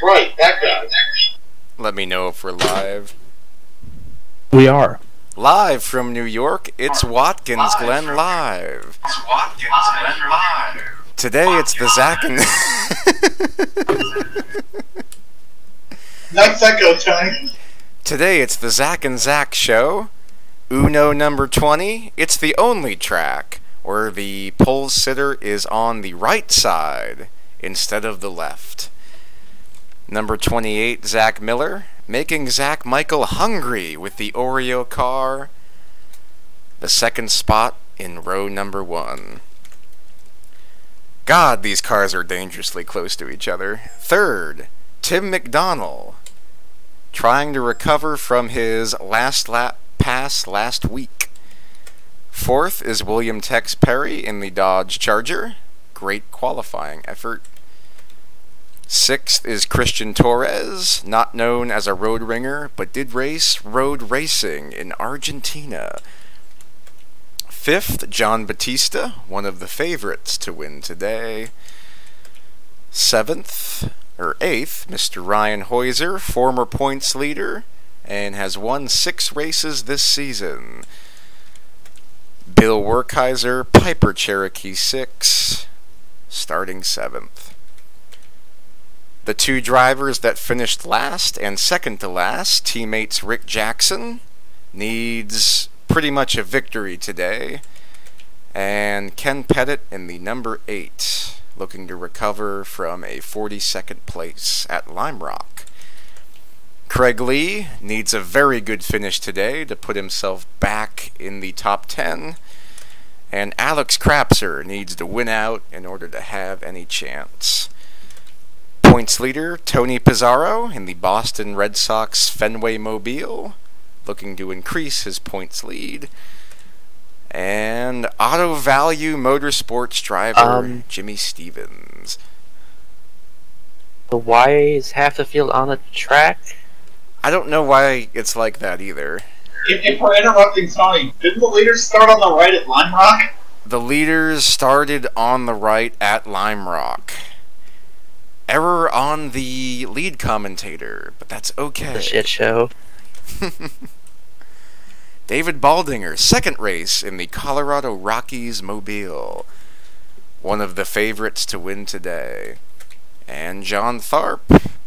Right, that guy. Let me know if we're live. We are. Live from New York, it's Watkins Glen Live. Today it's the Zach and... Nice echo, Tony. Today it's the Zach and Zach show. Uno number 20, it's the only track where the pole sitter is on the right side instead of the left. Number 28, Zach Miller, making Zach Michael hungry with the Oreo car. The second spot in row number 1. God, these cars are dangerously close to each other. Third, Tim McDonald, trying to recover from his last lap pass last week. Fourth is William Tex Perry in the Dodge Charger. Great qualifying effort. Sixth is Christian Torres, not known as a road ringer, but did race road racing in Argentina. Fifth, John Batista, one of the favorites to win today. Eighth, Mr. Ryan Heuser, former points leader, and has won 6 races this season. Bill Werkheiser, Piper Cherokee 6, starting 7th. The 2 drivers that finished last and second to last, teammates Rick Jackson, needs pretty much a victory today, and Ken Pettit in the number 8, looking to recover from a 42nd place at Lime Rock. Craig Lee needs a very good finish today to put himself back in the top 10, and Alex Krapser needs to win out in order to have any chance. Points leader Tony Pizarro in the Boston Red Sox Fenway Mobile, looking to increase his points lead. And Auto Value Motorsports driver Jimmy Stevens. So why is half the field on the track? I don't know why it's like that either. If we're interrupting Tony, didn't the leaders start on the right at Lime Rock? The leaders started on the right at Lime Rock. Error on the lead commentator, but that's okay. The shit show. David Baldinger, second race in the Colorado Rockies Mobile. One of the favorites to win today. And John Tharp,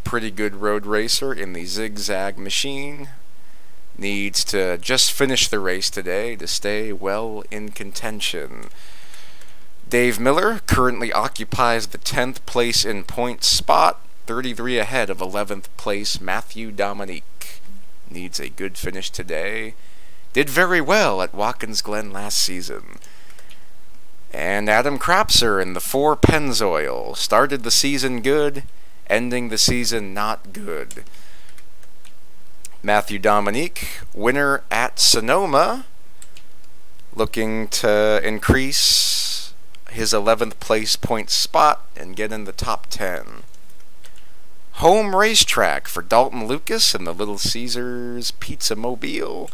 pretty good road racer in the Zigzag Machine, needs to just finish the race today to stay well in contention. Dave Miller currently occupies the 10th place in points spot, 33 ahead of 11th place Matthew Dominique. Needs a good finish today. Did very well at Watkins Glen last season. And Adam Krapser in the 4 Pennzoil started the season good, ending the season not good. Matthew Dominique, winner at Sonoma, looking to increase his 11th place point spot and get in the top 10. Home racetrack for Dalton Lucas and the Little Caesars Pizza Mobile.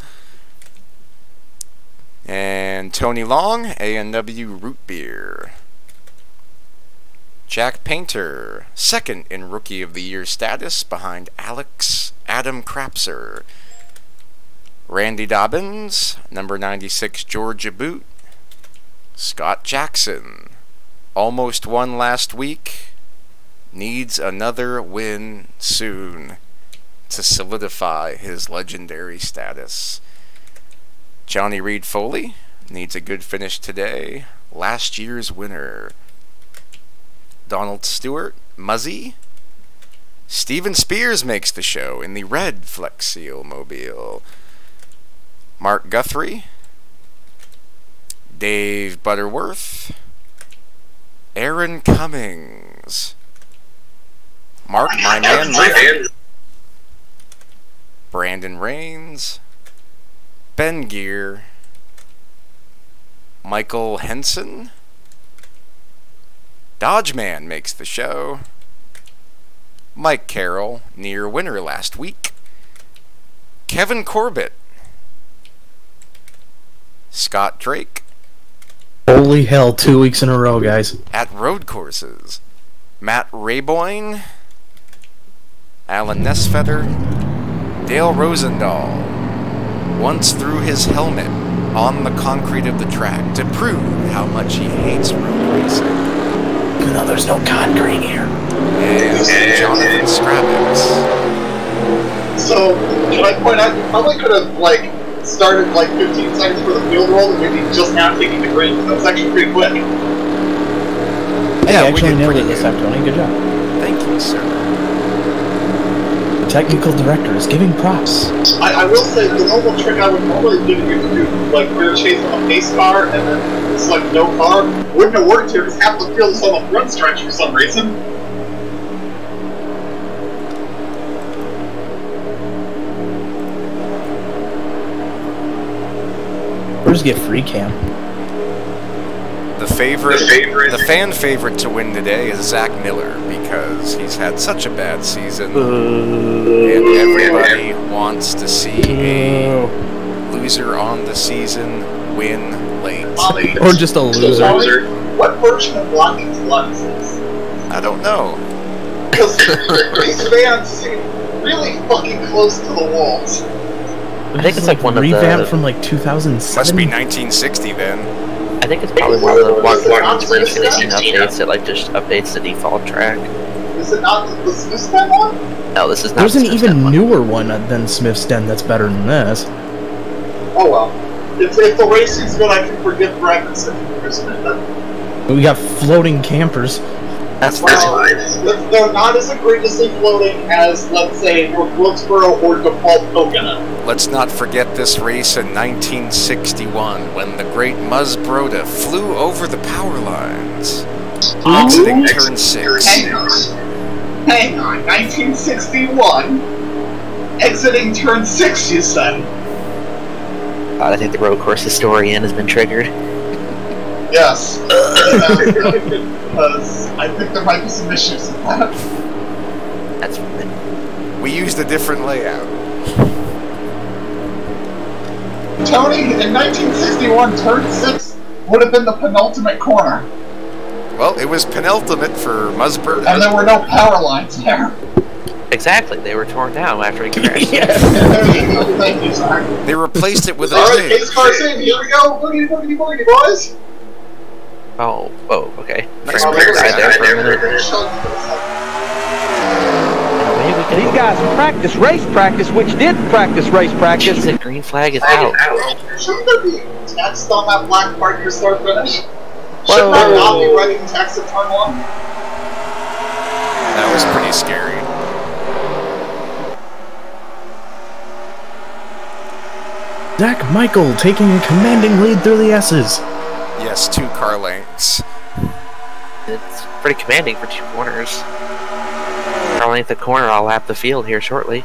And Tony Long, A&W Root Beer. Jack Painter, second in Rookie of the Year status behind Adam Krapser. Randy Dobbins, number 96 Georgia Boot. Scott Jackson, almost won last week, needs another win soon to solidify his legendary status. Johnny Reed Foley needs a good finish today, last year's winner. Donald Stewart, Muzzy. Steven Spears makes the show in the red Flex Seal Mobile. Mark Guthrie, Dave Butterworth, Aaron Cummings, Mark My Man Murphy, Brandon Rains, Ben Gear, Michael Henson, Dodgeman makes the show, Mike Carroll, near winner last week, Kevin Corbett, Scott Drake, Holy hell, 2 weeks in a row, guys. at road courses, Matt Rayboyne, Alan Nesfetter, Dale Rosendahl once threw his helmet on the concrete of the track to prove how much he hates road racing. Even though there's no concrete here. And Jonathan Stravics. So, can I point out, you probably could have, like, started, like, 15 seconds for the field roll and maybe just now taking the grid. That was actually pretty quick. Yeah, we actually did nailed pretty it this good. time, Tony. Good job. Thank you, sir. The technical director is giving props. I will say, the normal trick I would normally give you to do, like, rear chase on a pace car and then select no car, wouldn't have worked here because half the field is on the front stretch for some reason. Where's get free cam? The fan favorite to win today is Zach Miller because he's had such a bad season, and everybody wants to see a loser on the season win late. Or just a loser. What version of blocking blood is this? I don't know. Because these fans seem really fucking close to the walls. I think it's like one of revamp the... from like 2007. Must be 1960 then. I think it's probably one of the Block's racing updates that like just updates the default track. Is it not the Smith's Den one? No, this is not There's the an Smith's even Den one. newer one than Smith's Den that's better than this. Oh well. If the racing's good, I can forgive Bragdon We got floating campers. That's Well, fine. they're not as egregiously floating as, let's say, North Wilkesboro or default Pocono. Let's not forget this race in 1961 when the great Muzz Broda flew over the power lines, exiting turn 6. Hang on. 1961, exiting turn 6, you said? I think the road course historian has been triggered. Yes. Because I think there might be some issues with that. That's fine. We used a different layout. Tony, in 1961, turn 6 would have been the penultimate corner. Well, it was penultimate for Muzz Broda. And there were no power lines there. Exactly, they were torn down after he crashed. There you go. Thank you, sorry. They replaced it with a Alright, big. case cars in. Here we go. Boogie, boogie, boogie, boys. Oh, okay. Nice Front break side there for a minute. Maybe we can These guys practice race practice, which did practice race practice. Jeez, the green flag is out. Shouldn't there be text on that black part near start finish? Shouldn't that not be writing text at turn 1? That was pretty scary. Zach Michael taking a commanding lead through the S's. Yes, 2 car lengths. It's pretty commanding for 2 corners. Car length of corner, I'll lap the field here shortly.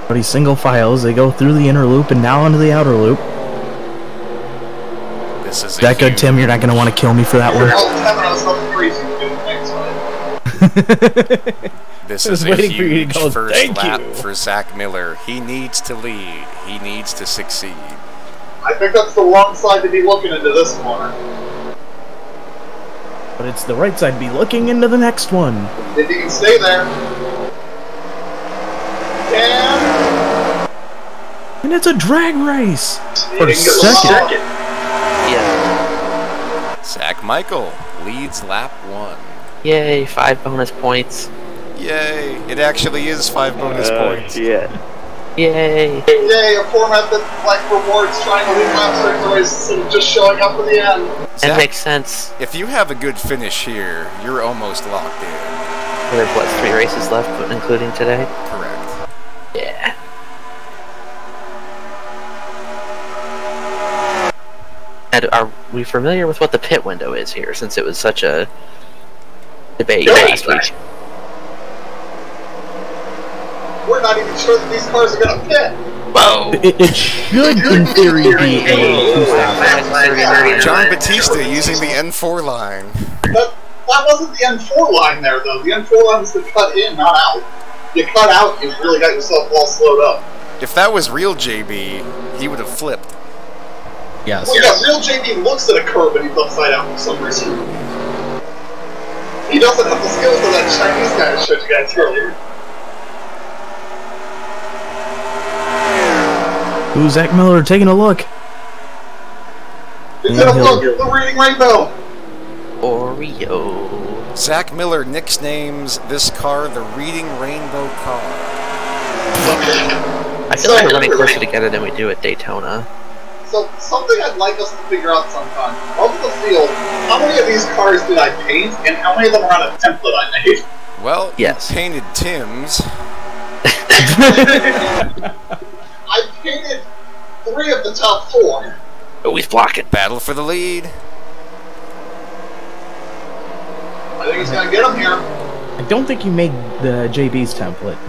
But he's single file as they go through the inner loop and now onto the outer loop. This is That good, Tim? You're not going to want to kill me for that one. Well, Kevin, I was hoping crazy to do the next one. This I was is a waiting for you to huge go, first "Thank lap you." for Zach Miller. He needs to lead. He needs to succeed. I think that's the wrong side to be looking into this corner. But it's the right side to be looking into the next one. If you can stay there. And it's a drag race. For second. Yeah. Zach Michael leads lap 1. Yay, 5 bonus points. Yay! It actually is 5 bonus points. Yeah. Yay. Yay, a format that like rewards trying to lead laps during the race instead of just showing up at the end. That Zach, makes sense. if you have a good finish here, you're almost locked in. There's what, 3 races left, including today? Correct. Yeah. And are we familiar with what the pit window is here, since it was such a debate last week? We're not even sure that these cars are going to pit. Whoa! It should, in theory, be a two-stop. John Batista using the N4 line. That wasn't the N4 line there, though. The N4 line was the cut in, not out. You cut out, you really got yourself all slowed up. If that was real JB, he would have flipped. Yes. Well, yeah, real JB looks at a curve and he's upside down for some reason. He doesn't have the skills of that Chinese guy I showed you guys earlier. Ooh, Zach Miller taking a look. It's in a look, the reading rainbow. Oreo. Zach Miller nicknames this car the Reading Rainbow car. I feel like we're running closer together than we do at Daytona. So, something I'd like us to figure out sometime. Of the field, how many of these cars did I paint, and how many of them are on a template I made? Well, yes. You painted Tim's. I painted 3 of the top 4. Oh, he's blocking. Battle for the lead. I think he's gonna get him here. I don't think you made the JB's template.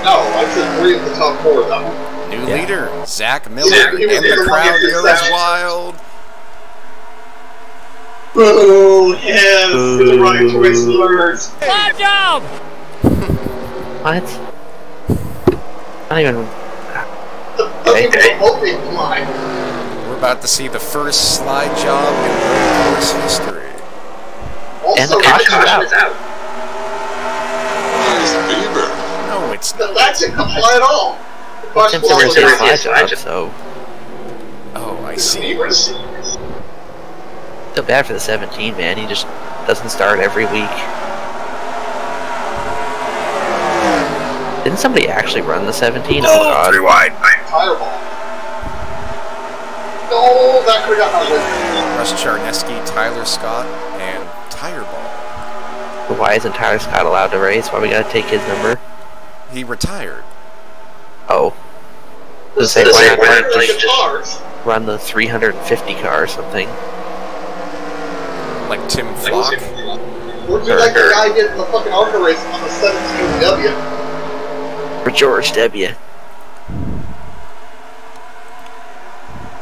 No, I said 3 of the top 4 of them. New leader, Zach Miller, and the crowd goes wild. Boo! Yes, the running choice lures. Good job! What? Not even. We're about to see the first slide job in road course history. Also, And the caution is out. No, it's not. That didn't apply at all. Tim's a slide job, so. Oh, I see. Feel bad for the 17, man. He just doesn't start every week. Didn't somebody actually run the 17? Oh, God. 3 wide. Fireball. No, that could have got my Russ Charneski, Tyler Scott, and Tireball. But why isn't Tyler Scott allowed to race? Why we gotta take his number? He retired. Oh. The Say, why not just run the 350 car or something? Like Tim Flock. Or do like the guy did in the fucking ARCA race on the 17W. For George W.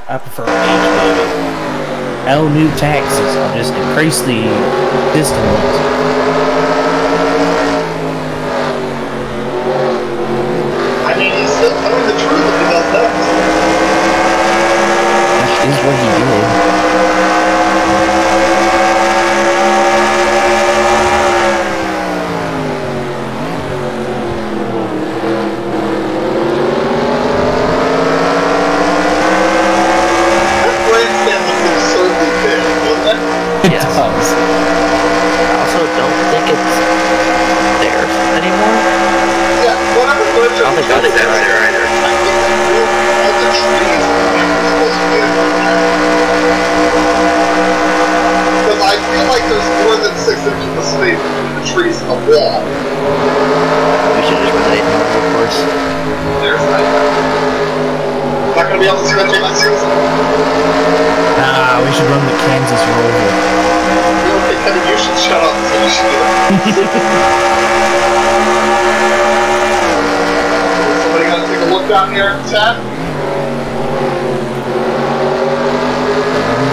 I prefer H, baby. L new taxes. I'll just increase the distance. I mean, he's still telling the truth if he does that. Which is what he did. It does. I also don't think it's there anymore. Yeah, whatever. I don't think that's there either. I think they moved all the trees that were supposed to be there. Because I feel like there's more than 6 inches of space between the trees and the wall. We should just run it, of course. There's that. Not gonna be able to see that next season. Nah, we should run the Kansas Rover. Okay, Kevin, you should shut up. So you should do that. Somebody gonna take a look down here, chat?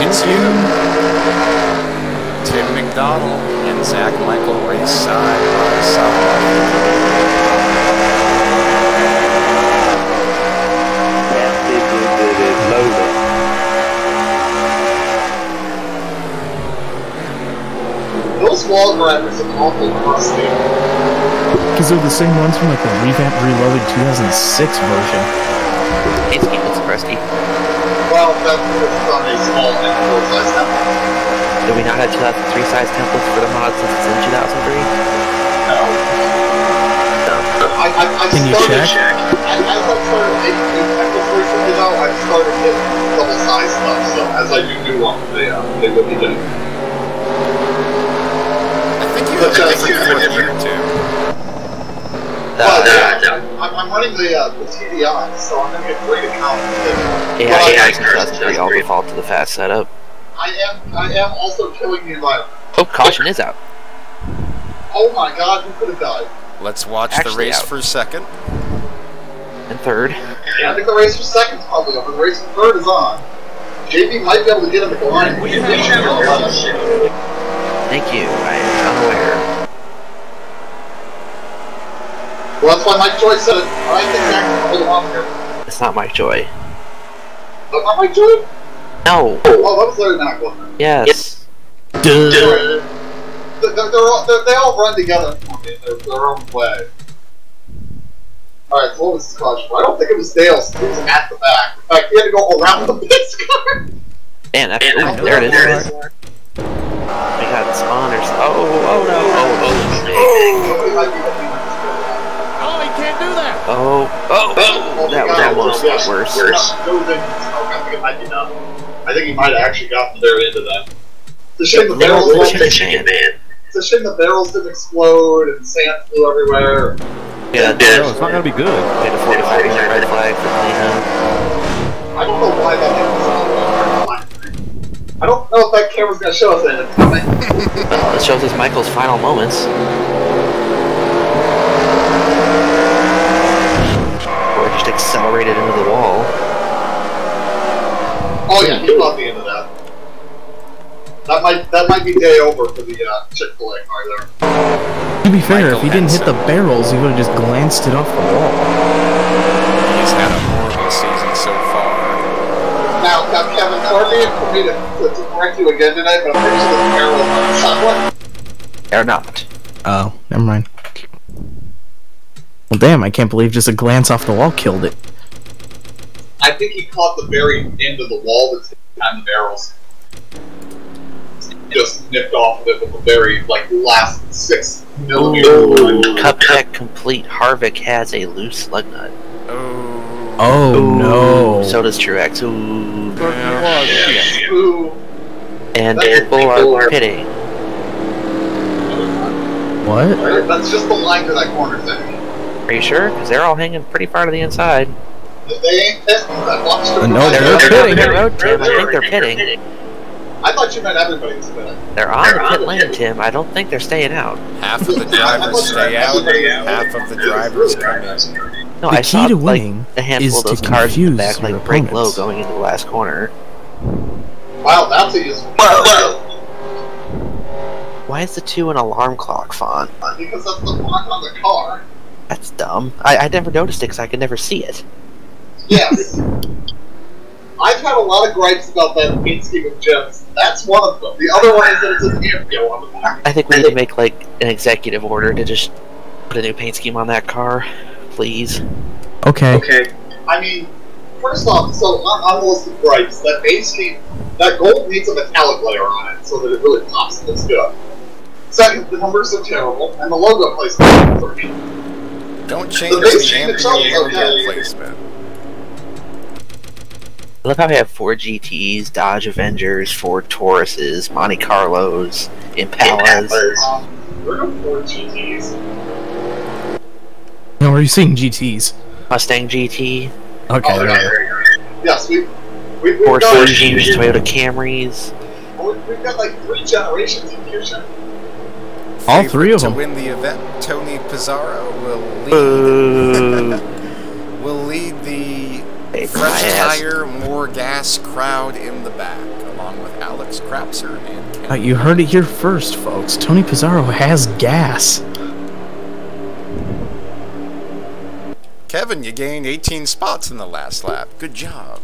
It's you. Tim McDonald and Zach Michael race side by side. Those wall grinders are awful rusty. Because they're the same ones from like the revamped, reloaded 2006 version. It's crusty. Well, that's on a small and full-size template. Do we not have 2003 size templates for the mod since it's in 2003? No. I Can you started, check? As I started making new templates recently, though, I've started getting double-size stuff, so as I do new ones, they would be good. I think you have a different too. I'm running the TDI, so I'm going to get great account. Yeah, in 2003, I'll default to the fast setup. I am also killing the environment. Oh, caution is out. Oh my god, who could have died? Let's watch Actually the race out. for second. And third. Yeah, I think the race for second's probably over. The race for third is on. JB might be able to get him at the line. Thank you, I am unaware. Well, that's why Mike Joy said it. I think Zach can hold him off here. It's not Mike Joy. But not Mike Joy? No. Oh, that was Larry Macklin. Yes. Duh. they all run together for me in their own way. Alright, so what was this caution for? I don't think it was Dale's. He was at the back. In fact, he had to go around the pit car. Man, there it is. We got spawners. Oh no. Oh, he can't do that. Oh, that was almost worse. I think it might be done. I think he might have actually gotten the very end of that. It's a shame the barrels It's a shame the barrels didn't explode and sand flew everywhere. Yeah, No, it's not gonna be good. we had a 45 red flag for cleanup. I don't know why that was on. I don't know if that camera's gonna show us anything. Well, it shows us Michael's final moments. Or just accelerated into the wall. Oh yeah, he caught the end of that. That might be day over for the Chick-fil-A car there. To be fair, if he didn't hit the Henson. barrels, he would have just glanced it off the wall. He's had a horrible season so far. Now, Kevin, sorry for me to correct you again tonight, but I'm pretty sure the barrels are somewhat. They're not. Oh, never mind. Well, damn, I can't believe just a glance off the wall killed it. I think he caught the very end of the wall that's behind the barrels. Just nipped off of it with the very, last 6 millimeters. Ooh, Cupcake Complete Harvick has a loose lug nut. Oh no. So does Truex. Ooh. Ooh. And people are pitting. What? That's just the line to that corner thing. Are you sure? Because they're all hanging pretty far to the inside. They ain't pitting. I watched them. No, they're pitting. They're road, Tim. I think they're pitting. I thought you meant everybody was pitting. They're on the pit lane, Tim. I don't think they're staying out. Half of the drivers stay out, half of the drivers come in. No, The I key saw to like winning a handful is of those to cars in the confuse back, your like break low opponents. going into the last corner. Wow, that's a useful. Why is the 2 an alarm clock font? Because that's the font on the car. That's dumb. I never noticed it because I could never see it. Yes. I've had a lot of gripes about that paint scheme of Jim's. That's one of them. The other one is that it's an Ampio on the back. I think we need to make like an executive order to just put a new paint scheme on that car, please. Okay. I mean, first off, so on the list of gripes, that paint scheme, that gold needs a metallic layer on it so that it really pops and looks good. Second, the numbers are terrible, and the logo placement is me. Don't change the base scheme itself is Ampio logo okay. placement. I love how we have 4 GTs, Dodge Avengers, 4 Tauruses, Monte Carlos, Impalas. We're going for GTs. No, are you seeing GTs? Mustang GT, Okay. Oh, yeah. Yes, we've Porsche got, Fusions, Toyota Camrys. we've got like 3 generations of Fusion. All 3 of To them. win the event, Tony Pizarro will lead the Hey, fresh my ass. tire, more gas crowd in the back, along with Alex Krapser and Ken. You heard it here first, folks. Tony Pizarro has gas. Kevin, you gained 18 spots in the last lap. Good job.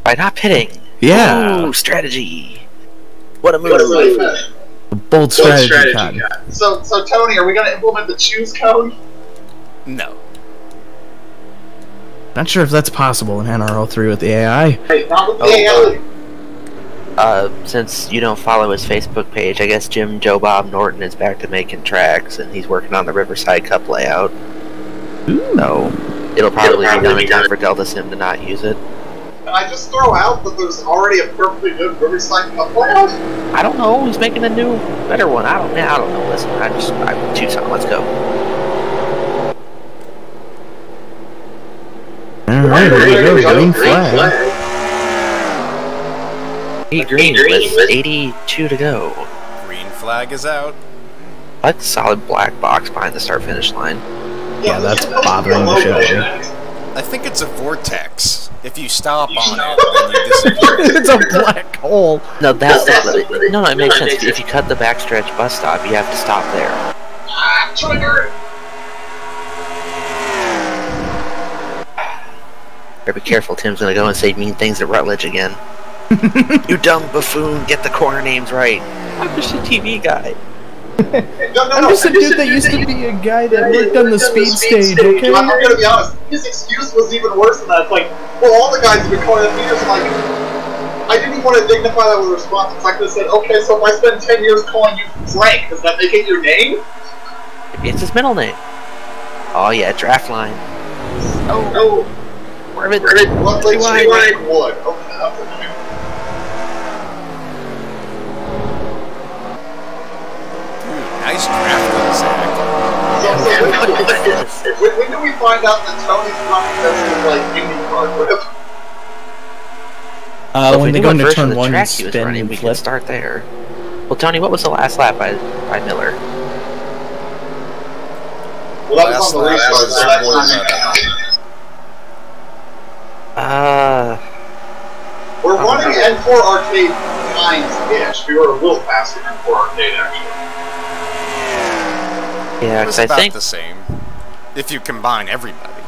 By not pitting. Yeah. Ooh, strategy. What a move. What is it? A bold strategy, Cotton. So Tony, are we going to implement the choose code? No. Not sure if that's possible in NRL3 with the AI. Hey, not with the Oh, AI. Since you don't follow his Facebook page, I guess Joe Bob Norton is back to making tracks, and he's working on the Riverside Cup layout. So, it'll probably be done in time for Delta Sim to not use it. Can I just throw out that there's already a perfectly good Riverside Cup layout? I don't know, he's making a new, better one. I don't know, listen, I'm Tucson, let's go. Alright, there you go. Green flag. Hey, green with 82 to go. Green flag is out. I like the solid black box behind the start-finish line. Yeah, that's bothering the shit out of me. I think it's a vortex. If you stop on it, then you disappear. It's a black hole. No, no, it makes sense. If you cut the backstretch bus stop, you have to stop there. Ah, trigger! Better be careful, Tim's gonna go and say mean things at Rutledge again. You dumb buffoon, get the corner names right. I'm just a TV guy. I'm just a dude that used to be a guy that worked on the speed stage, okay? I'm gonna be honest, his excuse was even worse than that. It's like, well, all the guys have been calling up meters, like, I didn't even want to dignify that with a response. It's like I said, okay, so if I spend 10 years calling you Frank, does that make it your name? It's his middle name. Oh yeah, draft line. Oh. Where it? What like Frank Wood? Okay, that's okay. Nice drafting, Zach. So when do we find out that Tony's not just like IndyCar grip? When they go into turn the 1 track and he was spin running, and we can flip. start there. Well, Tony, what was the last lap by Miller? Well, that was on the restart, so that's not We're running N4 Arcade times-ish. We were a little faster than N4 Arcade, actually. Yeah, It was because I about think the same, if you combine everybody.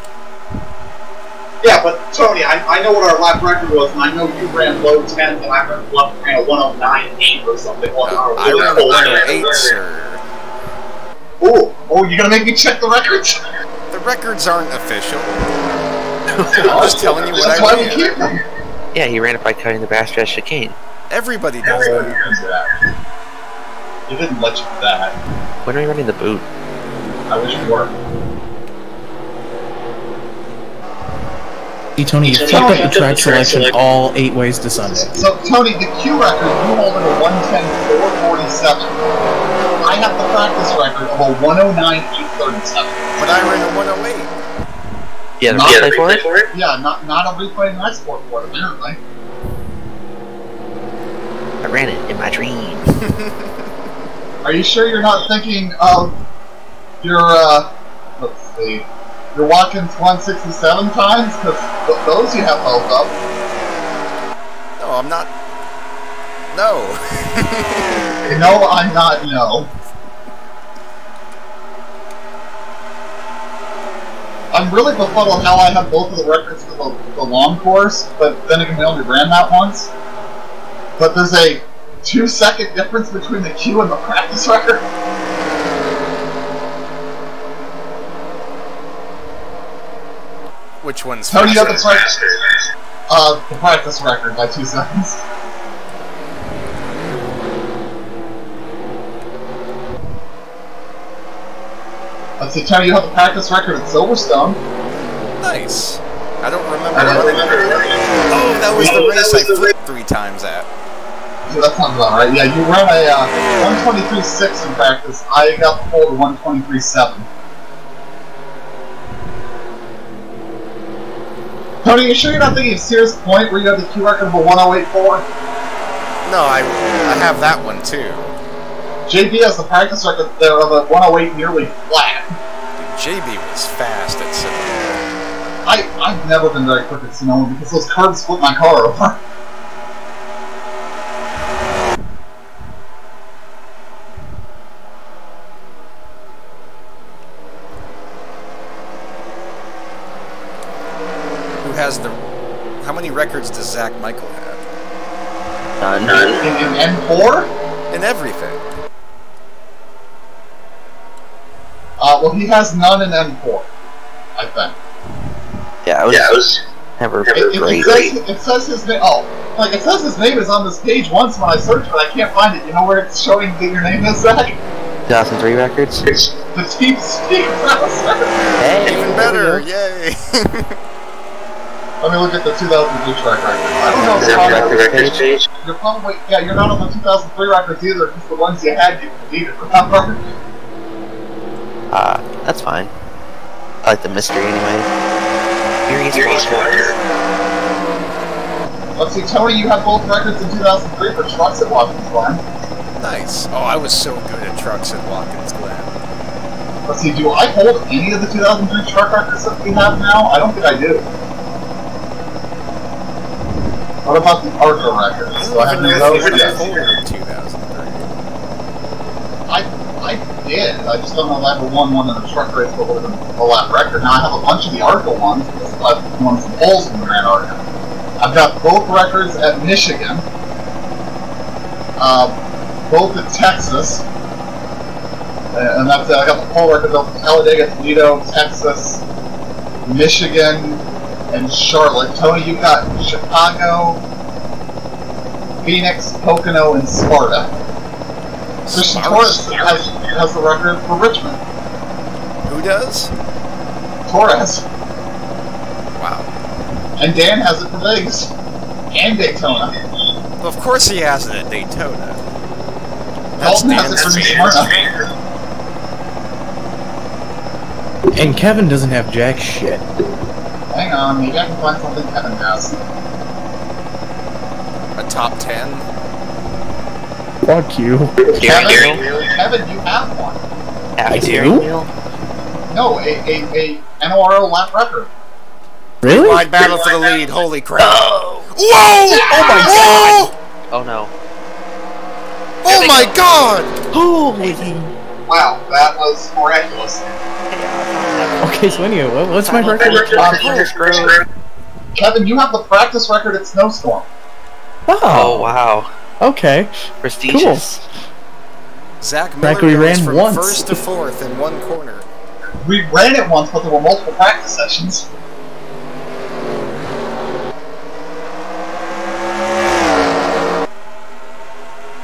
Yeah, but Tony, I know what our lap record was, and I know you ran low 10, and I ran a 109.8 or something. I ran a 108, sir. Oh, you're gonna make me check the records? The records aren't official. I'm just telling you what That's I why we ran. keep them. yeah, he ran it by cutting the backstretch chicane. Everybody does that. He didn't let you do that. When are we running the boot? I wish we were. See, Tony, you fucked up the track selection all 8 ways to Sunday. So, Tony, the Q record, you hold it a 110.447. I have the practice record of a 109.837. But I ran a 108. Yeah, the Not replay for it? Yeah, not a replay and export for it, apparently. I ran it in my dream. Are you sure you're not thinking of your, let's see, your Watkins 167 times? Because those you have both of. No, I'm not. No. No, I'm not, no. I'm really befuddled how I have both of the records for the long course, but then again, we only ran that once. But there's a 2-second difference between the Q and the practice record. Which one's How do you have the faster? the practice record by 2 seconds. Let's see, Tony, you have the practice record at Silverstone. Nice. I don't remember. Oh, that was the race I flipped 3 times at. Yeah, that sounds about right. Yeah, you ran a 123.6 in practice. I got the pole to 123.7. Tony, you sure you're not thinking of Sears Point where you have the Q record of a 108.4? No, I have that one too. JB has the practice record there of a 108 nearly flat. Dude, JB was fast at Sonoma. I've never been very quick at Sonoma because those curbs flip my car over. Who has the... How many records does Zach Michael have? None. In N4? In everything. Well, he has none in N4, I think. Yeah, I was never great. It says his name. Oh, like it says his name is on this page once when I search, but I can't find it. You know where it's showing that your name is, Zach? 2003 records? The Team Speed browser. Hey, Even better, yay! Let me look at the 2003 track record. I don't know if it's on the records page. You're probably, yeah, you're not on the 2003 records either, because the ones you had, you deleted, remember? That's fine. I like the mystery anyway. Curious Walker. Let's see, Tony, you have both records in 2003 for trucks at Watkins Glen. Nice. Oh, I was so good at trucks at Watkins Glen. Let's see, do I hold any of the 2003 truck records that we have now? I don't think I do. What about the ARCA records? Do I have any of those? Yes. In 2003. I did. I just don't know if I ever won one of the truck race that would have been a lap record. Now I have a bunch of the ARCA ones because I've won some poles when we ran ARCA. I've got both records at Michigan, both at Texas, And that's it. I got the full record of Talladega, Toledo, Texas, Michigan, and Charlotte. Tony, you got Chicago, Phoenix, Pocono, and Sparta. Christian Torres has the record for Richmond. Who does? Torres. Wow. And Dan has it for Vegas. And Daytona. Well, of course he has it at Daytona. Dalton has it for New Smyrna. And Kevin doesn't have jack shit. Hang on, maybe I can find something Kevin has. A top 10? Fuck you. Kevin, you have one. I do? No, a N.O.R.L lap record. Really? Wide battle for the lead, holy crap. Oh! Whoa! Oh my god! Oh no. Oh my god! Holy. Wow, that was miraculous. Okay, so anyway, what's my record? Kevin, you have the practice record at Snowstorm. Oh wow. Okay. Prestigious. Zach Like Miller we goes ran from once. first to fourth in one corner. We ran it once, but there were multiple practice sessions.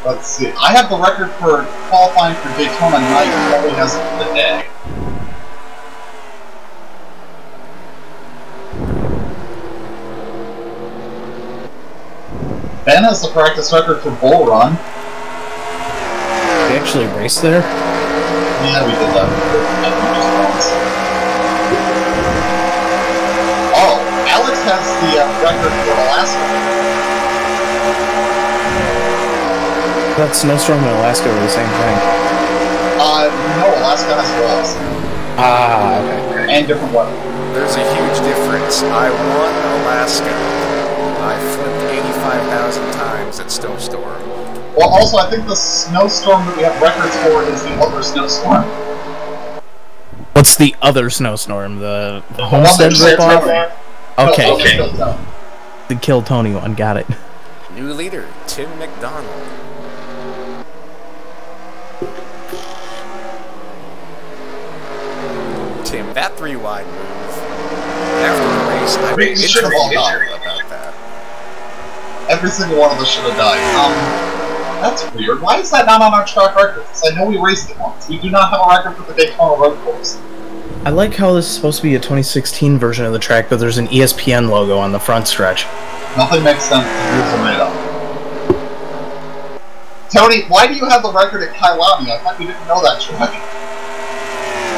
Let's see. I have the record for qualifying for Daytona night, and probably has it for the day. Ben has the practice record for Bull Run. We actually raced there? Yeah, we did that. I think just once. Oh, Alex has the record for Alaska. That Snowstorm and Alaska were the same thing. No, Alaska has walls. Ah, okay. And different weather. There's a huge difference. I won Alaska. I flipped 85,000 times at Snowstorm. Well, also, I think the snowstorm that we have records for is the other snowstorm. What's the other Snowstorm? The Homestead ripoff? Okay. The Kill Tony one, got it. New leader, Tim McDonald. Tim, that 3-wide move. After the race, I made should have all interview died. about that. Every single one of us should have died. That's weird. Why is that not on our track record? Because I know we raced it once. We do not have a record for the Daytona Road Course. I like how this is supposed to be a 2016 version of the track, but there's an ESPN logo on the front stretch. Nothing makes sense. The rules are made up. Tony, why do you have the record at Kailani? I thought you didn't know that track.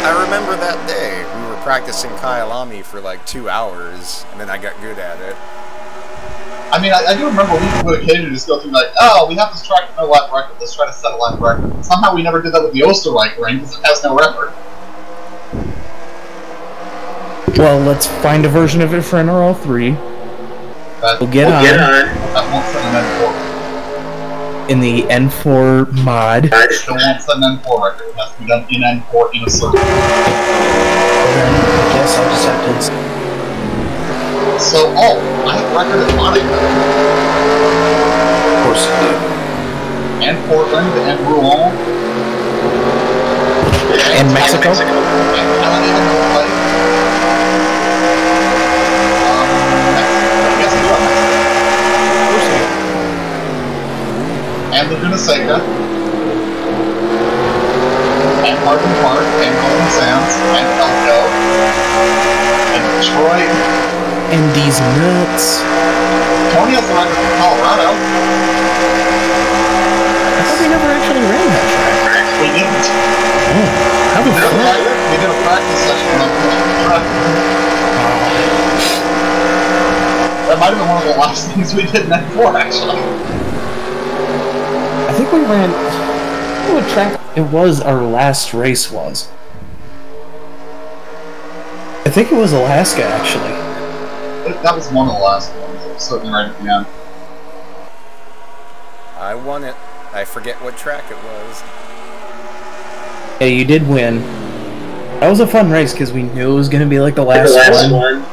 I remember that day. We were practicing Kyalami for like 2 hours, and then I got good at it. I mean, I do remember we would occasionally just go through like, oh, we have this track with no lap record, let's try to set a lap record. Somehow we never did that with the Osterreich ring, because it has no record. Well, let's find a version of it for N.O.R.L 3. We'll get on. That won't set an N4. In the N4 mod. It still won't set an N4 record. It has to be done in N4 in a circle. I guess I'll just have to... So, I have a record at Monaco. Of course you do. And Portland, and Rouen. And Mexico? And Talladega, Norway. I guess I do have Mexico. Of course you do. And Laguna Seca. And Harbin Park, and Golden Sands, and Elko. And Detroit. And these nuts. Tony has the record for Colorado. I thought we never actually ran that track. We didn't. Oh, how We the did, fuck? we did a practice session on the track. That might have been one of the last things we did in N4, actually. I think we ran... what track it was our last race was. I think it was Alaska, actually. That was one of the last ones. It was certainly right at the end. I won it. I forget what track it was. Yeah, you did win. That was a fun race because we knew it was going to be like the last one.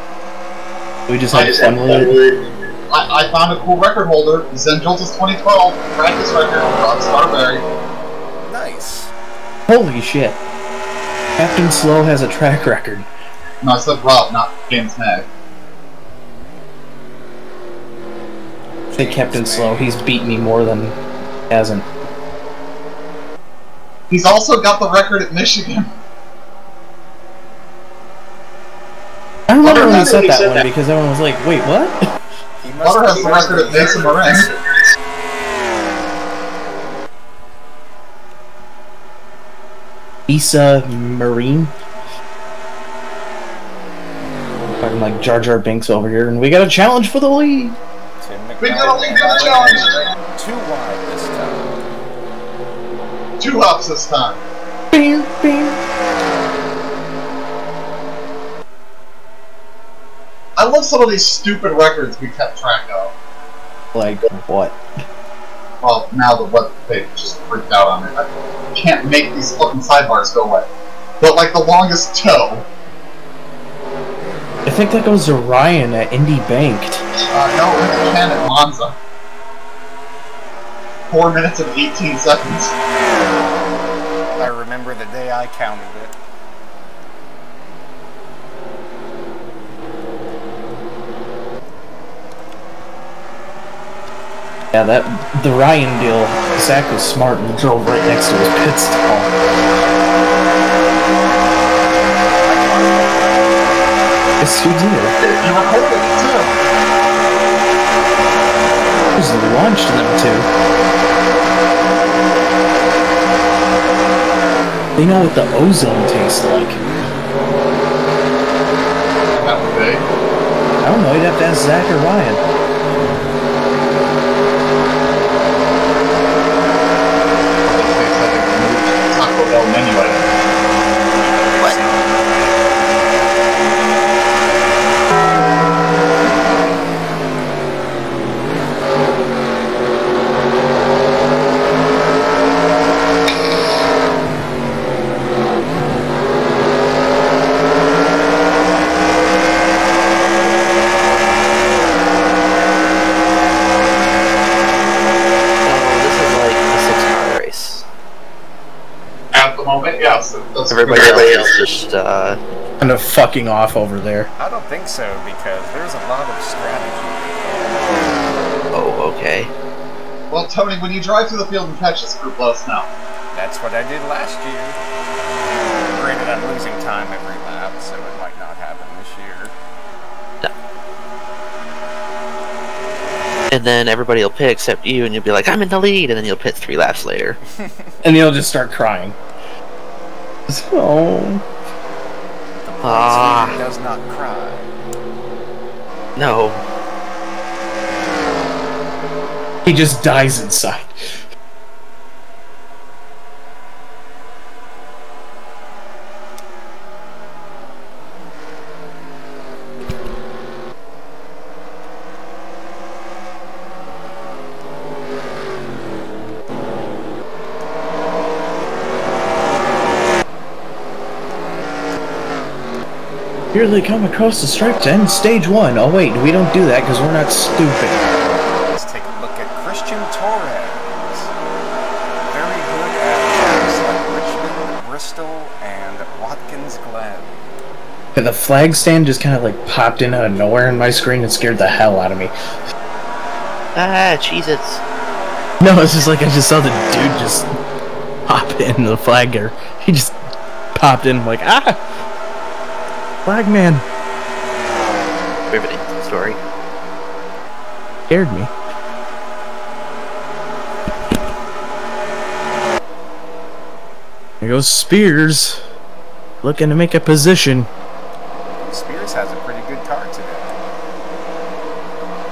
We just had fun with it. I found a cool record holder. Zen Joltis 2012 practice record from Rob Starberry. Nice. Holy shit. Captain Slow has a track record. No, I said Rob, not James Mag. Say Captain Slow, he's beat me more than hasn't. He's also got the record at Michigan. I remember when he said that one because everyone was like, wait, what? Butter has the record at Mason Moran. Issa Marine. Fucking like Jar Jar Binks over here, and we got a challenge for the lead. We got a lead for the challenge. 2 wide this time. 2 hops this time. Bing, bing. I love some of these stupid records we kept track of. Like what? Well, now the web page just freaked out on me. I can't make these fucking sidebars go away. But like the longest toe. I think that goes to Ryan at Indy Banked. No, it's Ken at Monza. 4 minutes and 18 seconds. I remember the day I counted it. Yeah, the Ryan deal, Zach was smart and drove right next to his pit stall. Yes, you did. You recorded it too. Just launched them too. They know what the ozone tastes like. That would be. I don't know, you'd have to ask Zach or Ryan. Taco Bell menu item. What? Moment, yes. That's Everybody else is just kind of fucking off over there. I don't think so, because there's a lot of strategy. Oh, okay. Well, Tony, when you drive through the field and catch this group, let us know. That's what I did last year. Granted, I'm losing time every lap, so it might not happen this year. And then everybody will pit except you, and you'll be like, I'm in the lead, and then you'll pit 3 laps later. And you'll just start crying. So... The does not cry. No. He just dies inside. Here they come across the stripe to end stage 1. Oh wait, we don't do that because we're not stupid. Let's take a look at Christian Torres. Very good at tracks like Richmond, Bristol, and Watkins Glen. And the flag stand just kind of like popped in out of nowhere in my screen and scared the hell out of me. Ah, Cheez-Its. No, it's just like I just saw the dude just pop in the flagger. He just popped in like, ah! Flagman! Riveting story. Scared me. There goes Spears. Looking to make a position. Spears has a pretty good car today.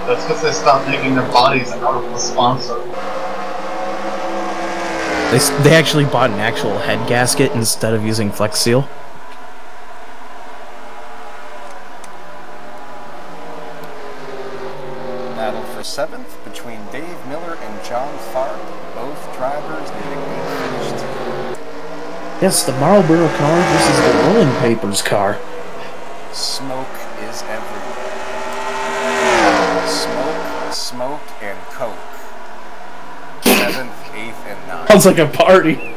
That's because they stopped making their bodies out of the sponsor. They actually bought an actual head gasket instead of using Flex Seal. Battle for 7th between Dave Miller and John Tharp. Both drivers need a good finish today. Yes, the Marlboro car versus the Rolling Papers car. Smoke is everywhere. Smoke, smoke, and coke. 7th, 8th, and 9th. Sounds like a party.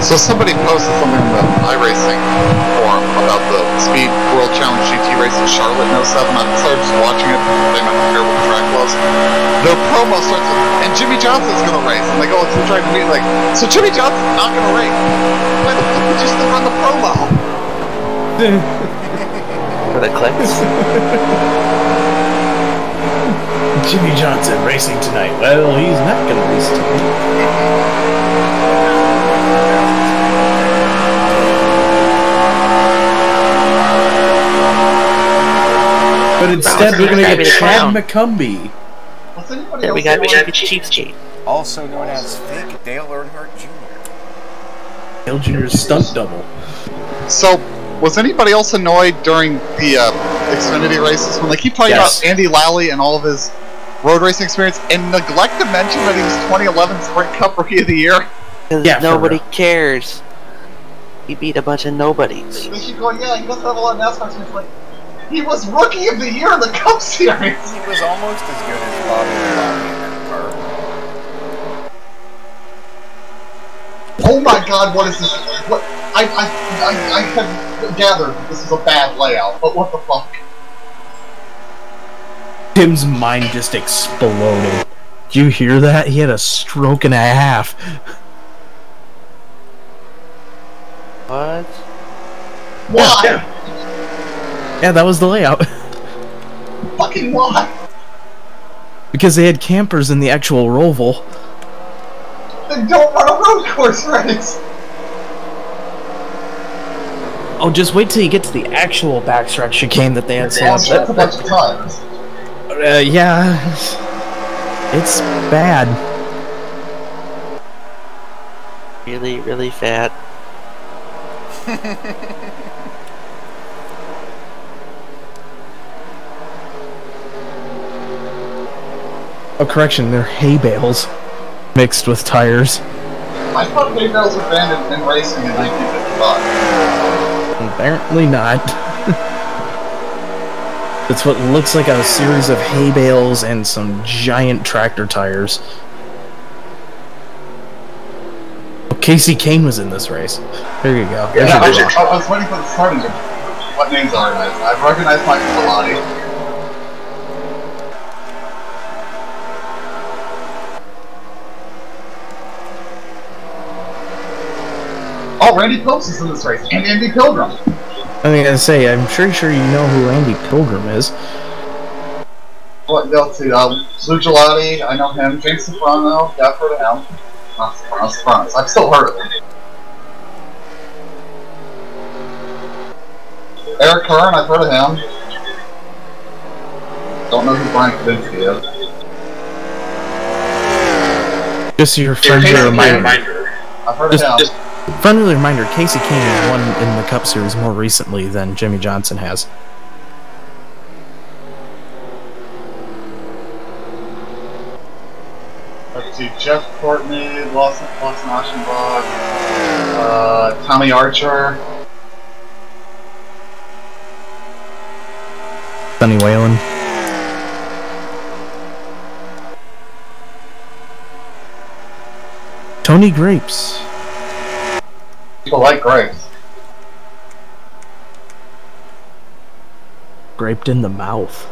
So somebody posted something on the iRacing forum about the Speed World Challenge GT race in Charlotte in '07. I started just watching it, saying how terrible the track was. The promo starts with, and Jimmy Johnson's going to race. And they go to try to meet, like, so Jimmy Johnson's not going to race. Why the fuck did you still run the promo? For the clicks. Jimmy Johnson racing tonight. Well, he's not going to race tonight. But instead, we're going to get Chad McCumbee. Yeah, we got Cheapskate. Also known as Fake Dale Earnhardt Jr. Dale Jr.'s stunt double. So, was anybody else annoyed during the Xfinity races when they keep talking about Andy Lally and all of his road racing experience and neglect to mention that he was 2011 Sprint Cup Rookie of the Year? Because nobody cares. He beat a bunch of nobodies. They keep going, yeah, he doesn't have a lot of NASCAR experience. Like, he was Rookie of the Year in the Cup Series! He was almost as good as Bobby Lally in that car. Oh my god, what is this? What? I have gathered that this is a bad layout, but what the fuck? Tim's mind just exploded. Did you hear that? He had a stroke and a half. What? Why? Yeah, that was the layout. Fucking why? Because they had campers in the actual Roval. Then don't run a road course race! Oh, just wait till you get to the actual backstretch chicane that they had set up. That's a bunch of times. Yeah. It's bad. Really, really fat. Oh, correction, they're hay bales mixed with tires. I thought hay bales were banned in racing in 1955. Apparently not. It's what looks like a series of hay bales and some giant tractor tires. Oh, Casey Kane was in this race. There you go. Yeah, I was waiting for the starting. What names are nice? I've recognized Michael Bellotti. Oh, Randy Phillips is in this race, and Andy Pilgrim. I was gonna say, I'm pretty sure you know who Andy Pilgrim is. What, let's see, Lou Gelati, I know him. James Soprano, yeah, I've heard of him. Not Sopranos, I've still heard of him. Eric Kern, I've heard of him. Don't know who Brian Kavinsky is. Just your friendly reminder. I've heard of him. Friendly reminder, Casey Kane has won in the Cup Series more recently than Jimmy Johnson has. Let's see, Jeff Courtney, Lawson Aschenbach, Tommy Archer. Sonny Whalen. Tony Grapes. People like grapes. Graped in the mouth.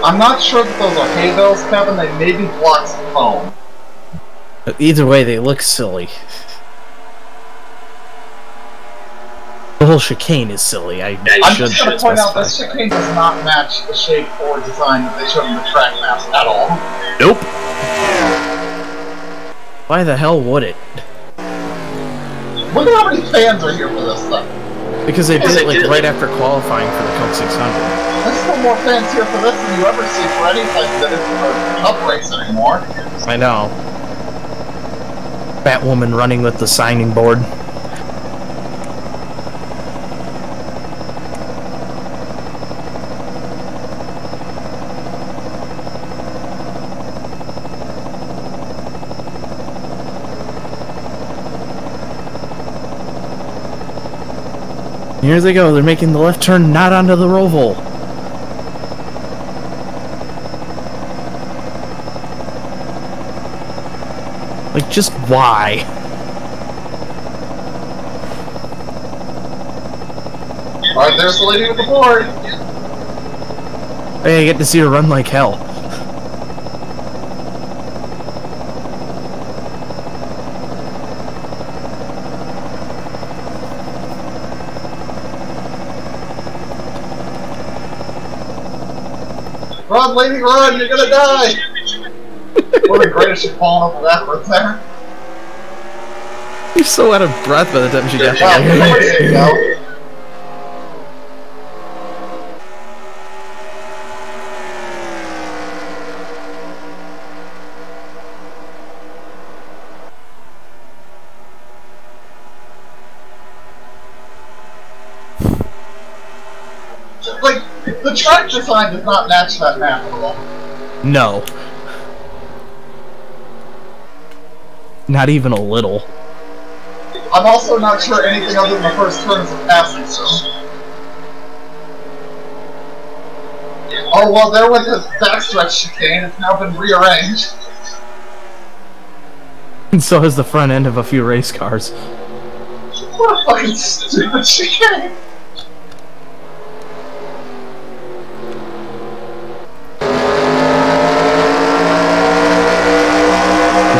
I'm not sure that those are hay bales, Kevin. They may be blocks of foam. Either way, they look silly. The whole chicane is silly. I'm just going to point out this chicane does not match the shape or design that they showed in the track maps at all. Nope. Why the hell would it? Look at how many fans are here for this thing. Because they did it like right after qualifying for the Coke 600. There's still more fans here for this than you ever see for anything that isn't a cup race anymore. I know. Batwoman running with the signing board. Here they go. They're making the left turn not onto the roval. Like, just why? Alright, there's the lady with the board. Hey, I get to see her run like hell. Run, lady, run! You're gonna die! What a great she falling over backwards there. You're so out of breath by the time she got Wow, there. there you go. Like, the track design does not match that map at all. No. Not even a little. I'm also not sure anything other than the first turn is a passing zone. Oh, well, there went the backstretch chicane. It's now been rearranged. And so has the front end of a few race cars. What a fucking stupid chicane.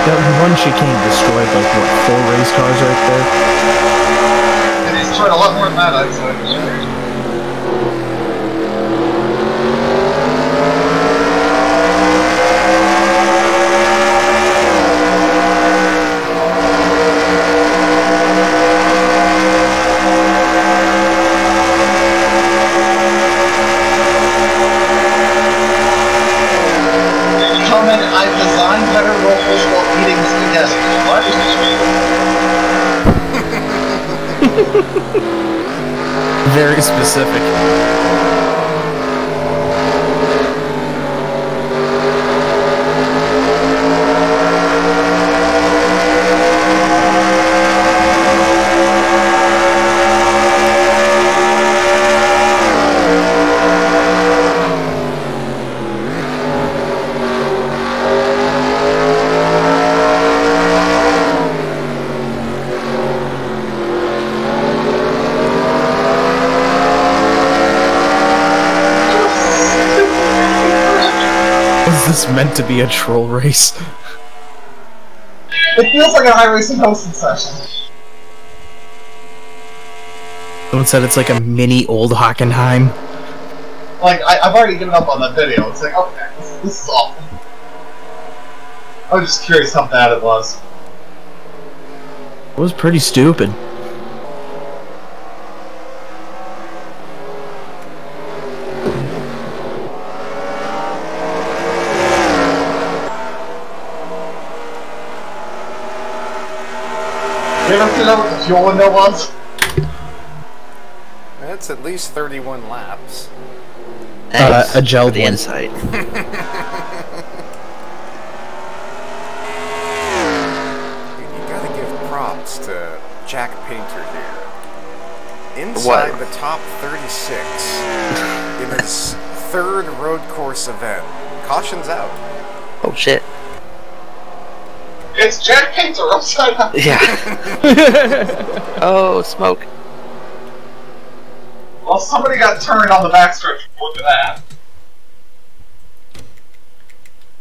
That one chicane destroyed, like, what, 4 race cars right there? And he's destroyed a lot more than that, I'd say. Comment, I've designed better rolls while eating spaghetti. What? Very specific. Was this meant to be a troll race? It feels like an iRacing hosting session. Someone said it's like a mini old Hockenheim. Like, I've already given up on that video. It's like, okay, this is awful. I was just curious how bad it was. It was pretty stupid. You ever figure out what the fuel window was? It's at least 31 laps. Thanks a gel for the one. insight. You gotta give props to Jack Painter here. Inside What? the top 36 in his 3rd road course event. Caution's out. Oh shit. It's Jack Painter upside down. Yeah. Oh, smoke. Well, somebody got turned on the backstretch. Look at that.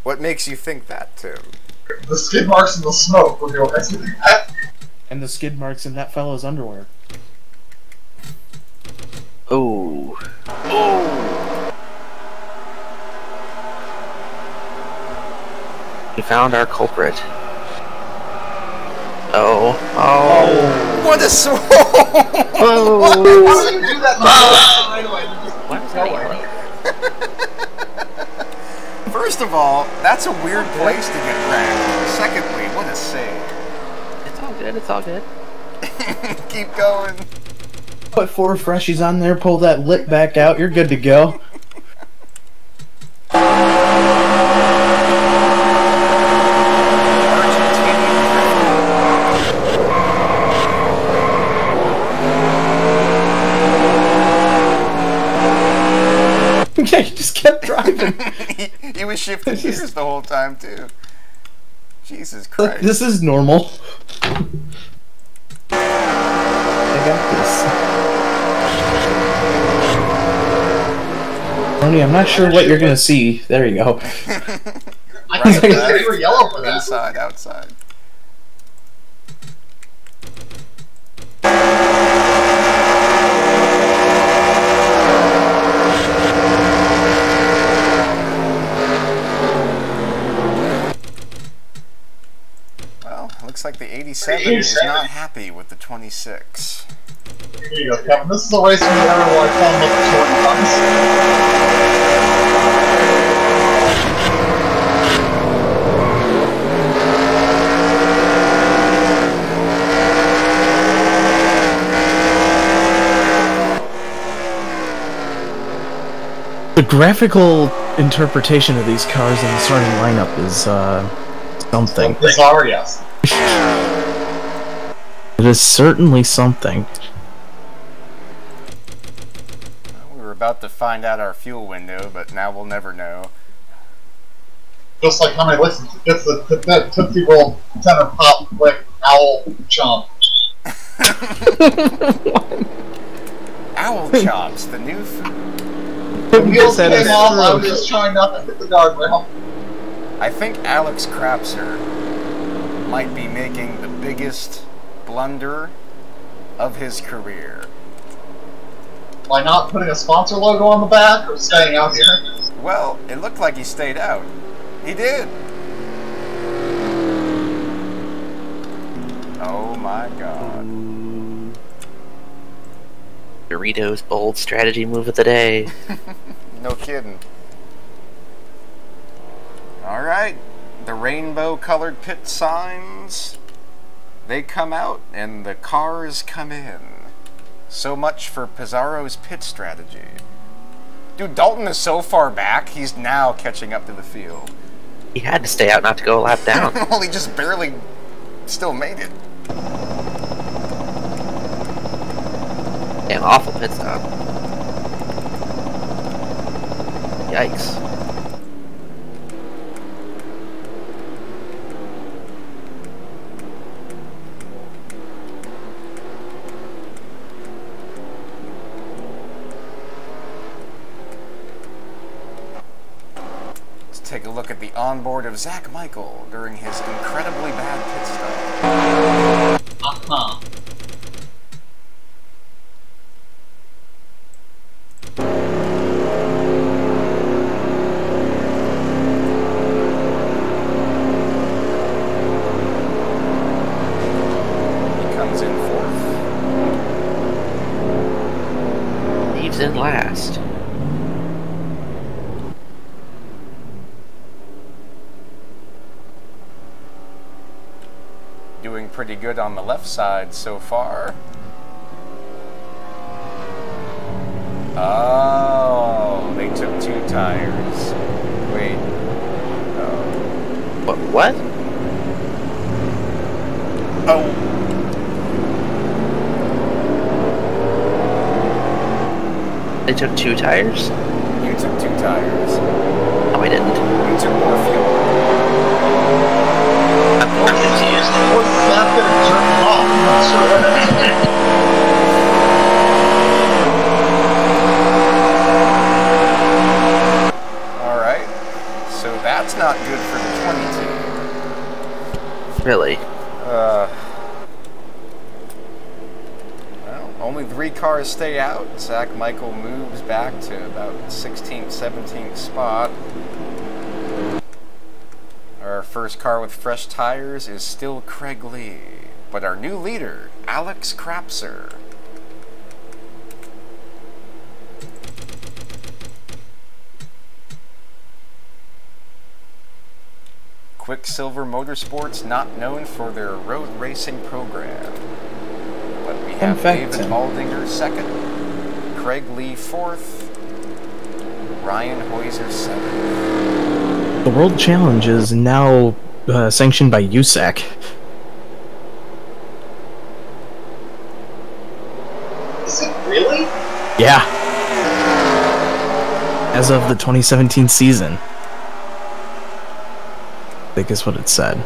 What makes you think that, Tim? The skid marks and the smoke would go next to that. And the skid marks in that fellow's underwear. Oh. We found our culprit. Oh. Oh. What a swole! Oh. Why do you do that? Anyway, you just Why was keep that going. First of all, that's a weird place to get wrecked. Secondly, what a save. It's all good, it's all good. Keep going. Put 4 freshies on there, pull that lip back out, you're good to go. kept driving. he was shifting gears the whole time, too. Jesus Christ. Like, this is normal. I got this. Tony, I'm not sure what you're gonna see. There you go. I think they were yellow for that. Inside, outside. Well, looks like the 87 is not happy with the 26. Here you go, Kevin. This is a race when you ever want to tell them what the short comes. The graphical interpretation of these cars in the starting lineup is something. Bizarre, yes. It is certainly something. We were about to find out our fuel window, but now we'll never know. Just like how many licks gets the Tootsie Roll center pop lick owl chomp. Owl chops, the new food. The wheels came off, I was just trying not to hit the guardrail. I think Alex Krapser might be making the biggest blunder of his career. By not putting a sponsor logo on the back or staying out here? Well, it looked like he stayed out. He did. Oh my god. Doritos bold strategy move of the day. No kidding. Alright, the rainbow colored pit signs, they come out and the cars come in. So much for Pizarro's pit strategy. Dude, Dalton is so far back, he's now catching up to the field. He had to stay out not to go a lap down. Well, he just barely still made it. Damn, awful pit stop. Yikes. Let's take a look at the onboard of Zach Michael during his incredibly bad pit stop. Uh-huh. In last. Doing pretty good on the left side so far. Oh, they took 2 tires. Wait. Oh. What? Oh. They took 2 tires? You took 2 tires. No, I didn't. You took more fuel. I'm confused. What's that gonna jerk off? I'm not sure what that is. Alright. So that's not good for the 22. Really? Only 3 cars stay out. Zach Michael moves back to about 16th, 17th spot. Our first car with fresh tires is still Craig Lee, but our new leader, Alex Krapser. Quicksilver Motorsports, not known for their road racing program. But we have David Aldinger 2nd, Craig Lee 4th, Ryan Hoiser 7th. The World Challenge is now sanctioned by USAC. Is it really? Yeah. as of the 2017 season. I think is what it said.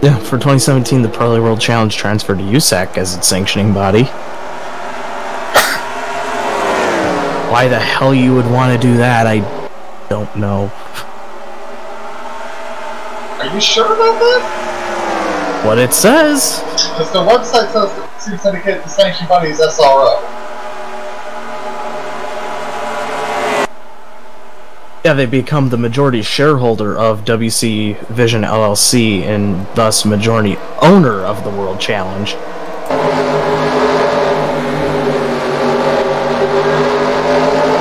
Yeah, for 2017, the Pro Rally World Challenge transferred to USAC as its sanctioning body. Why the hell you would want to do that, I don't know. Are you sure about that? What it says. Because the website says that Team Syndicate, the sanctioning body is SRO. Yeah, they become the majority shareholder of WC Vision LLC and thus majority owner of the World Challenge. But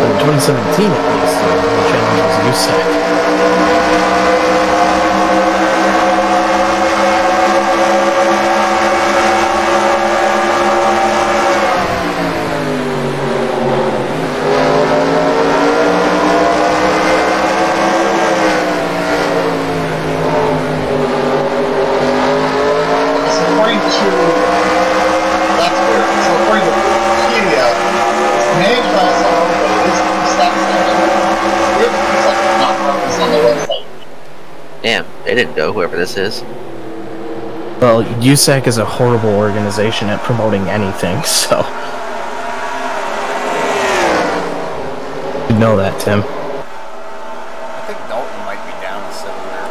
in 2017, at least, the World Challenge was USAC. Damn, they didn't know whoever this is. Well, USAC is a horrible organization at promoting anything, so... You know that, Tim. I think Dalton might be down a cylinder.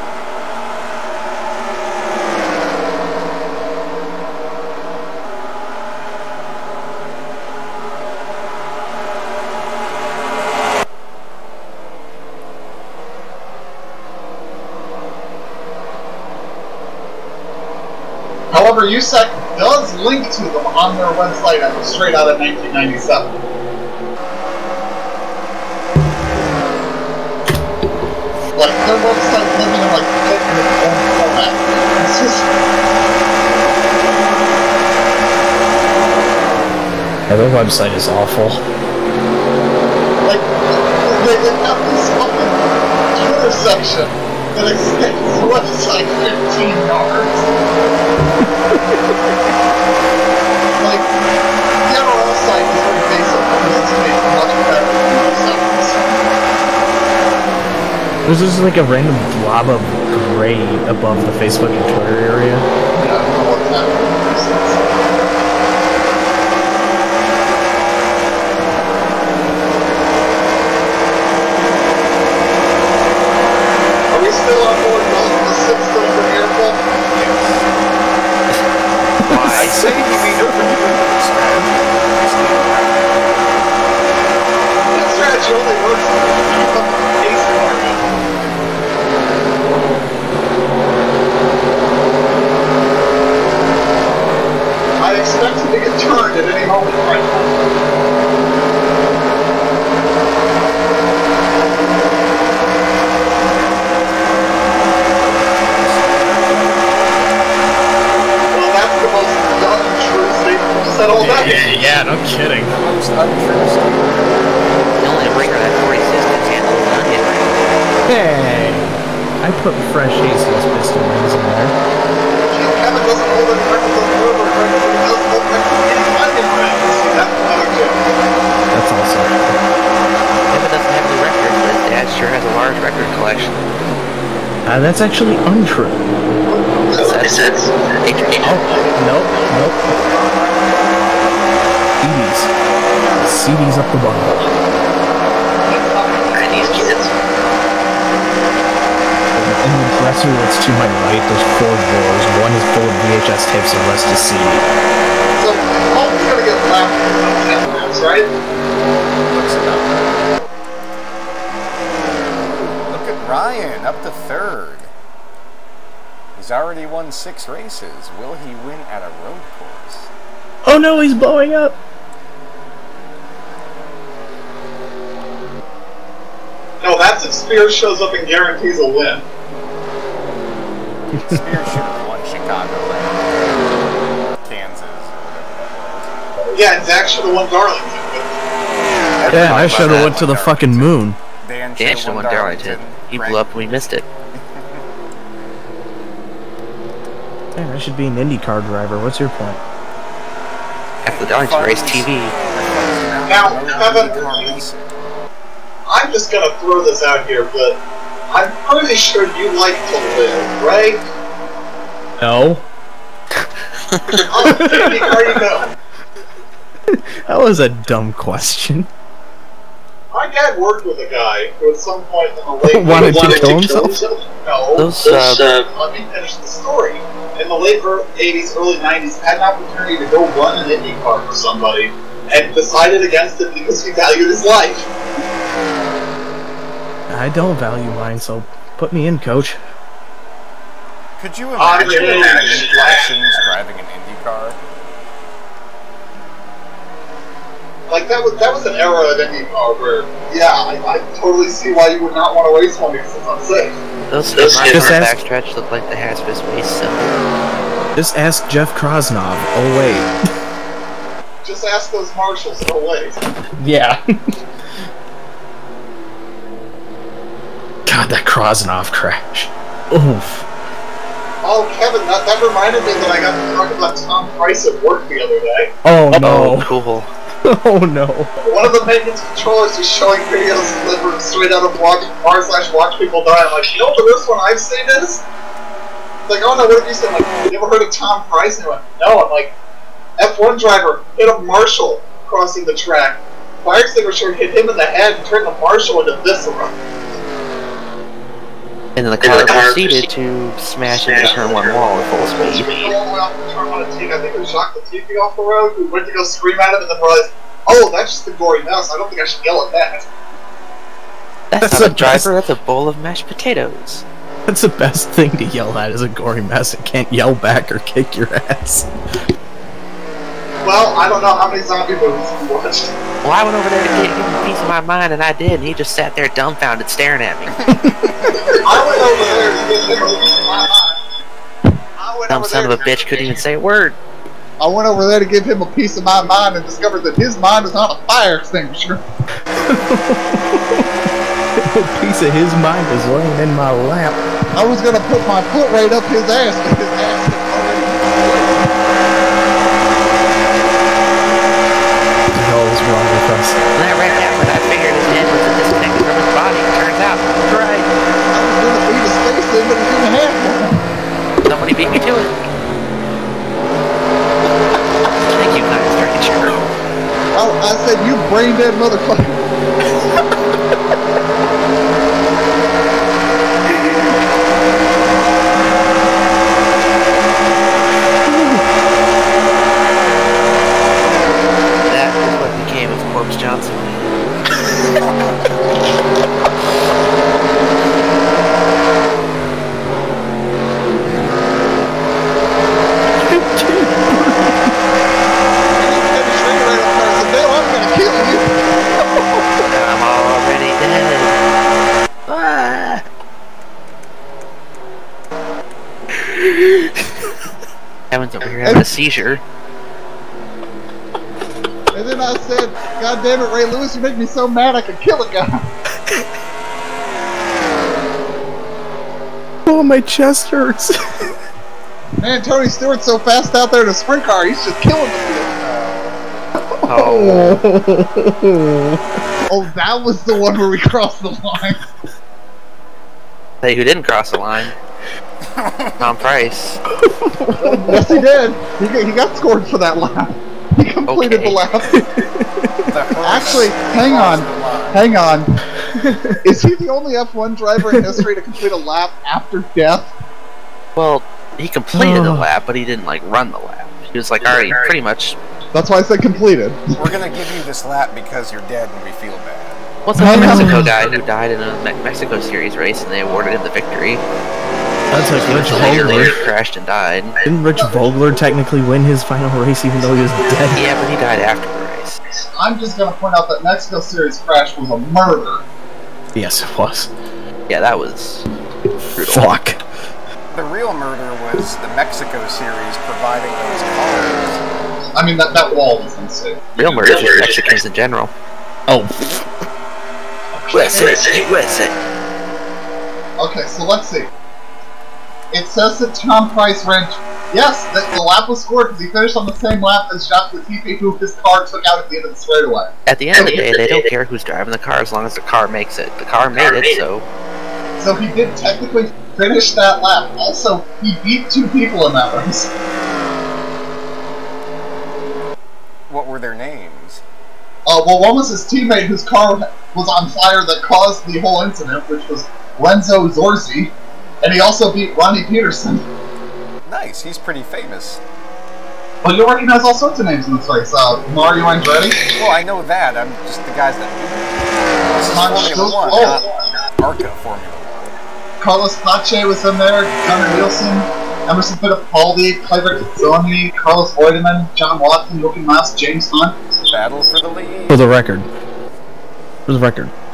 However, USAC does link to them on their website straight out of 1997. Like, their website living in, like, its own format. It's just... Yeah, their website is awful. Like, they have this fucking Twitter section that extends the website 15 yards. Like, the N.O.R.L site is very basic, but this is made much better than the sites. There's just like a random blob of gray above the Facebook and Twitter area. Yeah, I don't know what's happening. Are we still on board with the 6-cylinder airport? I say you mean open to the strategy. That strategy only works if you keep up the pace market. I expect him to get turned at any moment right now. Well, that's the most untrue statement you said all day. Yeah, no kidding. The most untrue statement. The only breaker that 46 can handle is not hit right. Hey, I put fresh ACS piston rings in there. Kevin doesn't hold any records on the river, but he does hold records on any onion rings. That's another joke. That's also Kevin doesn't have any records, but his dad sure has a large record collection. that's actually untrue. That's Nope. CDs up the bottom. And these kids. In the dresser that's to my right, there's 4 drawers. One is full of VHS tapes and the rest is CD. So, Paul's gonna get laughed at about 10 minutes, right? Looks about right. Look at Ryan, up to 3rd. He's already won 6 races. Will he win at a road course? Oh no, he's blowing up! No, that's if Spears shows up and guarantees a win. Spears should have won Chicago, Kansas, or whatever that was. Yeah, and Zach should have won Darlington. Yeah, I should have went to the fucking moon. Dan Dan should have won Darlington. Darlington. He blew up and we missed it. Man, I should be an IndyCar driver. What's your point? After the Darlington race TV. Now, Kevin, I'm just gonna throw this out here, but I'm pretty sure you like to live, right? No. Oh, there you go. That was a dumb question. My dad worked with a guy who at some point in the late Wanted to kill himself? No, Those, let me finish the story. In the late 80s, early 90s, had an opportunity to go run an IndyCar for somebody, and decided against it because he valued his life. I don't value mine, so put me in, coach. Could you imagine Lessons driving an IndyCar? Like, that was an era of IndyCar where, yeah, I totally see why you would not want to race one because it's unsafe. Those backstretch look like the hazardous waste symbol. Just ask Jeff Krosnov. Oh, wait. Just ask those marshals. Oh, wait. Yeah. God, that Krosnov crash. Oof. Oh, Kevin, that reminded me that I got to talk about Tom Price at work the other day. Oh, no. Oh, cool. Oh, no. One of the maintenance controllers was showing videos delivered straight out of watch people die. I'm like, you know what this one I've seen is? It's like, oh no, what have you seen? Like, you ever heard of Tom Price? And he went, no. I'm like, F1 driver hit a marshal crossing the track. Fire extinguisher hit him in the head and turned the marshal into viscera. And then the car proceeded to smash into the turn 1 wall at full speed. All the way off the turn 1 and I think it was Jacques Latifi off the road who went to go scream at him and then realized, oh, that's just a gory mess. I don't think I should yell at that. That's not a driver, that's a bowl of mashed potatoes. That's the best thing to yell at is a gory mess and can't yell back or kick your ass. Well, I don't know how many zombie movies you watched. Well, I went over there to give him a piece of my mind, and I did, and he just sat there dumbfounded staring at me. I went over there to give him a piece of my mind. Dumb son of a bitch couldn't even say a word. I went over there to give him a piece of my mind and discovered that his mind is not a fire extinguisher. A piece of his mind is laying in my lap. I was gonna put my foot right up his ass, but his ass is already... What the hell is wrong with us? When I read that one, I figured his head was disconnected from his body. Turns out, I was right. I was gonna beat his face in, but he didn't have one. Somebody beat me to it. Thank you, kind stranger. Oh, I said, you brain dead motherfucker. That is what became of Corpse Johnson. I'm already dead. Ah. Kevin's over here having a seizure. And then I said, God damn it, Ray Lewis, you make me so mad I could kill a guy. Oh, my chest hurts. Man, Tony Stewart's so fast out there in a sprint car, he's just killing the field. Oh. Oh, that was the one where we crossed the line. Hey, who didn't cross the line? Tom Price. Yes, he did. He got scored for that lap. He completed the lap. Actually, hang on. Is he the only F1 driver in history to complete a lap after death? Well, he completed the lap, but he didn't, like, run the lap. He was, like, already pretty much... That's why I said completed. We're gonna give you this lap because you're dead and we feel bad. What's the Mexico guy who died in a Mexico Series race and they awarded him the victory? That's like Rich Later Vogler. crashed and died. Didn't Rich Vogler technically win his final race even though he was dead? Yeah, but he died after the race. I'm just going to point out that Mexico Series crash was a murder. Yes, it was. Yeah, that was brutal. Fuck. The real murder was the Mexico Series providing those cars. I mean, that wall was insane. Real murder is just Mexicans in general. Oh. Listen. Okay, so let's see. It says that Tom Price ran Yes, the lap was scored because he finished on the same lap as Jacques Latifi, who his car took out at the end of the straightaway. At the end of the day, they don't care who's driving the car as long as the car makes it. The car made it, so... So he did technically finish that lap. Also, he beat 2 people in that race. What were their names? Well, one was his teammate whose car was on fire that caused the whole incident, which was Renzo Zorzi, and he also beat Ronnie Peterson. Nice, he's pretty famous. Well, you'll recognize all sorts of names in this race. Mario Andretti. Well, I know that. I'm just the guys that... This is Formula 1, not ARCA Formula 1. Carlos Pache was in there, Gunnar Nielsen, Emerson Fittipaldi, Cliver Tizzoni, Carlos Reutemann, John Watson, Joachim Mass, James Hunt. Battle for the lead. For the record,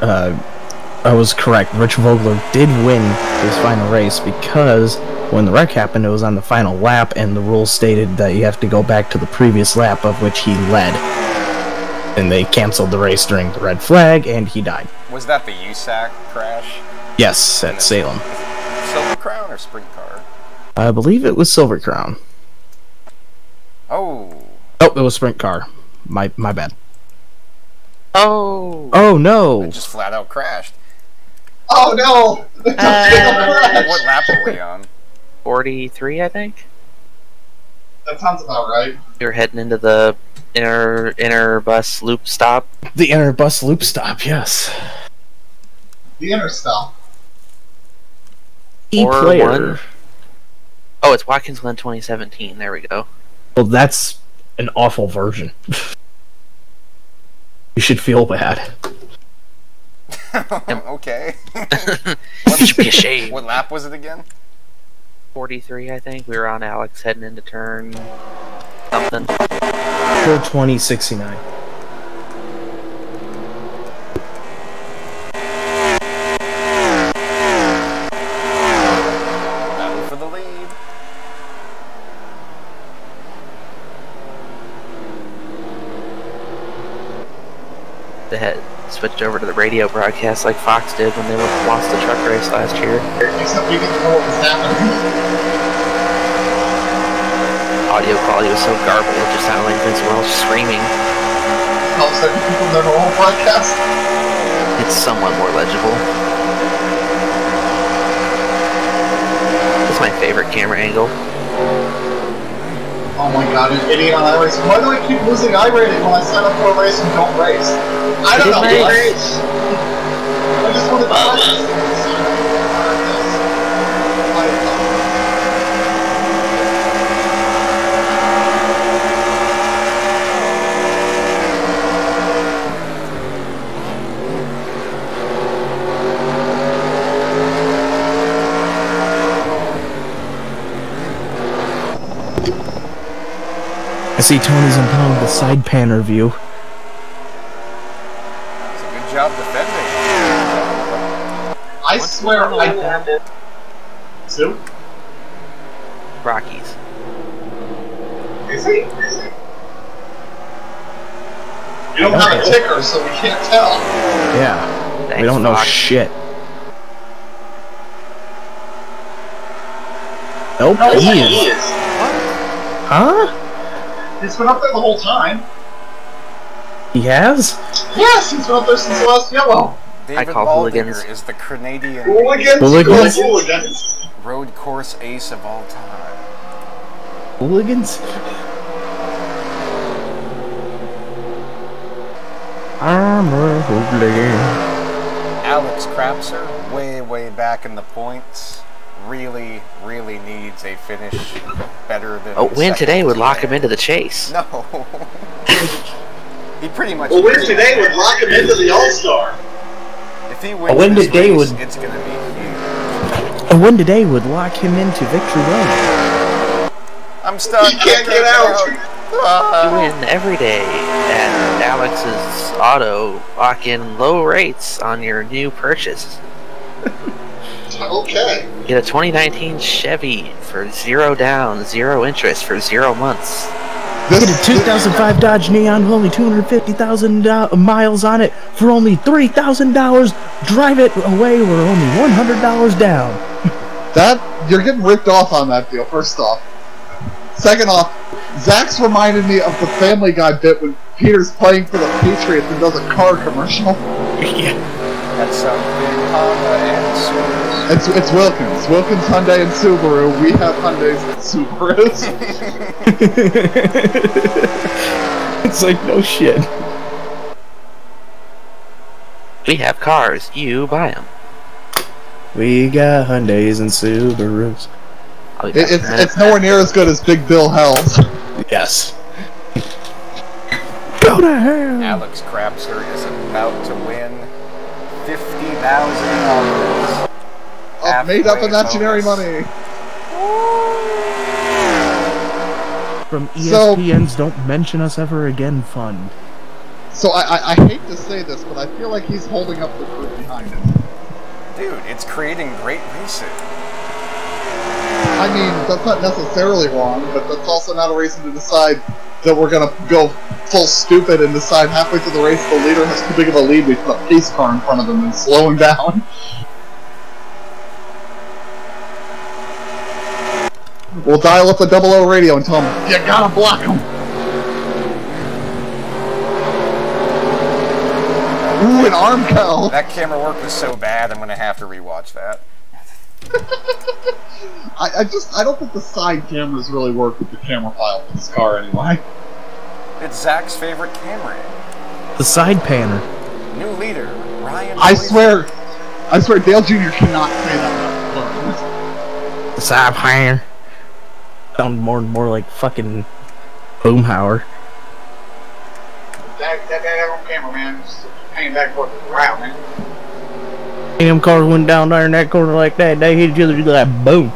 I was correct. Rich Vogler did win his final race because when the wreck happened, it was on the final lap, and the rules stated that you have to go back to the previous lap of which he led. And they canceled the race during the red flag, and he died. Was that the USAC crash? Yes, at Salem. Silver Crown or Sprint Car? I believe it was Silver Crown. Oh. Oh, it was Sprint Car. My bad. Oh. Oh no! It just flat out crashed. Oh no! What lap were we on? 43, I think. That sounds about right. You're heading into the inner bus loop stop. The inner bus loop stop, yes. The inner stop. E-player. Oh, it's Watkins Glen 2017. There we go. Well, that's an awful version. You should feel bad. Okay. You should be ashamed. What lap was it again? 43, I think. We were on Alex heading into turn something. 420.69. Battle for the lead. They had switched over to the radio broadcast like Fox did when they lost the truck race last year. Except we didn't know what was happening. Audio quality was so garbled, it just sounded like Vince Welch screaming. All of a sudden, people never whole broadcast. It's somewhat more legible. It's my favorite camera angle. Oh my god, an idiot on iRacing. Why do I keep losing iRating when I sign up for a race and don't race? I don't know. I just want to race. I see Tony's impounding the side panner view. It's a good job defending. I swear I did. Sue? Rockies. Is he? You don't have a ticker, so we can't tell. Yeah. Thanks, We don't know Fox. shit. Nope, No, he he is. is. Huh? He's been up there the whole time. He has? Yes, he's been up there since the last yellow. David call Baldinger hooligans. is the Canadian Hooligans. road course ace of all time. Hooligans? I'm a hooligan. Alex Krapser, way back in the points, really needs a finish better than. A win today would lock him in. into the chase. No. He pretty much. A win today would lock him into the All-Star. If he wins A win this today race, would- it's gonna be huge. A win today would lock him into victory lane. I'm stuck. He can't get out. You win every day at Alex's Auto. Lock in low rates on your new purchase. Okay. Get a 2019 Chevy for 0 down, 0 interest for 0 months. Get a 2005 Dodge Neon with only 250,000 miles on it for only $3,000. Drive it away with only $100 down. That you're getting ripped off on that deal. First off, Second off, Zach's reminded me of the Family Guy bit when Peter's playing for the Patriots and does a car commercial. Yeah. That's big Honda and Subarus. It's Wilkins. Wilkins, Hyundai, and Subaru. We have Hyundais and Subarus. It's like, no shit. We have cars. You buy them. We got Hyundais and Subarus. It's nowhere near as good as Big Bill Hell's. Yes. Go to hell! Alex Crapser is about to win $50,000. I've made up imaginary money. From ESPN's Don't Mention Us Ever Again fund. So I hate to say this, but I feel like he's holding up the group behind him. Dude, it's creating great racing. I mean, that's not necessarily wrong, but that's also not a reason to decide that we're gonna go full stupid and decide halfway through the race the leader has too big of a lead, we put a pace car in front of him and slow him down. We'll dial up the 00 radio and tell him, you gotta block him! Ooh, an arm cow! That camera work was so bad, I'm gonna have to rewatch that. I don't think the side cameras really work with the camera file of this car anyway. It's Zach's favorite Camry. The side panner. New leader, Ryan. I swear, Dale Jr. cannot say that. The side panner. Sound more and more like fucking Boomhauer. That on camera, man. Just hanging back for the round, man. Them cars went down there in that corner like that, they hit each other like boom.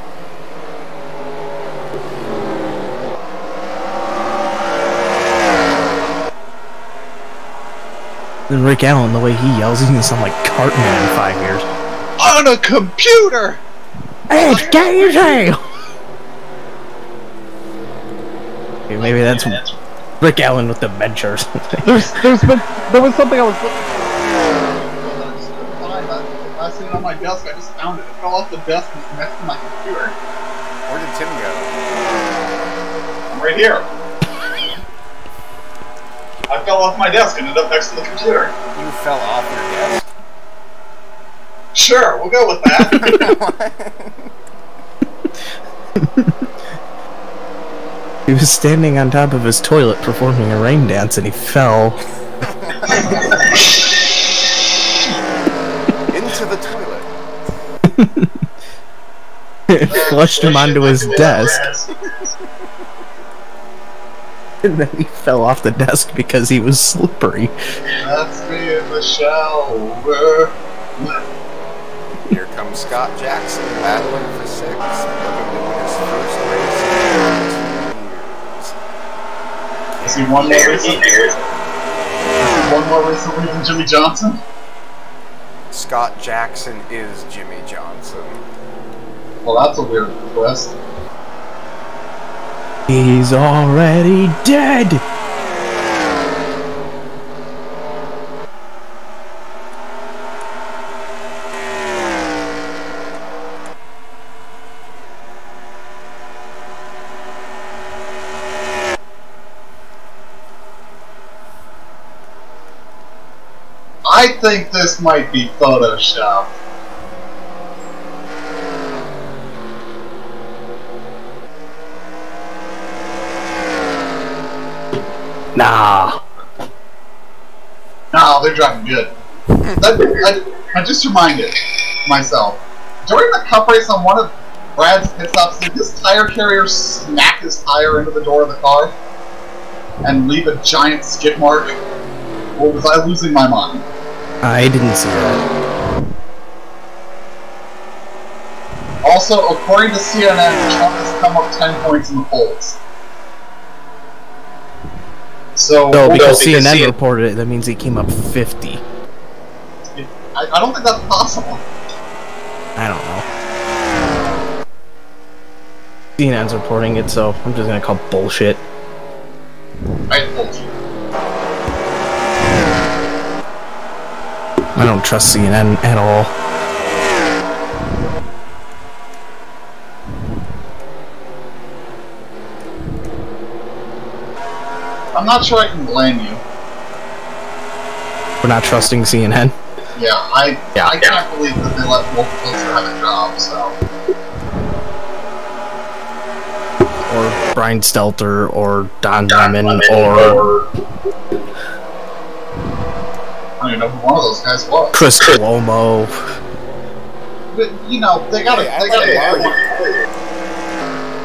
Then Rick Allen, the way he yells, he's gonna sound like Cartman in 5 years. On a computer! It's gay as hell! Okay, maybe that's Rick Allen with dementia or something. There was something I was looking for. I seen it on my desk, I just found it. It fell off the desk and it's next to my computer. Where did Tim go? I'm right here. I fell off my desk and ended up next to the computer. You fell off your desk? Sure, we'll go with that. He was standing on top of his toilet performing a rain dance and he fell. Into the toilet. It flushed him onto his desk. And then he fell off the desk because he was slippery. That's me in the shower. Here comes Scott Jackson battling for 6, looking to win his first race in 2 years. Is he one more recently? Is he one more recently than Jimmy Johnson? Scott Jackson is Jimmy Johnson. Well, that's a weird request. He's already dead! I think this might be Photoshop. Nah. No, they're driving good. I just reminded myself. During the cup race on one of Brad's pit stops, did this tire carrier smack his tire into the door of the car? And leave a giant skid mark? Or was I losing my mind? I didn't see that. Also, according to CNN, Trump has come up 10 points in the polls. So, because CNN reported it, that means he came up 50. I don't think that's possible. I don't know. CNN's reporting it, so I'm just gonna call bullshit. I told you. I don't trust CNN at all. I'm not sure I can blame you. We're not trusting CNN. Yeah, I can't believe that they let Wolf Blitzer have a job, so. Or Brian Stelter, or Don Lemon, or I don't even know who one of those guys was. Chris Cuomo. But, you know, they gotta.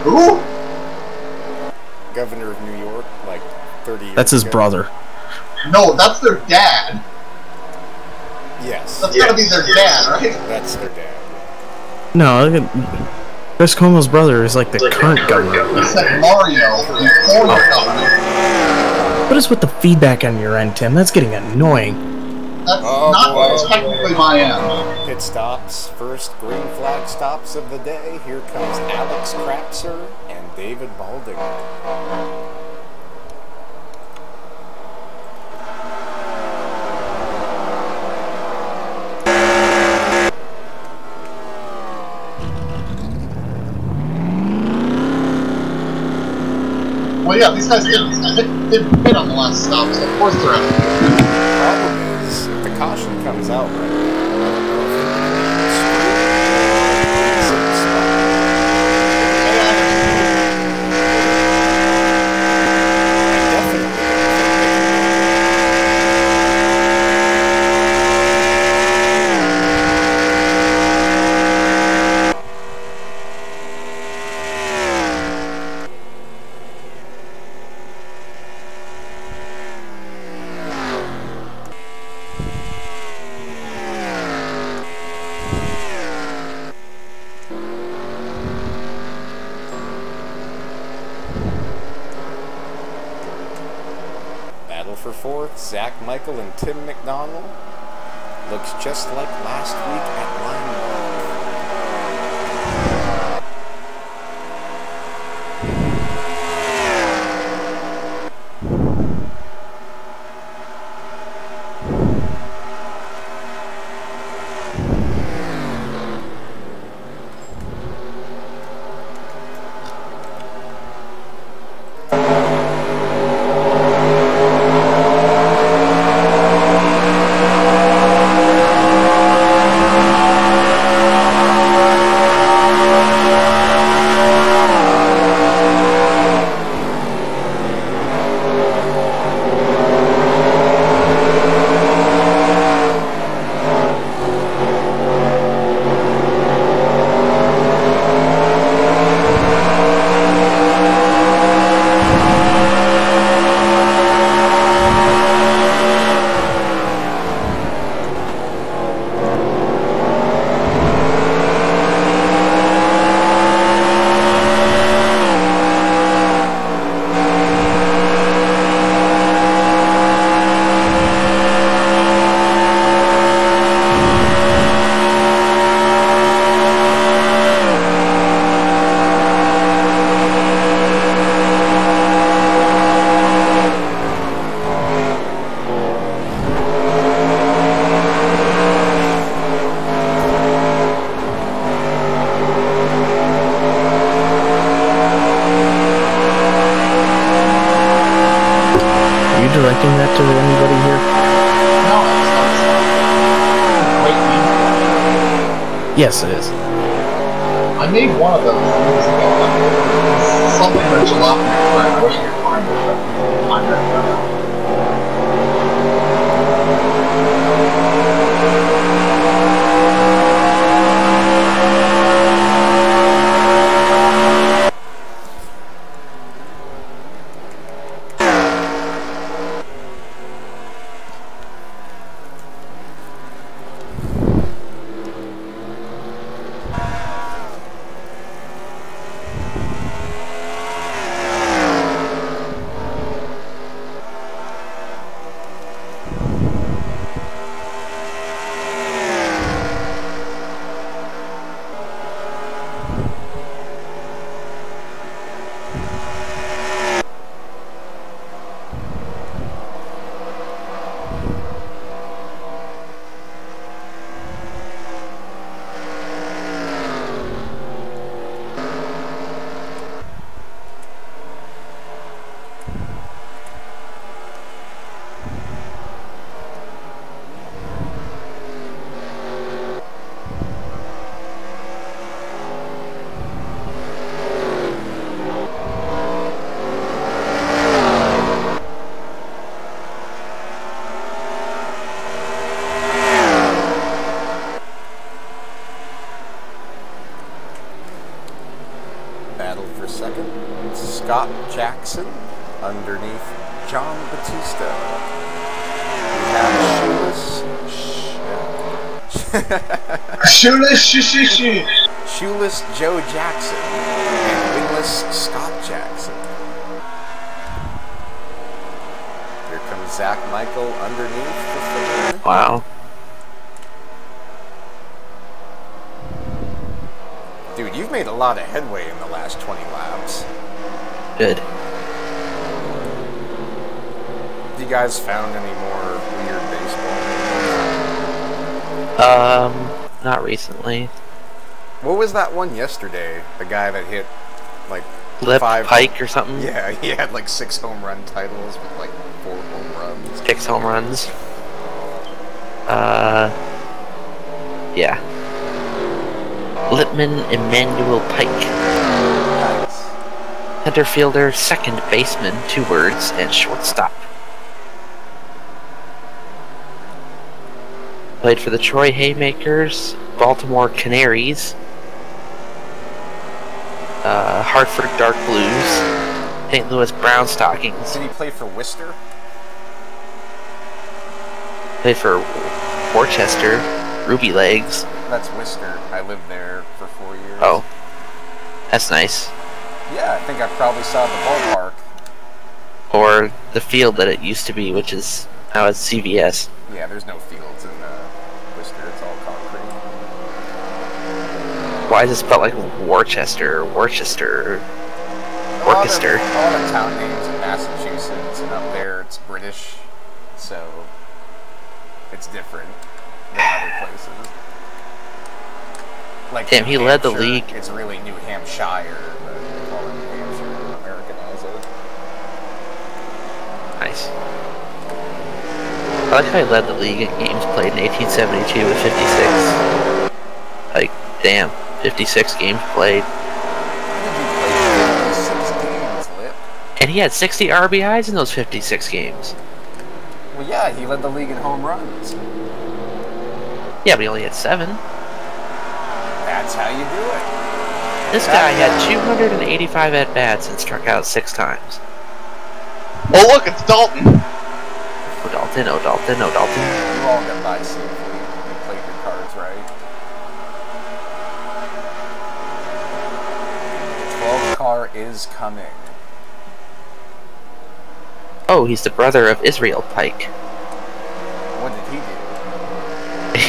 Who? Governor of New York, like 30 years That's his ago. brother. No, that's their dad. Yes. That's gotta be their dad, right? That's their dad. No, Chris Cuomo's brother is like the current governor. You said Mario, the former governor. What is with the feedback on your end, Tim? That's getting annoying. That's Oh, not boy. technically my end. Pit stops, first green flag stops of the day. Here comes Alex Kratzer and David Balding. Well, yeah, these guys didn't hit on the last stop, so of course they're out. The problem is, if the caution comes out right now, I don't know if for fourth, Zach Michael and Tim McDonald. Looks just like last week at Line. Directing that to anybody here? No, it's not. Wait, Yes, it is. I made one of those years ago. It's something that jalopnik friend. I wish I could find it, but I'm not. battle for second. Scott Jackson underneath John Batista. We have Shoeless Joe Jackson and wingless Scott Jackson. Here comes Zach Michael underneath the third. Wow. Dude, you've made a lot of headway in the last 20 laps. Good. Have you guys found any more weird baseball? Not recently. What was that one yesterday? The guy that hit like Lip 5 Pike or something? Yeah, he had like 6 home run titles with like 4 home runs. 6 home runs. Yeah. Lipman Emmanuel Pike. Nice. Center fielder, second baseman, 2 words, and shortstop. Played for the Troy Haymakers, Baltimore Canaries, Hartford Dark Blues, St. Louis Brown Stockings. Did he play for Worcester? Played for Worcester, Ruby Legs. That's Worcester. I lived there for 4 years. Oh, that's nice. Yeah, I think I probably saw the ballpark. Or the field that it used to be, which is now it's CVS. Yeah, there's no fields in Worcester. It's all concrete. Why is it spelled like Worcester, Worcester, A lot Worcester? of town names in Massachusetts, and up there it's British, so it's different than other places. Like Damn, New he led the Hampshire, league. It's really New Hampshire, but they call it New Hampshire to Americanize it. Nice. I like how he led the league in games played in 1872 with 56. Like, damn, 56 games played. How did you play 56 games, Lip? And he had 60 RBIs in those 56 games. Well, yeah, he led the league in home runs. Yeah, but he only had 7. That's how you do it. This guy had 285 at-bats and struck out 6 times. Oh, look, it's Dalton. Oh, Dalton, oh, Dalton, oh, Dalton. You all got by safely. You played your cards right. 12 car is coming. Oh, he's the brother of Israel Pike. What did he do?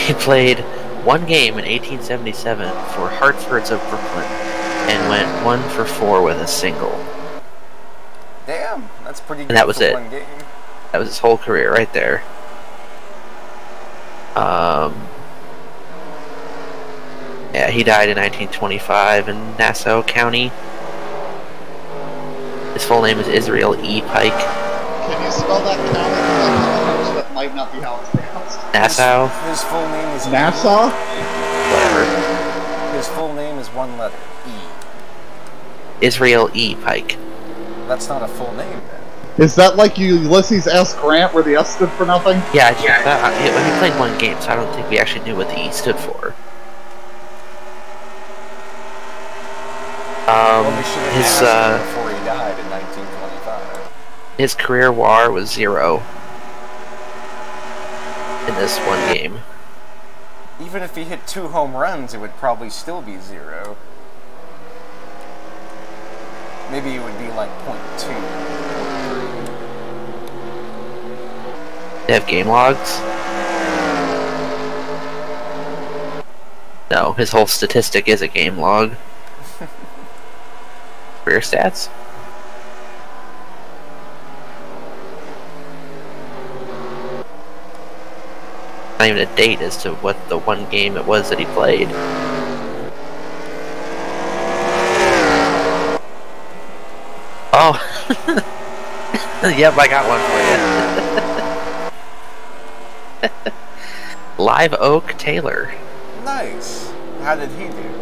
He played 1 game in 1877 for Hartfords of Brooklyn and went 1 for 4 with a single. Damn, that's pretty good. And that was for it. 1 game. That was his whole career right there. Yeah, he died in 1925 in Nassau County. His full name is Israel E. Pike. Can you spell that county? That might not be how it's pronounced. Nassau? His full name is Nassau? Whatever. His full name is 1 letter, E. Israel E. Pike. That's not a full name then. Is that like Ulysses S. Grant, where the S stood for nothing? Yeah, he played 1 game, so I don't think we actually knew what the E stood for. Well, we should have His asked him before he died in 1925. his career WAR was 0 in this 1 game. Even if he hit 2 home runs, it would probably still be 0. Maybe it would be like 0.2. They have game logs? No, his whole statistic is a game log. Career stats? Not even a date as to what the 1 game it was that he played. Oh! Yep, I got one for you. Live Oak Taylor. Nice. How did he do?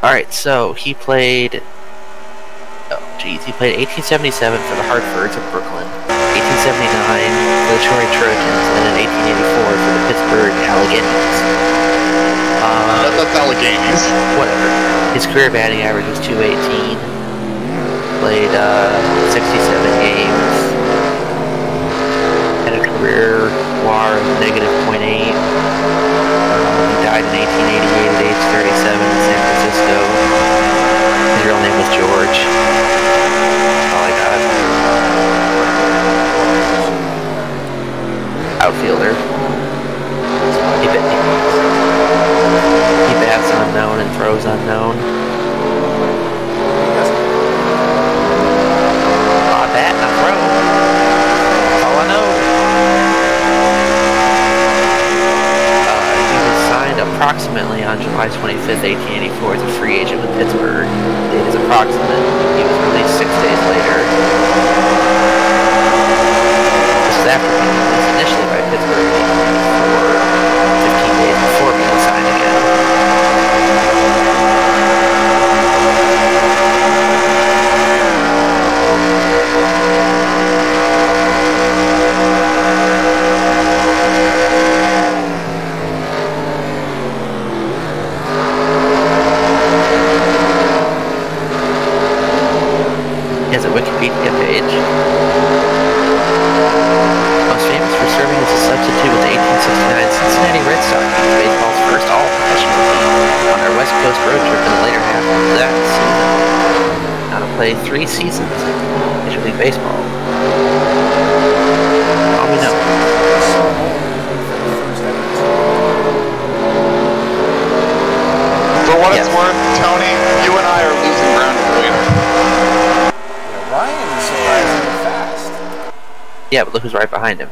Alright, so he played... Oh, geez, he played 1877 for the Hartfords of Brooklyn, 1879 for Detroit Trojans, and in 1884 for the Pittsburgh Alleghenies. That's Alleghenies. Whatever. His career batting average was .218. Played 67 games. Had a career WAR of -.8. He died in 1888 at age 37 in San Francisco. His real name was George. That's all I got. Outfielder. He bats unknown and throws unknown. Bat and a throw. That's all I know. He was signed approximately on July 25th, 1884 as a free agent with Pittsburgh. The date is approximate. He was released 6 days later. This is after being released initially by Pittsburgh for 15 days before being signed again. Has a Wikipedia page. Most famous for serving as a substitute with the 1869 Cincinnati Red Sox, baseball's first all-professional team, on their West Coast road trip in the later half of that season. Now to play 3 seasons in Major League Baseball. All we know. For what it's worth, Tony, you and I are losing ground later. Ryan is surprisingly fast. Yeah, but look who's right behind him.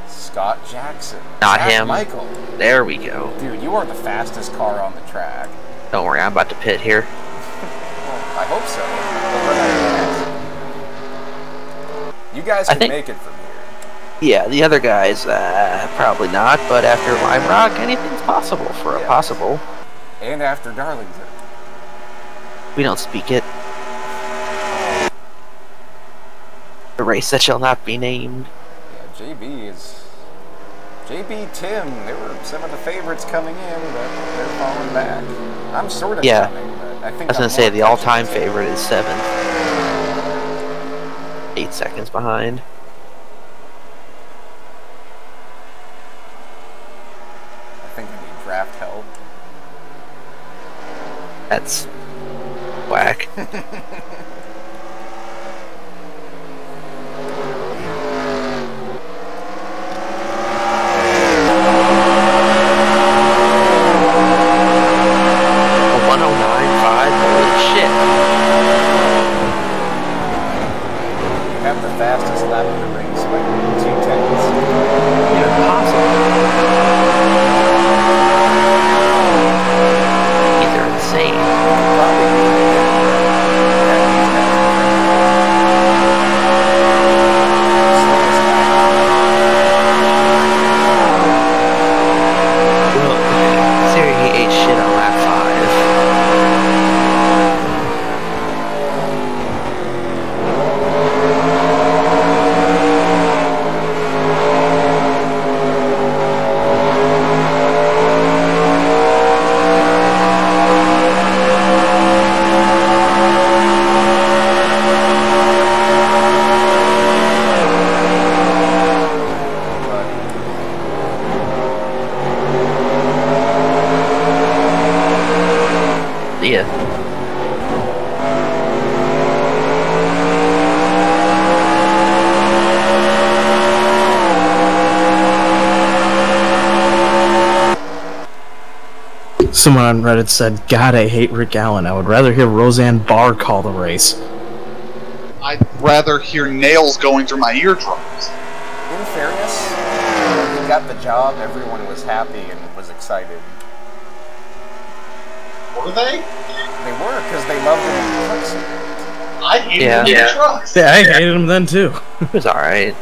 Scott Jackson. Not Jack him. Michael. There we go. Dude, you are the fastest car on the track. Don't worry, I'm about to pit here. Well, I hope so. You guys can make it from here. Yeah, the other guys, probably not, but after Lime Rock, anything's possible for a possible. And after Darlington. We don't speak it. The race that shall not be named. Yeah, JB Tim, they were some of the favorites coming in, but they're falling back. I'm sort of coming, but I think I was going to say the all-time favorite is 7th. 8 seconds behind. I think I need draft help. That's whack. Fastest lap of the race by 2 tenths. These are insane. Well, Siri, he ate shit on lap 5. Yeah. Someone on Reddit said, God, I hate Rick Allen. I would rather hear Roseanne Barr call the race. I'd rather hear nails going through my eardrums. In fairness, when he got the job, everyone was happy and was excited. Were they? They were, because they loved him in the truck suit. I hated him in the trucks. Yeah, I hated him then too. It was alright.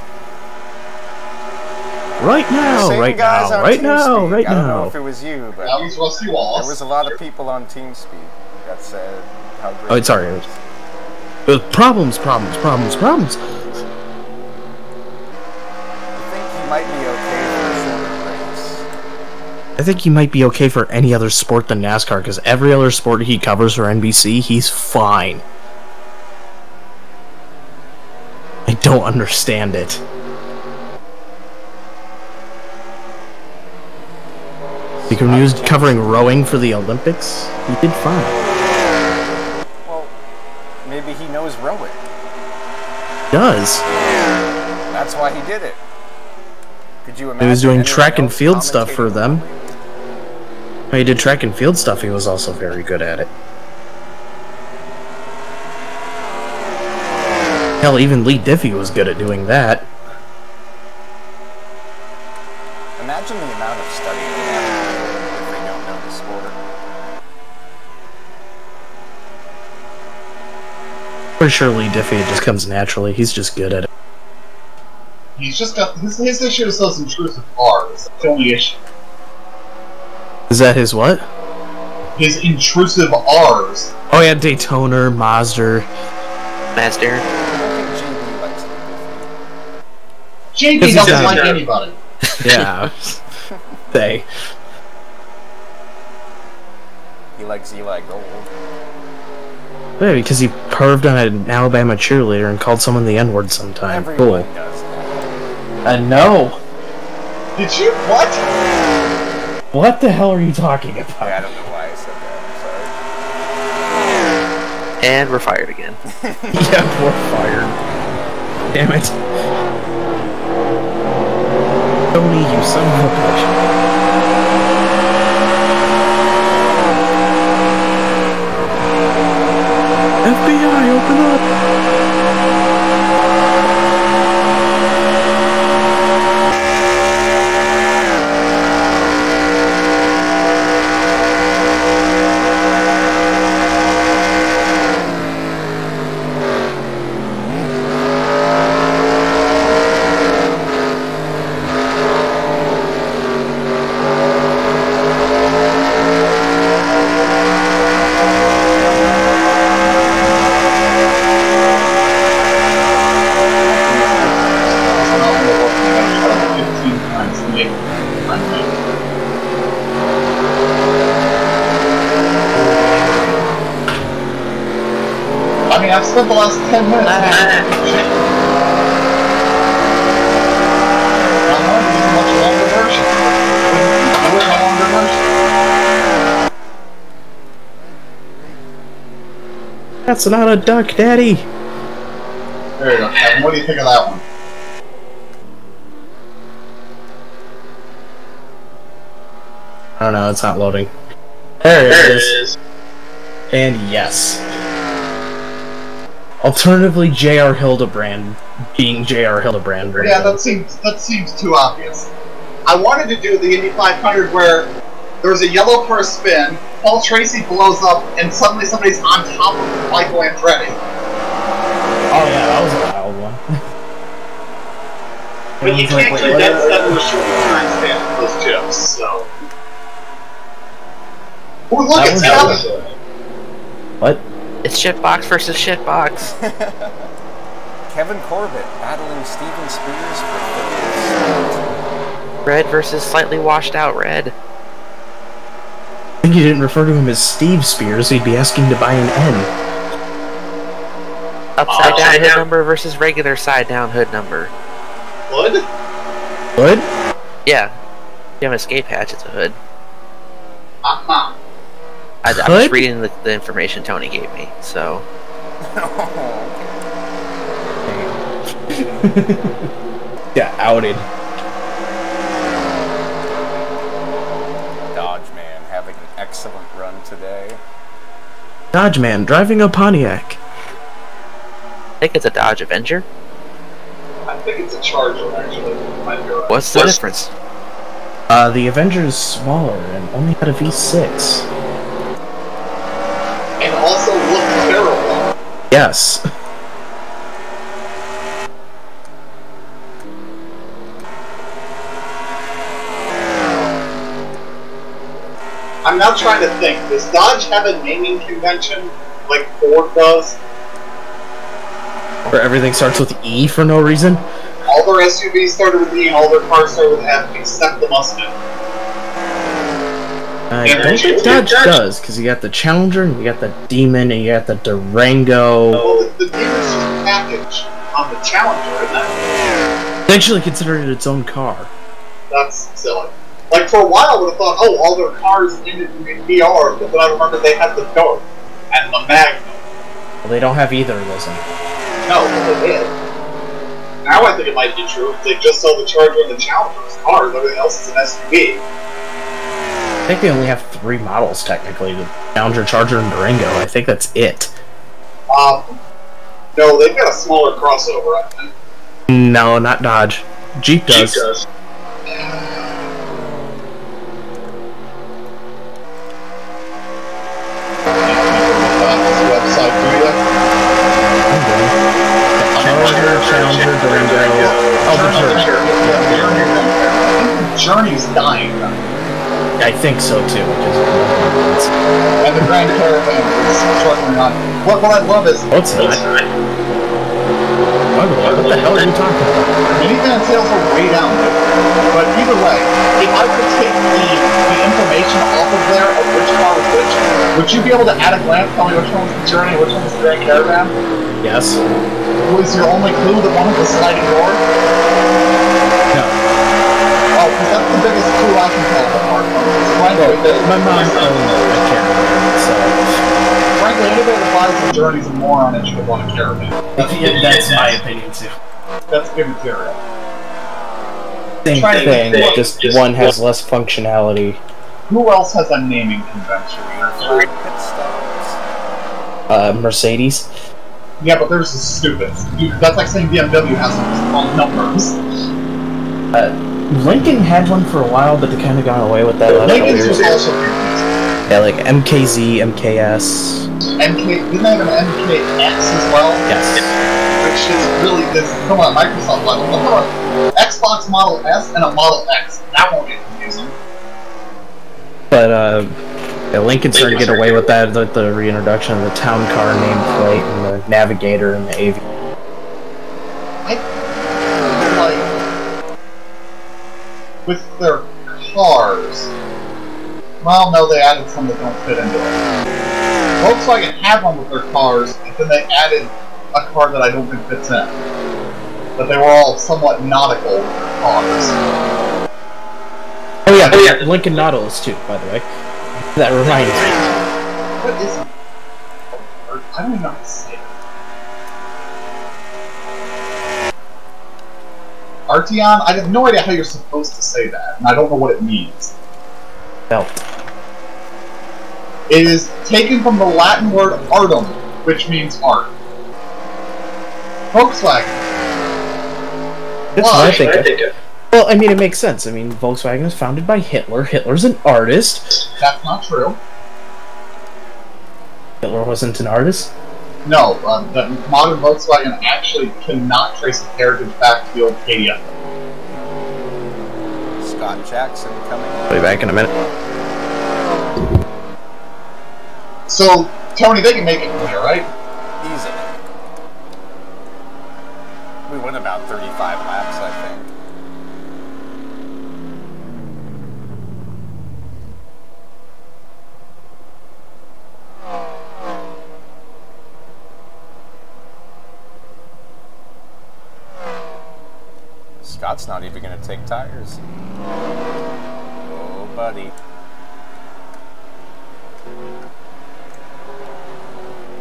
Right now, right now, right now, right I don't know now. if it was you, but That was Rusty Wallace. there was a lot of people on TeamSpeak that said how great. Oh, it's sorry. It was problems. I think might be okay for a shorter race. I think he might be okay for any other sport than NASCAR, because every other sport he covers for NBC, he's fine. I don't understand it. Because when he was covering rowing for the Olympics, he did fine. Well, maybe he knows rowing. He does. That's why he did it. Could you imagine? He was doing anyone track and else field stuff for commentating them. rowing? When he did track and field stuff, he was also very good at it. Hell, even Lee Diffie was good at doing that. Imagine the amount of study they have to do if they don't know the sport. Pretty sure Lee Diffie, it just comes naturally. He's just good at it. He's just got his issue is those intrusive R's. That's the only issue. Is that his what? His intrusive R's. Oh yeah, Daytona, Mazda. Master. I think JB likes Lee Diffie. JB He's doesn't got- like anybody. Yeah. They. He likes Eli Gold. Yeah, because he perved on an Alabama cheerleader and called someone the N-word sometime. Everyone Cool. does that. I know. Did you what? What the hell are you talking I about? don't know why I said that. And we're fired again. Yeah, we're fired. Damn it. Tony, you son of a bitch. FBI, open up! I mean, I've spent the last 10 minutes. I don't know, this is a much longer version. Do it in a longer version. That's not a duck, Daddy! There you go, Kevin. What do you think of that one? I don't know, it's not loading. There it is. And yes. Alternatively, J.R. Hildebrand being J.R. Hildebrand. Yeah, that seems too obvious. I wanted to do the Indy 500 where there's a yellow for a spin, Paul Tracy blows up, and suddenly somebody's on top of Michael Andretti. Oh yeah, that was a wild one. But you can't do that stuff with a short time span for those chips, so... Ooh, look, it's Kevin! What? It's shitbox versus shitbox. Kevin Corbett battling Steven Spears for Red versus slightly washed out Red. I think you didn't refer to him as Steve Spears, he'd be asking to buy an N. Upside down hood number versus regular side down hood number. Hood? Hood? Yeah. If you have an escape hatch, it's a hood. Uh-huh. I'm just reading the information Tony gave me, so. Yeah, outed. Dodge Man having an excellent run today. Dodge Man driving a Pontiac. I think it's a Dodge Avenger. I think it's a Charger, actually. Might be right. What's the difference? The Avenger's smaller and only had a V6. And also look terrible. Yes. I'm now trying to think, does Dodge have a naming convention like Ford does? Where everything starts with E for no reason? All their SUVs started with E and all their cars started with F except the Mustang. I don't think Dodge does, because you got the Challenger, and you got the Demon, and you got the Durango. Well, the Demon's just a package on the Challenger, isn't it? They actually considered it its own car. That's silly. Like, for a while I would have thought, oh, all their cars ended in VR, but then I remember they had the Dark and the Magnum. Well, they don't have either of those anymore. No, but they did. Now I think it might be true if they just sell the Charger and the Challenger as cars, everything else is an SUV. I think they only have 3 models, technically. The Challenger, Charger, and Durango. I think that's it. No, they've got a smaller crossover, I think. No, not Dodge. Jeep does. Jeep does. Website, do you? Challenger, Durango. Oh, the Journey's dying. I think so too. And the Grand Caravan is struggling on. What I love is. Oh, it's not. What the hell are you talking about? Minivan sales are way down. But either way, if I could take the information off of there of which car was which, would you be able to at a glance tell me which one was the Journey and which one was the Grand Caravan? Yes. Was your only clue the one with the sliding door? No. Oh, because that's the biggest clue I can tell apart from it. My mom owned a Caravan, so... Frankly, anybody that buys the Journeys and more on it should have bought a Caravan. That's my opinion too. That's good material. Same thing, just one has less functionality. Who else has a naming convention? Mercedes. Yeah, but theirs is stupid. That's like saying BMW has some small numbers. Lincoln had one for a while, but they kind of got away with that. Lincoln's was also confusing. Yeah, like MKZ, MKS. Didn't they have an MKX as well? Yes. Which is really this. Come on, Microsoft level. Look at Xbox Model S and a Model X. That won't get confusing. But yeah, Lincoln started to get away with that, the reintroduction of the town car nameplate and the Navigator and the AV. With their cars. Well, no, they added some that don't fit into it. Volkswagen had one with their cars, and then they added a car that I don't think fits in. But they were all somewhat nautical with their cars. Oh yeah, Lincoln Nautilus too, by the way. That reminds me. What is it? I don't even know how to say it. Arteon? I have no idea how you're supposed to say that, and I don't know what it means. Belt. It is taken from the Latin word artem, which means art. Volkswagen. That's what I think. Well, I mean, it makes sense. I mean, Volkswagen was founded by Hitler. Hitler's an artist. That's not true. Hitler wasn't an artist? No, the modern Volkswagen actually cannot trace its heritage back to the old Cadia. Scott Jackson coming. I'll be back in a minute. So, Tony, they can make it clear, right? Easily. We went about 35 laps, I think. Scott's not even going to take tires. Oh, buddy.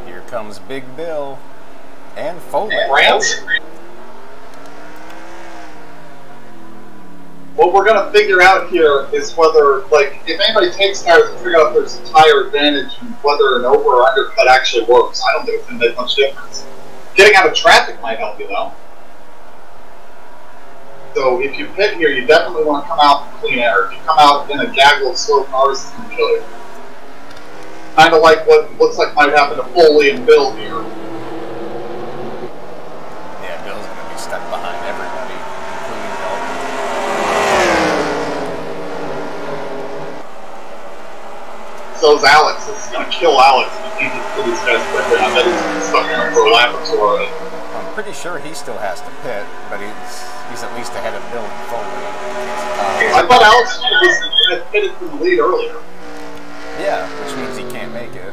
Here comes Big Bill. And Foley. France? What we're going to figure out here is whether, like, if anybody takes tires and figure out if there's a tire advantage and whether an over or undercut actually works. I don't think it's going to make much difference. Getting out of traffic might help you, though. So if you pit here, you definitely want to come out in clean air. If you come out in a gaggle of slow cars, it's going to kill you. Kind of like what looks like might happen to Foley and Bill here. Yeah, Bill's going to be stuck behind everybody, including Bill. So is Alex. This is going to kill Alex if he can kill these guys quickly. I bet he's been stuck in him for a lap or two already. pretty sure he still has to pit, but he's at least ahead of Bill and Foley. I thought Alex had pitted from the lead earlier. Yeah, which means he can't make it.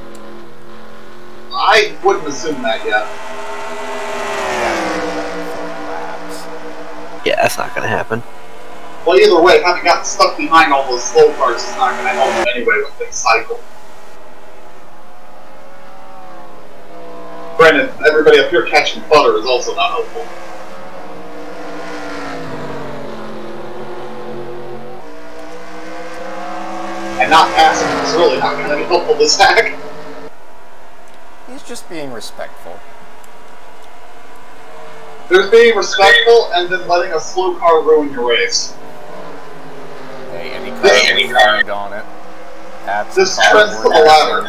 I wouldn't assume that yet. Yeah, that's not gonna happen. Well, either way, having gotten stuck behind all those slow cars is not going to help him anyway with the cycle. Granted, everybody up here catching butter is also not helpful. And not passing is really not going to be helpful to Zach. He's just being respectful. There's being respectful and then letting a slow car ruin your race. Hey, any car on it. That's this trends to the ladder.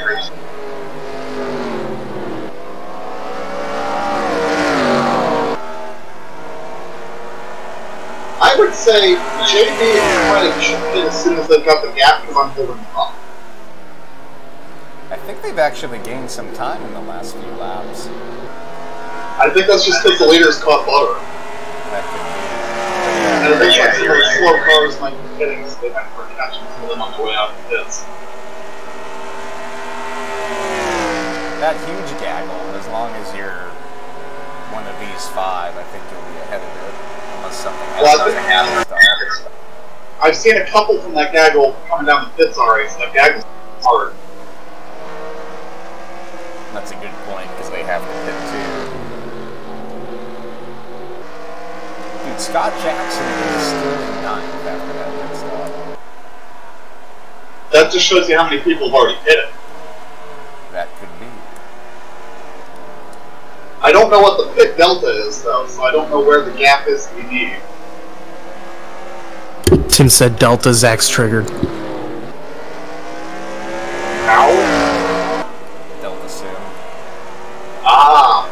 I would say JB and Craig should hit as soon as they've got the gap because I'm holding them up. I think they've actually gained some time in the last few laps. I think that's just because the leaders caught butter. That could be. And I think some of the slow cars might be hitting, so they might be catching some of them on the way out of the pits. That huge gaggle, as long as you're one of these five, I think you'll be ahead of it. Unless something happens. I've seen a couple from that gaggle coming down the pits already, so that gaggle's hard. That's a good point, because they have to pit too. Dude, Scott Jackson is still in ninth after that pit stop. That just shows you how many people have already hit it. That could be. I don't know what the pit delta is, though, so I don't know where the gap is we need. Tim said Delta, Zach's triggered. How? Delta Sim. Ah.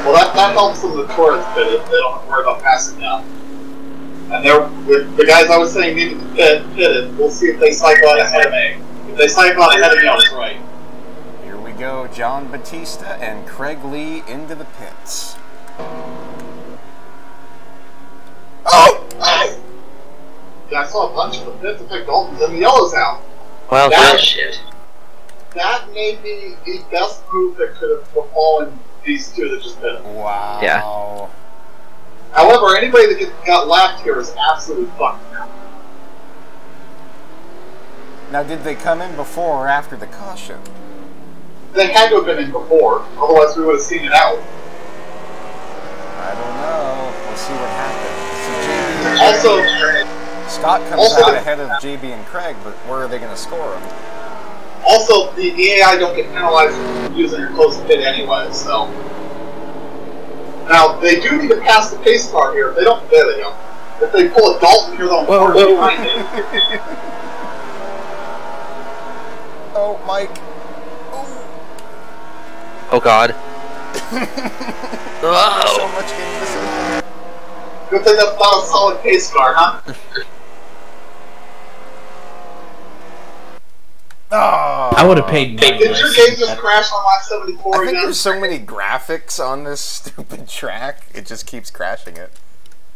Well, that helps them the tourist pit if they don't have to worry about passing down. And the guys I was saying needed to pit it. We'll see if they cycle out ahead of me. If they cycle out ahead of me, I was right. Here we go, John Batista and Craig Lee into the pits. Oh! Yeah, I saw a bunch of the pits. I picked Dalton's and the yellow's out. Well, that shit. That may be the best move that could have befallen these two that just pit. Wow. Yeah. However, anybody that got lapped here is absolutely fucked now. Now, did they come in before or after the caution? They had to have been in before, otherwise we would have seen it out. I don't know. We'll see what happens. Also, Scott comes out ahead of JB and Craig, but where are they going to score him? Also, the EAI don't get penalized for using your close pit anyway, so... Now, they do need to pass the pace car here. If they don't, there they go. If they pull a Dalton here, they'll put it behind it. Oh, Mike. Oh God. So much getting this. Good thing that's not a solid pace car, huh? Oh, I would have paid. Did your game just crash on lap 74 I think again? there's so many graphics on this stupid track, it just keeps crashing it.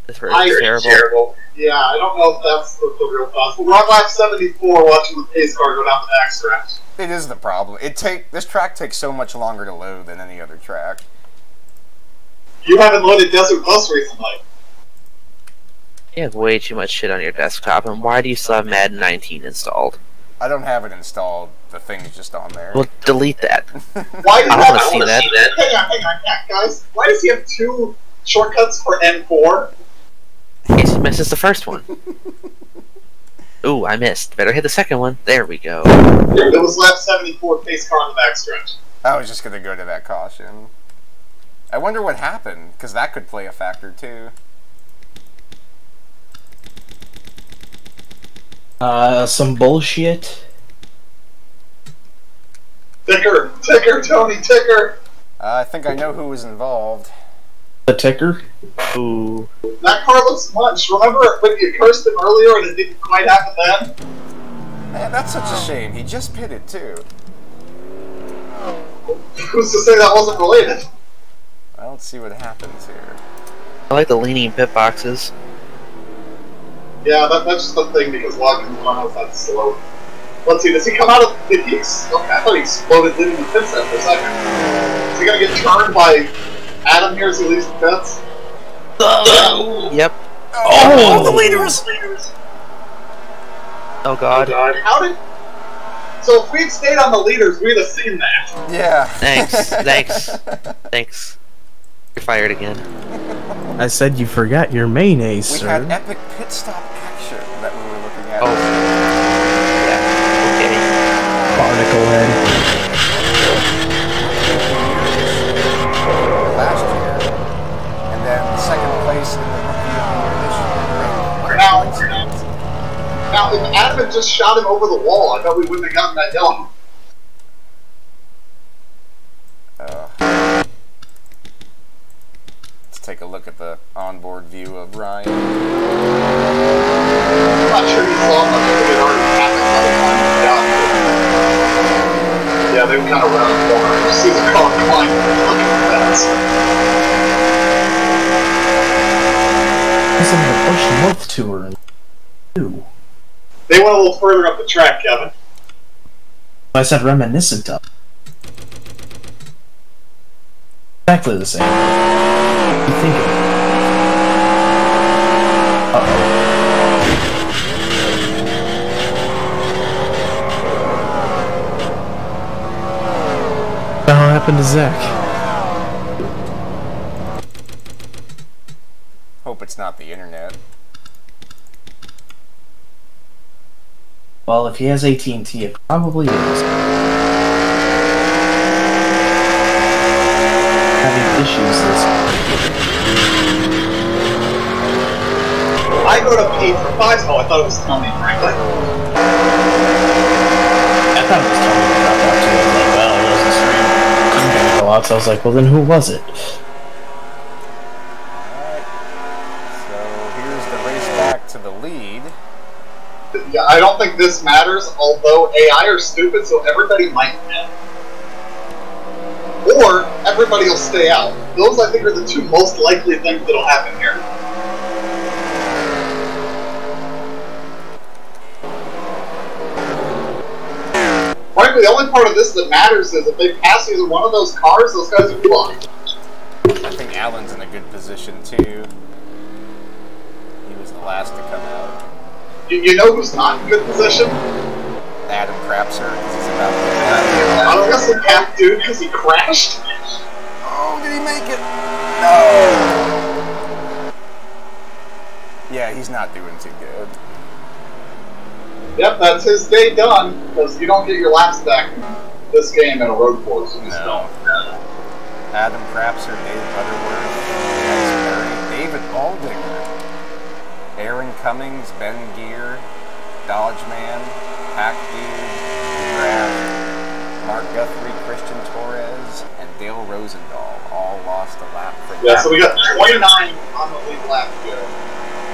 This is terrible. Yeah, I don't know if that's the real cause. But we're on lap 74 watching the pace car go down the backstretch. It is the problem. This track takes so much longer to load than any other track. You haven't loaded Desert Bus recently. You have way too much shit on your desktop, and why do you still have Madden 19 installed? I don't have it installed. The thing's just on there. Well, delete that. Why do you I have want to see that. Hang on, guys. Why does he have two shortcuts for N4? In case he misses the first one. Ooh, I missed. Better hit the second one. There we go. It was lap 74 pace car on the backstretch. I was just going to go to that caution. I wonder what happened, because that could play a factor too. Some bullshit. Ticker, Tony, ticker. I think I know who was involved. The ticker? Ooh. That car looks much. Remember when you cursed him earlier and it didn't quite happen then? Man, that's such a shame. He just pitted too. Who's to say that wasn't related? Well, let's see what happens here. I like the leaning pit boxes. Yeah, that's just the thing because Watkins knows that slow. Let's see, does he come out of... Did he... Okay, I thought he exploded leaving the pit stop for a second. Is he gonna get turned by Adam here as he leaves the pits? Yep. Oh, the leaders! Oh god. How did... So if we'd stayed on the leaders, we'd have seen that. Yeah. Thanks. You're fired again. I said you forgot your mayonnaise, We sir. had epic pit stop action that we were looking at. Oh. Yeah. Okay. Barnacle head. Last year, and then second place in the rookie of the year this year. Now, if Adam had just shot him over the wall, I bet we wouldn't have gotten that yellow. Let's take a look at the onboard view of Ryan. I'm not sure he saw much of it already happened by the time he got there. Yeah, they were kind of round the corner. You see the car climb looking fast. It's in the Bush North Tour. They went a little further up the track, Kevin. I said reminiscent of. Exactly the same. You think of it. Uh-oh. What the hell happened to Zach? Hope it's not the internet. Well, if he has AT&T, it probably is. Having issues this. I go to pay for 5. Oh, I thought it was Tony, frankly. I thought it was Tony who dropped out too. I was like, well, it wasn't stream. Couldn't go out, so I was like, well, then who was it? Alright. So here's the race back to the lead. Yeah, I don't think this matters, although AI are stupid, so everybody might win. Or everybody will stay out. Those, I think, are the two most likely things that'll happen here. Frankly, the only part of this that matters is if they pass you in one of those cars, those guys are blocked. I think Alan's in a good position too. He was the last to come out. You know who's not in good position? Adam Crapser, because he's about to I'm guessing Half Dude because he crashed. Oh, did he make it? No! Yeah, he's not doing too good. Yep, that's his day done, because you don't get your laps back in this game at a road course. You just No. don't. Adam Crapser, Dave Butterworth, David Aldinger, Aaron Cummings, Ben Gear, Dodge Man, Pack Dude, Graff, Mark Guthrie, Christian Torres, and Dale Rosendahl all lost a lap from Yeah, so we got 29 on the lead lap here.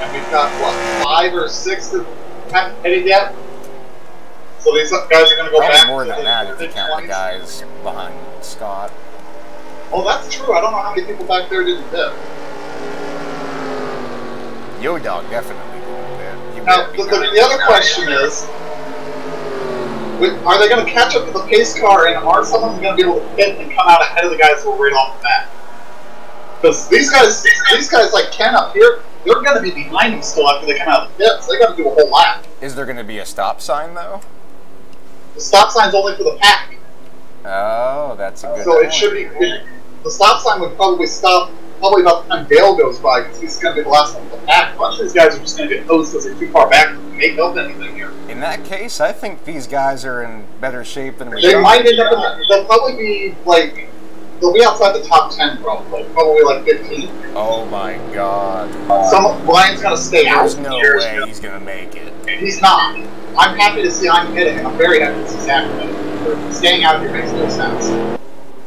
And we've got, what, 5 or 6 that haven't headed yet? So these guys are going to go Probably back more to than the that if you count the 20s. guys behind Scott. Oh, that's true. I don't know how many people back there didn't dip. Yo-Dog definitely didn't bid. He Now, would be the other question is, are they going to catch up to the pace car, and are some of them going to be able to pit and come out ahead of the guys who are right off the bat? Because these guys like Ken up here, they're going to be behind them still after they come out of the pits. They got to do a whole lap. Is there going to be a stop sign though? The stop sign's only for the pack, Oh, that's a good so point. it should be. The stop sign would probably stop about the time Dale goes by, because he's going to be the last one for the pack. A bunch of these guys are just going to get hosed because they're too far back to make up anything here. In that case, I think these guys are in better shape than we They thought. might end up in they'll probably be like, they'll be outside the top 10 probably like 15. Oh my god. Brian's going to stay out. There's no way he's going to make it. He's not. I'm happy to see I'm hitting, and I'm very happy to see Zach hitting. Staying out here makes no sense.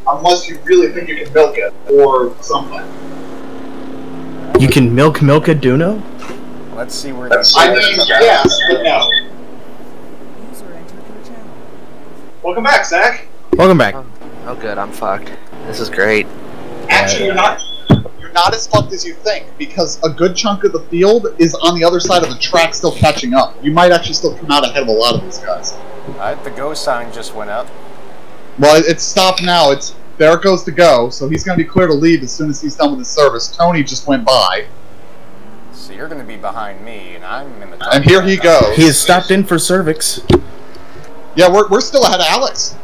Unless you really think you can milk it, or something. You can milk a Duno? Let's see where this I mean, yes, but no. Welcome back, Zach. Welcome back. Oh good, I'm fucked. This is great. Actually, you're not as fucked as you think, because a good chunk of the field is on the other side of the track still catching up. You might actually still come out ahead of a lot of these guys. The go sign just went up. Well, it's stopped now. There it goes to go, so he's going to be clear to leave as soon as he's done with his service. Tony just went by. So you're going to be behind me, and I'm in the top. And here he goes. He has stopped in for cervix. Yeah, we're still ahead of Alex.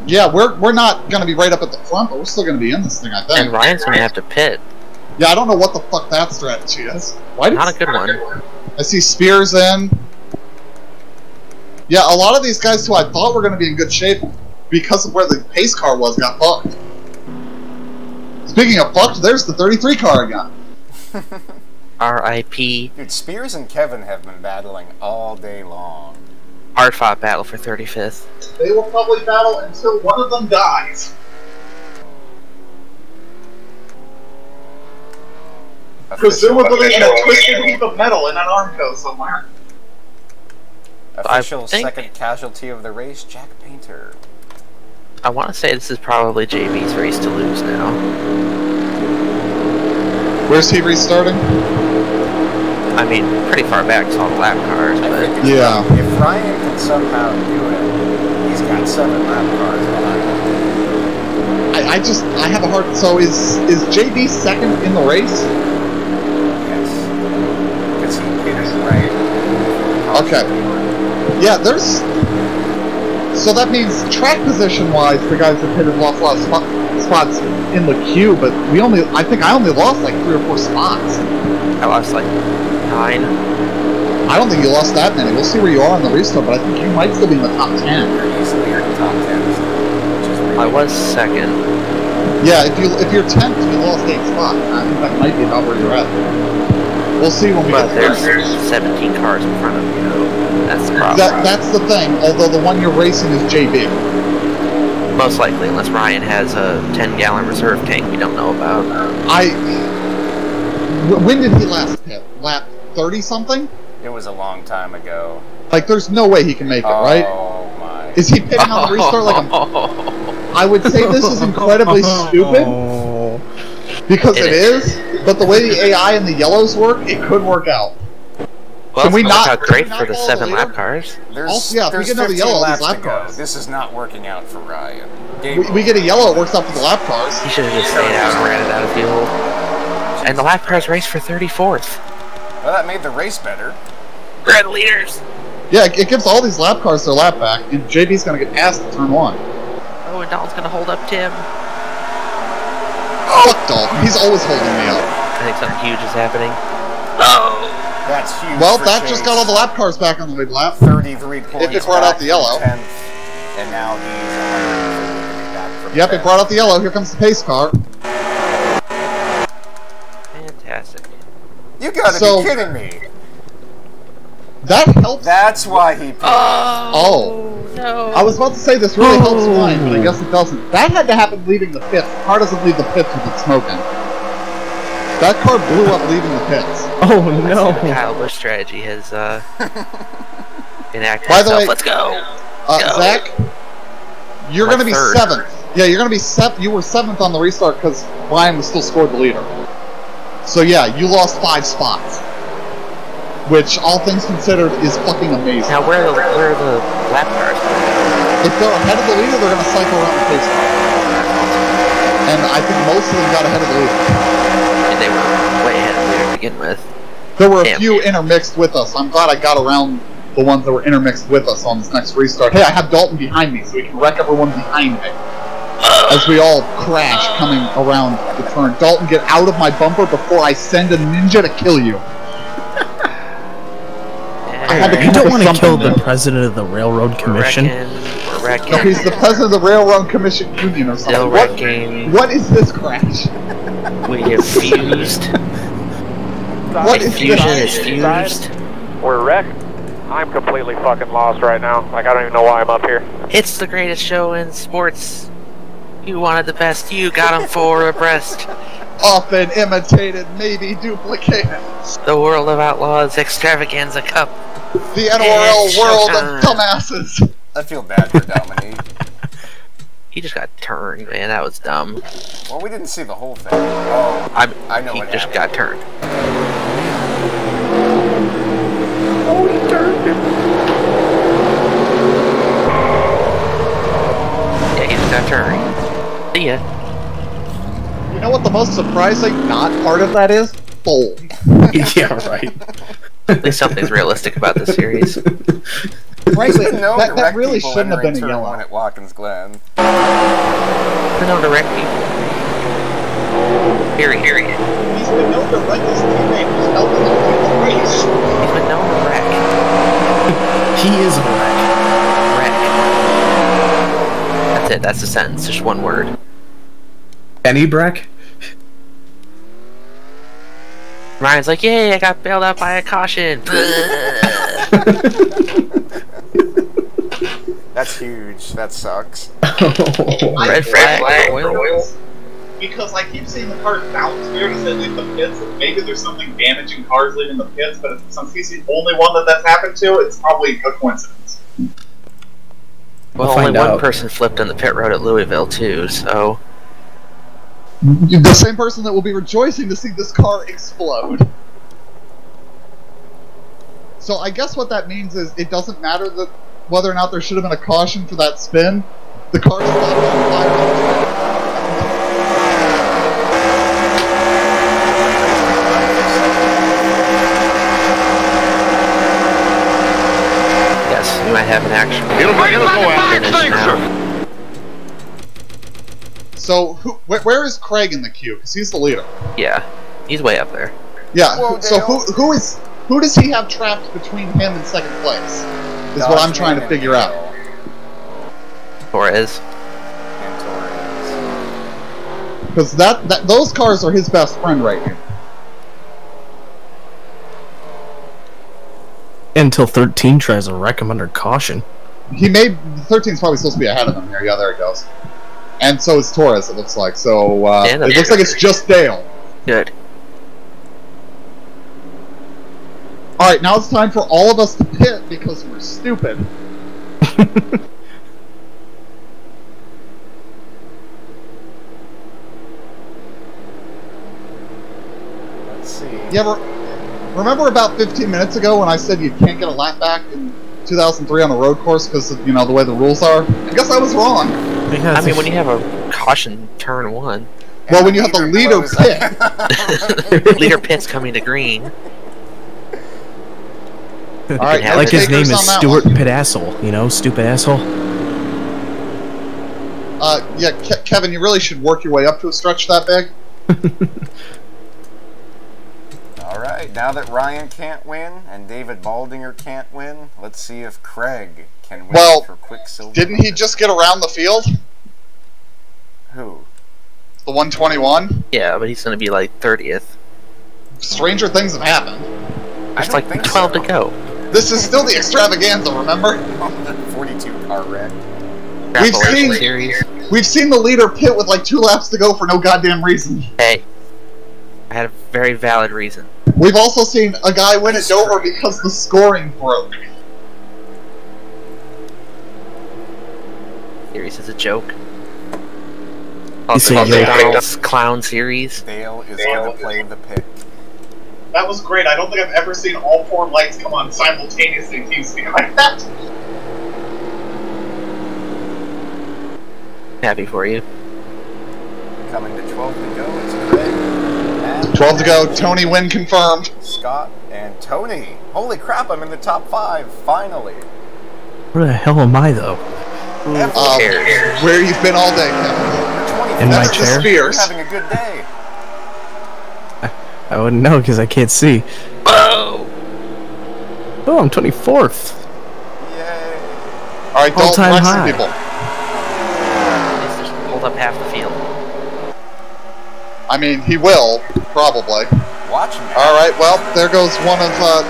Yeah, we're not going to be right up at the front, but we're still going to be in this thing, I think. And Ryan's going to have to pit. Yeah, I don't know what the fuck that strategy is. Not a good one. I see Spears in. Yeah, a lot of these guys who I thought were going to be in good shape because of where the pace car was got fucked. Speaking of fucked, there's the 33 car again. R.I.P. Dude, Spears and Kevin have been battling all day long. Hard-fought battle for 35th. They will probably battle until one of them dies. Presumably in a twisted heap of metal in an Armco somewhere. Official second casualty of the race, Jack Painter. I want to say this is probably JB's race to lose now. Where's he restarting? I mean, pretty far back to all the lap cars, but... Yeah. If Ryan can somehow do it, he's got 7 lap cars behind him. I have a hard... So is JB second in the race? Yes. Because he hit it right. Okay. Yeah, there's... So that means track position-wise, the guys that pitted lost a lot of spots in the queue, but I think I only lost like 3 or 4 spots. I lost like 9. I don't think you lost that many. We'll see where you are on the restart, but I think you might still be in the top 10. You're easily in the top 10. Which is really I was second. Yeah, if you're 10th, you lost 8 spots. I think that might be about where you're at. We'll see when we But get there's 17 cars in front of you. That's the problem. That's the thing, although the one you're racing is JB. Most likely, unless Ryan has a 10-gallon reserve tank we don't know about. When did he last pit? Lap 30-something? It was a long time ago. Like, there's no way he can make it, right? Oh my. Is he pitting on the restart like I would say this is incredibly stupid. Because it is, but the way the AI and the yellows work, it could work out. Well, can we not out great can we for the not 7 follow lap later? cars. There's, Yeah, if we there's get another 15 yellow, laps these lap to go. cars. This is not working out for Ryan. We get a yellow, it works out for the lap cars. He should have just stayed out and ran it out of fuel. And the lap cars raced for 34th. Well, that made the race better. Red leaders. Yeah, it gives all these lap cars their lap back, and JB's going to get past at turn 1. Oh, and Dalton's going to hold up Tim. Fuck Dalton, he's always holding me up. I think something huge is happening. Oh! That's huge. Well, for that Chase. just got all the lap cars back on the lead lap. 33 points. If it brought out the yellow. 10th, and now he's back from Yep, 10th. it brought out the yellow. Here comes the pace car. Fantastic. You gotta be kidding me. That helps. That's why he picked. Oh. No. I was about to say this really helps mine, but I guess it doesn't. That had to happen leaving the pits. The car doesn't leave the pits with it smoking. That car blew up leaving the pits. Oh no! The Kyle Busch strategy has enacted By the way, Let's go. Zach, you're My going to be third. 7th. Yeah, you're going to be 7th. You were 7th on the restart because Ryan was still scored the leader. So yeah, you lost 5 spots, which all things considered is fucking amazing. Now where are the lap cars going to go? If they're ahead of the leader, they're going to cycle around the pace car. And I think most of them got ahead of the leader. And they were way ahead of the leader to begin with. There were a few intermixed with us. I'm glad I got around the ones that were intermixed with us on this next restart. Hey, I have Dalton behind me, so we can wreck everyone behind me. As we all crash coming around the turn. Dalton, get out of my bumper before I send a ninja to kill you. I had to You don't want to something kill the there. president of the Railroad Commission. We're wrecking. No, he's the president of the Railroad Commission Union or Still something. wrecking. What is this crash? We have fused. What is Fusion this? is fused. We're wrecked. I'm completely fucking lost right now. Like, I don't even know why I'm up here. It's the greatest show in sports. You wanted the best. You got him for abreast. Often imitated, maybe duplicated. The World of Outlaws Extravaganza Cup. The N.O.R.L It's world showtime. of dumbasses. I feel bad for Dominique. He just got turned, man. That was dumb. Well, we didn't see the whole thing. Oh, I know he what just happened. got turned. Oh, he turned him. Yeah, he just got turned. See ya. You know what the most surprising not part of that is? Fold. Yeah, right. At least something's realistic about this series. Frankly, He's been known to that wreck really people shouldn't have been a entering turn yellow. one at Watkins Glen. Been known to wreck people. Period. He's been known to wreck his teammate who's helping him win the race. He's been known to wreck. He is a wreck. Wreck. That's it. That's the sentence. Just one word. Any Breck? Ryan's like, yay, I got bailed out by a caution. That's huge. That sucks. Red flag for oil. Because I keep seeing the cars bounce weird as they leave the pits, and maybe there's something damaging cars leaving the pits, but since he's the only one that's happened to, it's probably a coincidence. Well, only one person flipped on the pit road at Louisville, too, so... The same person that will be rejoicing to see this car explode. So I guess what that means is it doesn't matter that whether or not there should have been a caution for that spin. The car stopped on fire. Yes, we might have an action. It'll go out. Finish now. So where is Craig in the queue? Because he's the leader. Yeah, he's way up there. Yeah. Whoa, So Dale. who does he have trapped between him and second place? Is what I'm trying to figure out. Torres. And Torres. Because those cars are his best friend right here. Until 13 tries to wreck him under caution. 13's probably supposed to be ahead of him here. Yeah, there it goes. And so is Torres, it looks like. So it looks like it's just Dale. Good. Alright, now it's time for all of us to pit because we're stupid. Let's see. Yeah, remember about 15 minutes ago when I said you can't get a lap back in 2003 on a road course because of, the way the rules are? I guess I was wrong. I mean, when you have a caution turn one, Well, when you have the leader pit. leader pit's coming to green. Alright, Yeah, Like his name is on that Stuart one. Pitastle, stupid asshole. Yeah, Kevin, you really should work your way up to a stretch that big. Alright, now that Ryan can't win and David Baldinger can't win, let's see if Craig can win Well, for Quicksilver. Didn't he just get around the field? Who? The 121? Yeah, but he's going to be like 30th. Stranger things have happened. I There's don't like think 12 so. to go. This is still the extravaganza, remember? 42 car wreck. We've Grapple seen- series. We've seen the leader pit with like 2 laps to go for no goddamn reason. Hey, I had a very valid reason. We've also seen a guy win at Dover because the scoring broke. Series is a joke. You say Also, joke. McDonald's clown series. Dale is going to play the pit. That was great. I don't think I've ever seen all 4 lights come on simultaneously in TeamSpeak like that. Happy for you. Coming to 12 to go, it's Craig. And 12 to go. Tony win confirmed. Scott and Tony. Holy crap, I'm in the top 5, finally. Where the hell am I, though? Where you've been all day, Kevin. In my That's the chair? You're Spears. having a good day. I wouldn't know because I can't see. Whoa! Oh, I'm 24th. Yay. Alright, Dalton, All-time watch high. some people. He's just pulled up half the field. I mean, he will, probably. Watch me. Alright, well, there goes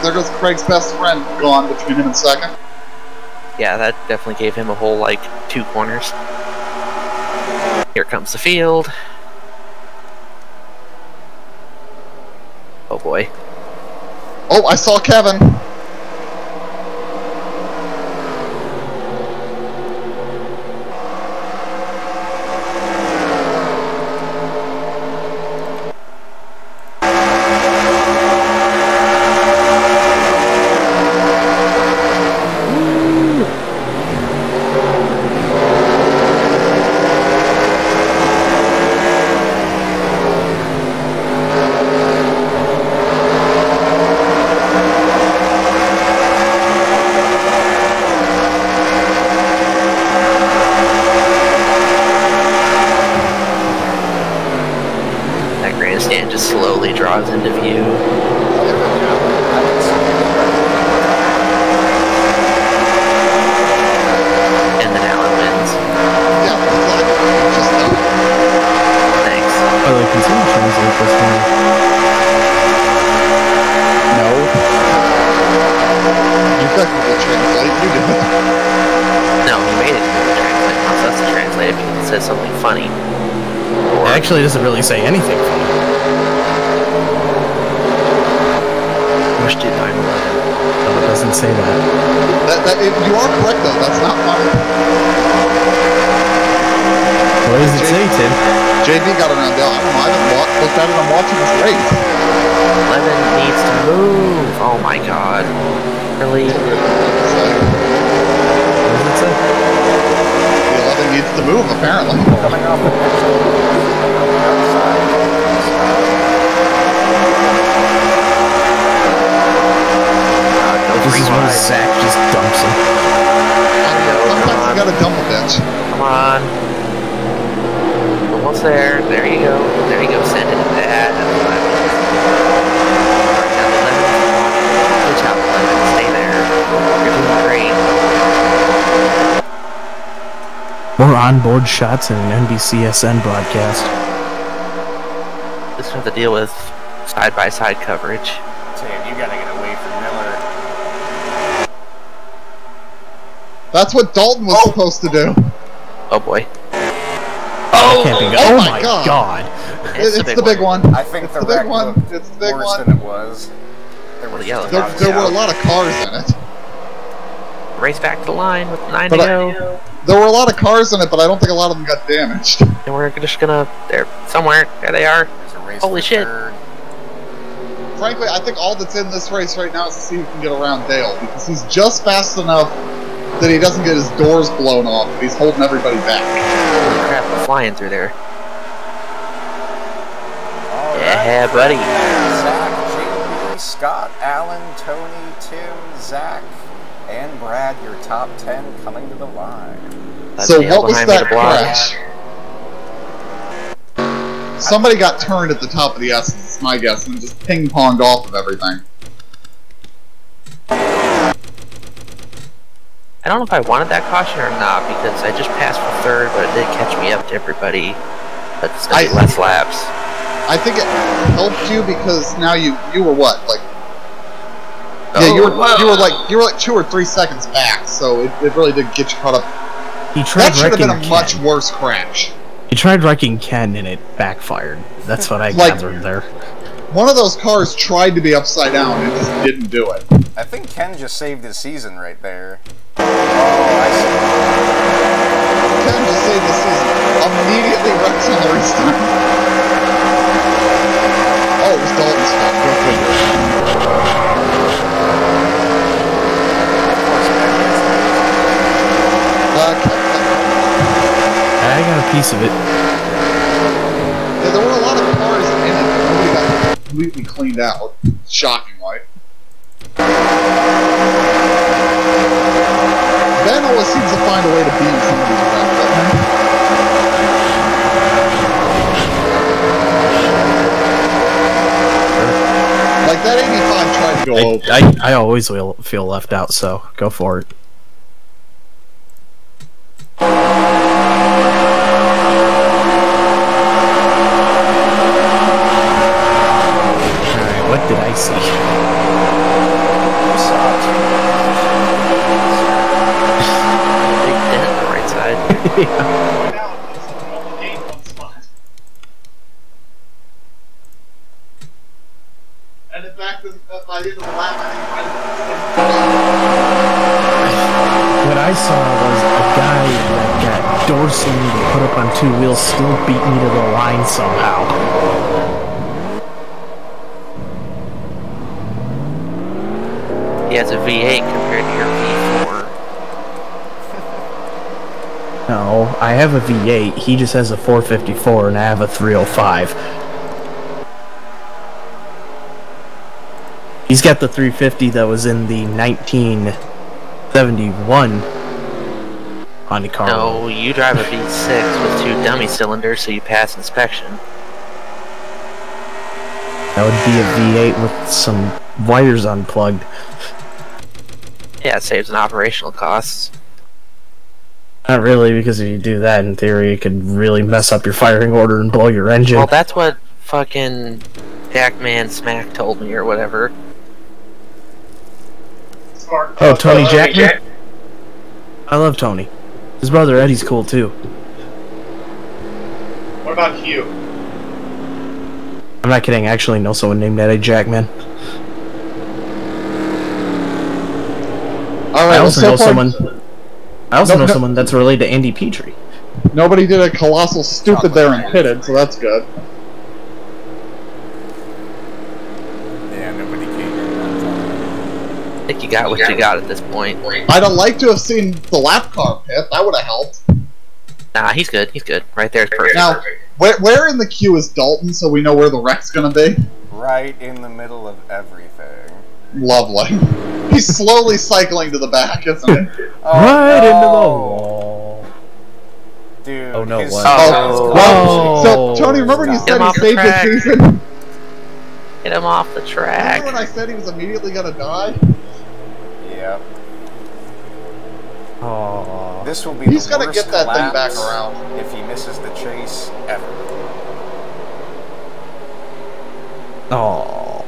there goes Craig's best friend gone between him and second. Yeah, that definitely gave him a whole, like, 2 corners. Here comes the field. Oh boy. Oh, I saw Kevin. draws into view. And then Alan wins. Yeah, exactly. Just Thanks. Oh, they continue to translate this one. no. You technically translate. You did it. No, he made it Google Translate. Wants us to translate it because it says something funny. It actually doesn't really say anything funny. Wish did 9/11. No, it doesn't say that. You are correct though. That's not funny. What does it say, Tim? JD got around there. I don't know. I haven't looked at it. I'm watching this race. 11 needs to move. Oh my god. Really? What does it say? The 11 needs to move, apparently. Coming off the pit outside. This is when Zach just dumps him. Sometimes you gotta dump a bitch. Come on. Almost there. There you go. There you go. Send it to that. Good job, 11. Stay there. You're doing great. More onboard shots in an NBCSN broadcast. This is have to deal with side-by-side coverage. Tim, you gotta get away from Miller. That's what Dalton was supposed to do. Oh boy. Oh my god. It's the big one. I think the big wreck one. looked It's the big worse one. than it was. There was Yeah, There were a lot of cars in it. Race back to the line with 9 to go. There were a lot of cars in it, but I don't think a lot of them got damaged. And we're just gonna... There, somewhere. There they are. There's a race Holy for shit. third. Frankly, I think all that's in this race right now is to see who can get around Dale, because he's just fast enough that he doesn't get his doors blown off, but he's holding everybody back. Holy crap, we're flying through there. All Yeah, right. buddy. Zach, JB, Scott, Alan, Tony, Tim, Zach, and Brad, your top 10 coming to the line. So Dale what was behind me that to block. crash? Somebody got turned at the top of the S's, it's my guess, and just ping-ponged off of everything. I don't know if I wanted that caution or not, because I just passed for third, but it did catch me up to everybody. But it's gonna be less laps. I think it helped you because now you were what, like... Oh, Yeah, you were like 2 or 3 seconds back, so it really did get you caught up. He tried That should have wrecking been a much worse crash. He tried wrecking Ken and it backfired. That's what I Like- gathered there. One of those cars tried to be upside down and just didn't do it. I think Ken just saved his season right there. Oh, I see. Ken just saved the season. Immediately wrecked on the restart. Oh, it was Dalton's fault. Go figure. I got a piece of it. Yeah, there were a lot of cars in it, but nobody got completely cleaned out. Shockingly. Ben always seems to find a way to beat somebody around, doesn't he? Like that 85 tried to go over. I always will feel left out, so go for it. Alright, what did I see? Big dent on the right side. And in fact, by the end of the lap, What I saw was a guy that got door slammed and put up on 2 wheels, still beat me to the line somehow. He has a V8 compared to your V4. No, I have a V8, he just has a 454 and I have a 305. He's got the 350 that was in the 1971 Honda car. No, you drive a V6 with 2 dummy cylinders, so you pass inspection. That would be a V8 with some wires unplugged. Yeah, it saves in operational costs. Not really, because if you do that, in theory, it could really mess up your firing order and blow your engine. Well, that's what fucking Jackman Smack told me, or whatever. Oh, Tony Jackman? I love Tony. His brother Eddie's cool, too. What about Hugh? I'm not kidding, I actually know someone named Eddie Jackman. Alright, I also know someone that's related to Andy Petrie. Nobody did a colossal stupid there and pitted, so that's good. Yeah, nobody came in. I think you got what you got at this point. I'd have liked to have seen the lap car pit. That would have helped. Nah, he's good. He's good. Right there is perfect. Now, where in the queue is Dalton, so we know where the wreck's gonna be? Right in the middle of everything. Lovely. He's slowly cycling to the back, isn't he? Oh, Right into the no. wall. Dude, Oh, no, his what? Oh, Oh. well, so Tony, remember you Get said him he off the saved the track. season? Get him off the track. Remember when I said he was immediately gonna die? Yep. Oh. This will be He's the gonna worst get that thing back collapse around. if he misses the chase ever. Oh.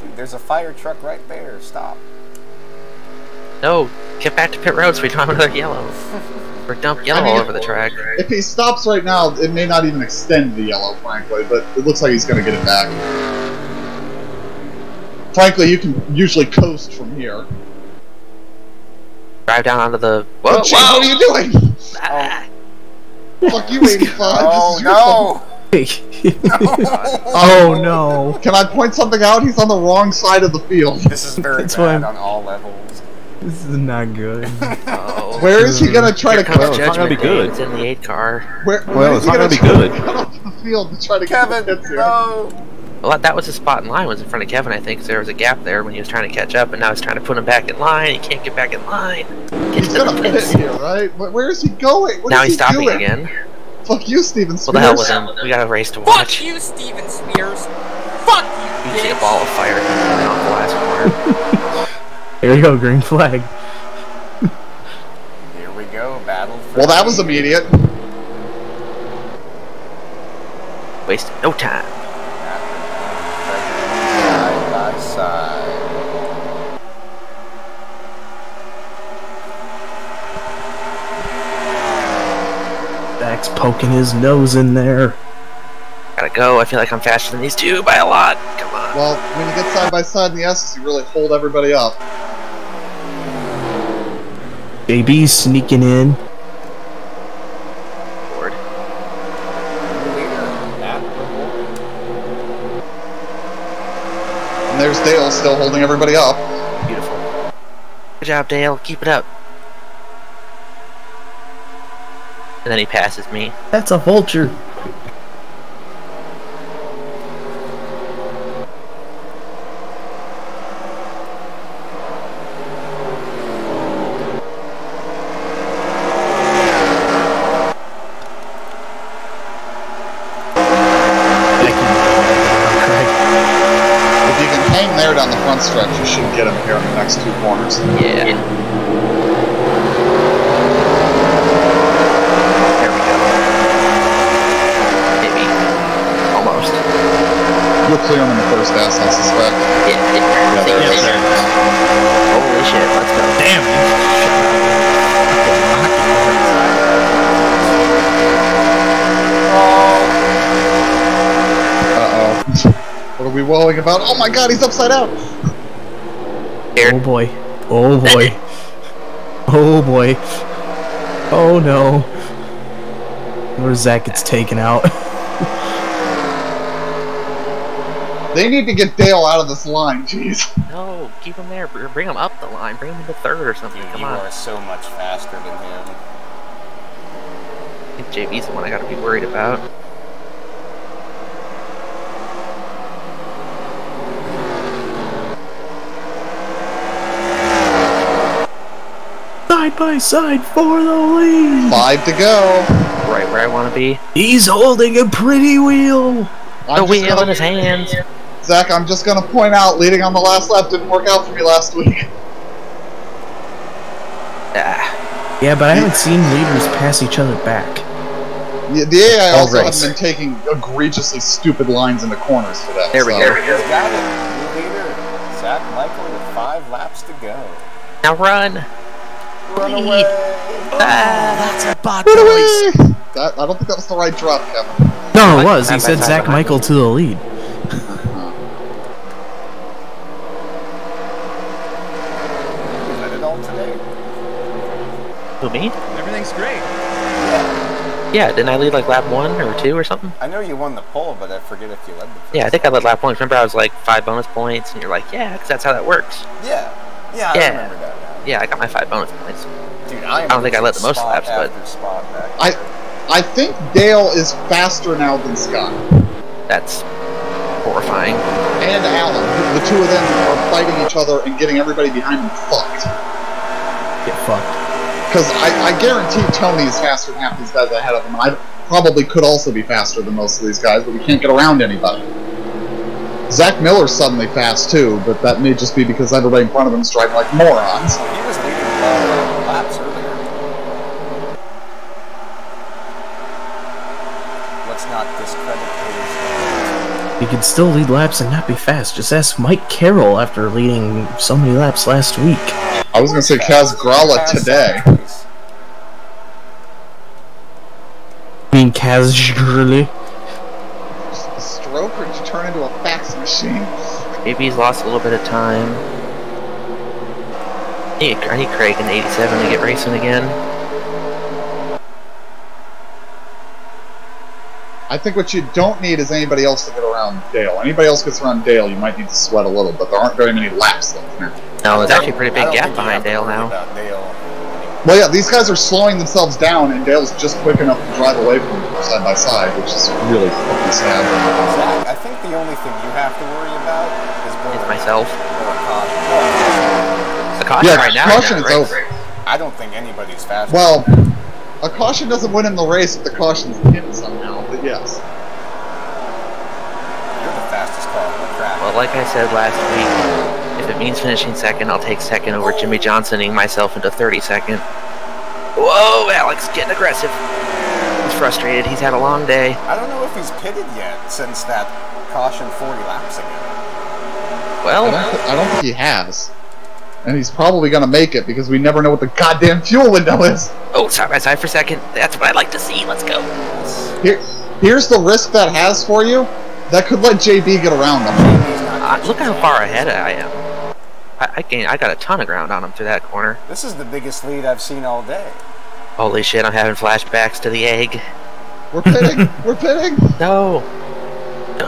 Dude, there's a fire truck right there. Stop. No, get back to pit road so we don't have another yellow. Or dump yellow all over the track. If he stops right now, it may not even extend the yellow, frankly, but it looks like he's gonna get it back. Frankly, you can usually coast from here. Drive down onto the... Whoa, Oh, jeez, what are you doing? Ah. Fuck you, 85. Oh, This is your fault. no! Oh no. Can I point something out? He's on the wrong side of the field. This is very That's why bad I'm- on all levels. This is not good. Oh. Where is he gonna try Here to comes cut? it's not gonna Judgment be Day. good. It's in the 8 car. Where Well, is it's he not gonna be try good. to cut off the field to try to Kevin, get the hits here? no! Well, that was his spot in line, was in front of Kevin, I think, 'cause there was a gap there when he was trying to catch up, and now he's trying to put him back in line. He can't get back in line. Get He's to the gonna pit pits. here, right? Where is he going? What Now is he's he stopping doing? again. Fuck you, Steven What the hell with Spears. him? We got a race to Fuck watch. you, Steven Spears. Fuck you, You see a bitch. ball of fire coming off the last corner. Here we go, green flag. Here we go, battle for Well, that was immediate. Wasted no time. Side by side. Zach's poking his nose in there. Gotta go. I feel like I'm faster than these two by a lot. Come on. Well, when you get side by side in the S's, you really hold everybody up. JB sneaking in. Lord. And there's Dale still holding everybody up. Beautiful. Good job, Dale. Keep it up. And then he passes me. That's a vulture. If you can hang there down the front stretch, you should get him here in the next 2 corners. Yeah. There we go. Maybe. Almost. You'll clear him in the first S, I suspect. Yeah, there it is. Holy shit, let's go. Damn, Uh-oh. What are we woeing about? Oh my god, he's upside down! Oh boy. Oh boy. Oh boy. Oh no. Where Zach gets taken out. They need to get Dale out of this line, jeez. No, keep him there. Bring him up the line. Bring him into third or something. Dude, Come you on. are so much faster than him. I think JB's the one I gotta be worried about. Side by side for the lead. 5 to go. Right where I want to be. He's holding a pretty wheel. The wheel in his hands. Zach, I'm just gonna point out, leading on the last lap didn't work out for me last week. Yeah, but I haven't seen leaders pass each other back. The AI also hasn't been taking egregiously stupid lines into corners for that. There we go. He's got it. New leader, Zach Michael with 5 laps to go. Now run. Run away. That's a bad Run noise. away! I don't think that was the right drop, Kevin. No, it was. He said Zach Michael to the lead. Who, me? Everything's great. Yeah, didn't I lead like lap 1 or 2 or something? I know you won the pole, but I forget if you led the first. Yeah, I think I led lap 1. Remember I was like 5 bonus points, and you're like, yeah, because that's how that works. Yeah, I remember that now. Yeah, I got my 5 bonus points. Dude, I don't think I led the most laps, but I think Dale is faster now than Scott. That's horrifying. And Alan. The two of them are fighting each other and getting everybody behind them fucked. Get fucked. Because I guarantee Tony is faster than half these guys ahead of him. I probably could also be faster than most of these guys, but we can't get around anybody. Zach Miller's suddenly fast too, but that may just be because everybody in front of him is driving like morons. He was leading laps earlier. Let's not discredit his. He could still lead laps and not be fast. Just ask Mike Carroll after leading so many laps last week. I was going to say Kaz Gralla today. You mean Kaz Gralla? Stroke or did you turn into a fax machine? Maybe he's lost a little bit of time. I need Craig in 87 to get racing again. I think what you don't need is anybody else to get around Dale. Anybody else gets around Dale, you might need to sweat a little, but there aren't very many laps left now. No, there's actually a pretty big gap behind Dale now. Well, yeah, these guys are slowing themselves down, and Dale's just quick enough to drive away from them side by side, which is really fucking sad. Zach, I think the only thing you have to worry about is myself. Or a caution. The caution Yeah, right now. caution is over. I don't think anybody's faster. Well, a caution doesn't win in the race if the caution's hidden somehow, but yes. You're the fastest car on the track. Well, like I said last week, if it means finishing second, I'll take second over Jimmy Johnsoning myself into 32nd. Whoa, Alex, getting aggressive. He's frustrated. He's had a long day. I don't know if he's pitted yet since that caution 40 laps ago. Well, I don't think he has. And he's probably going to make it because we never know what the goddamn fuel window is. Oh, side by side for second. That's what I'd like to see. Let's go. Here's the risk that has for you. That could let JB get around them. Look how far ahead I am. I got a ton of ground on him through that corner. This is the biggest lead I've seen all day. Holy shit, I'm having flashbacks to the egg. We're pitting. We're pitting. No.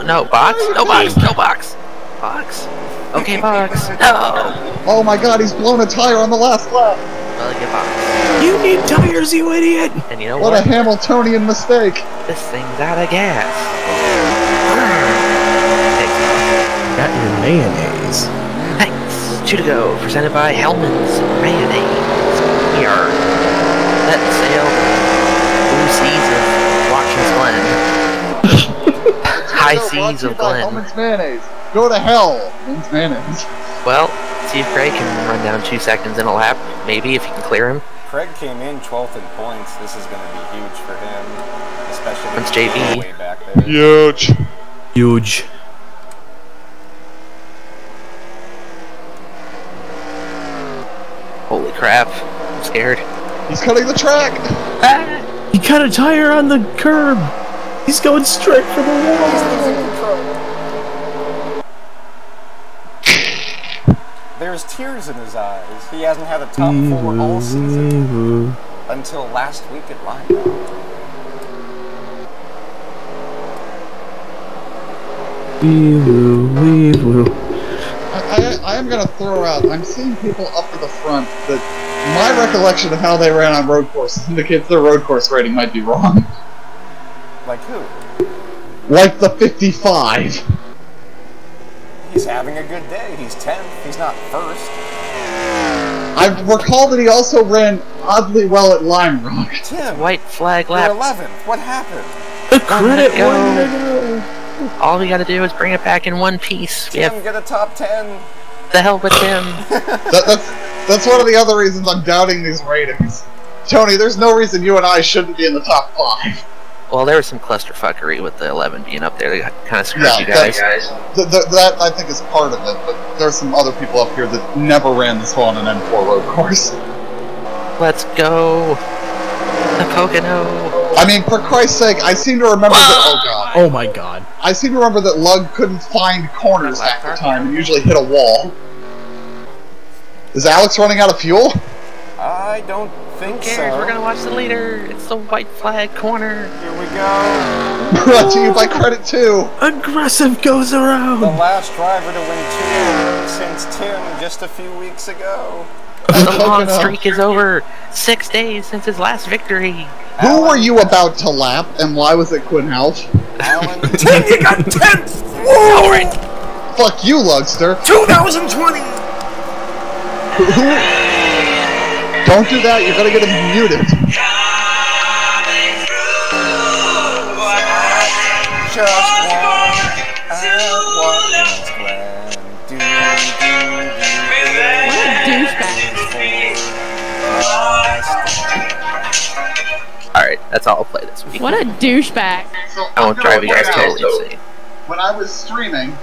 No, box. No box. No box. Box. Okay, box. No. Oh my god, he's blown a tire on the last lap. Well, you box. You need tires, you idiot! And you know what? What a Hamiltonian mistake. This thing's out of gas. Got your mayonnaise. Thanks. 2 to go. Presented by Hellman's Mayonnaise. We are setting sail blue seas of Watkins Glen. High seas of Glen. Hellman's Mayonnaise. Go to hell. Hellman's Mayonnaise. Well, see if Craig can run down 2 seconds in a lap. Maybe if you can clear him. Craig came in 12th in points. This is going to be huge for him, especially It's JB. way back there. Huge. Huge. Holy crap. I'm scared. He's cutting the track. Ah! He cut a tire on the curb. He's going straight for the wall. There's tears in his eyes. He hasn't had a top 4 all season until last week at Lionel. I am going to throw out, I'm seeing people up to the front that my recollection of how they ran on road courses indicates their road course rating might be wrong. Like who? Like the 55. He's having a good day. He's 10th. He's not first. I recall that he also ran oddly well at Lime Rock. Tim, White flag you're lap. 11th. What happened? The credit window. All we gotta do is bring it back in one piece. We Tim, have get a top 10. the hell with Tim. That's one of the other reasons I'm doubting these ratings. Tony, there's no reason you and I shouldn't be in the top 5. Well, there was some clusterfuckery with the 11 being up there. They kind of screwed Yeah, you guys. That I think is part of it, but there's some other people up here that never ran this well on an N4 road course. Let's go. The Pocono. I mean, for Christ's sake, I seem to remember that. Oh god. Oh my god. I seem to remember that Lug couldn't find corners half the time and usually hit a wall. Is Alex running out of fuel? I don't think Who cares? so. We're gonna watch the leader. It's the white flag corner. Here we go. Brought to you by Credit 2. Aggressive goes around. The last driver to win 2 since Tim just a few weeks ago. The long streak is over. 6 days since his last victory. Who were you about to lap, and why was it Quinn Half? Alan. Tim, you got 10th! Whoa! Fuck you, Lugster. 2020! Don't do that, you're gonna get him muted. Just one Glen. What a douchebag. Alright, that's all I'll play this week. What a douchebag. So, I won't drive you guys totally so, insane. when I was streaming,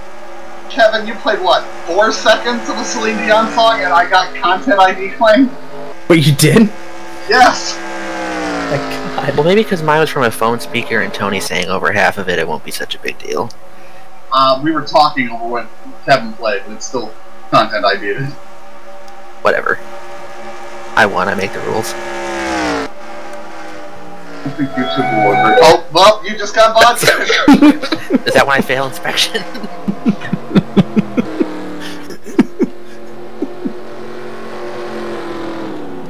Kevin, you played what, 4 seconds of a Celine Dion song and I got content ID claim? Wait, you did? Yes! My god. Well, maybe because mine was from a phone speaker and Tony sang over half of it, it won't be such a big deal. We were talking over when Kevin played, but it's still content ID'd. Whatever. I won, I make the rules. I think YouTube will agree. Oh, well, you just got vodka! Is that when I fail inspection?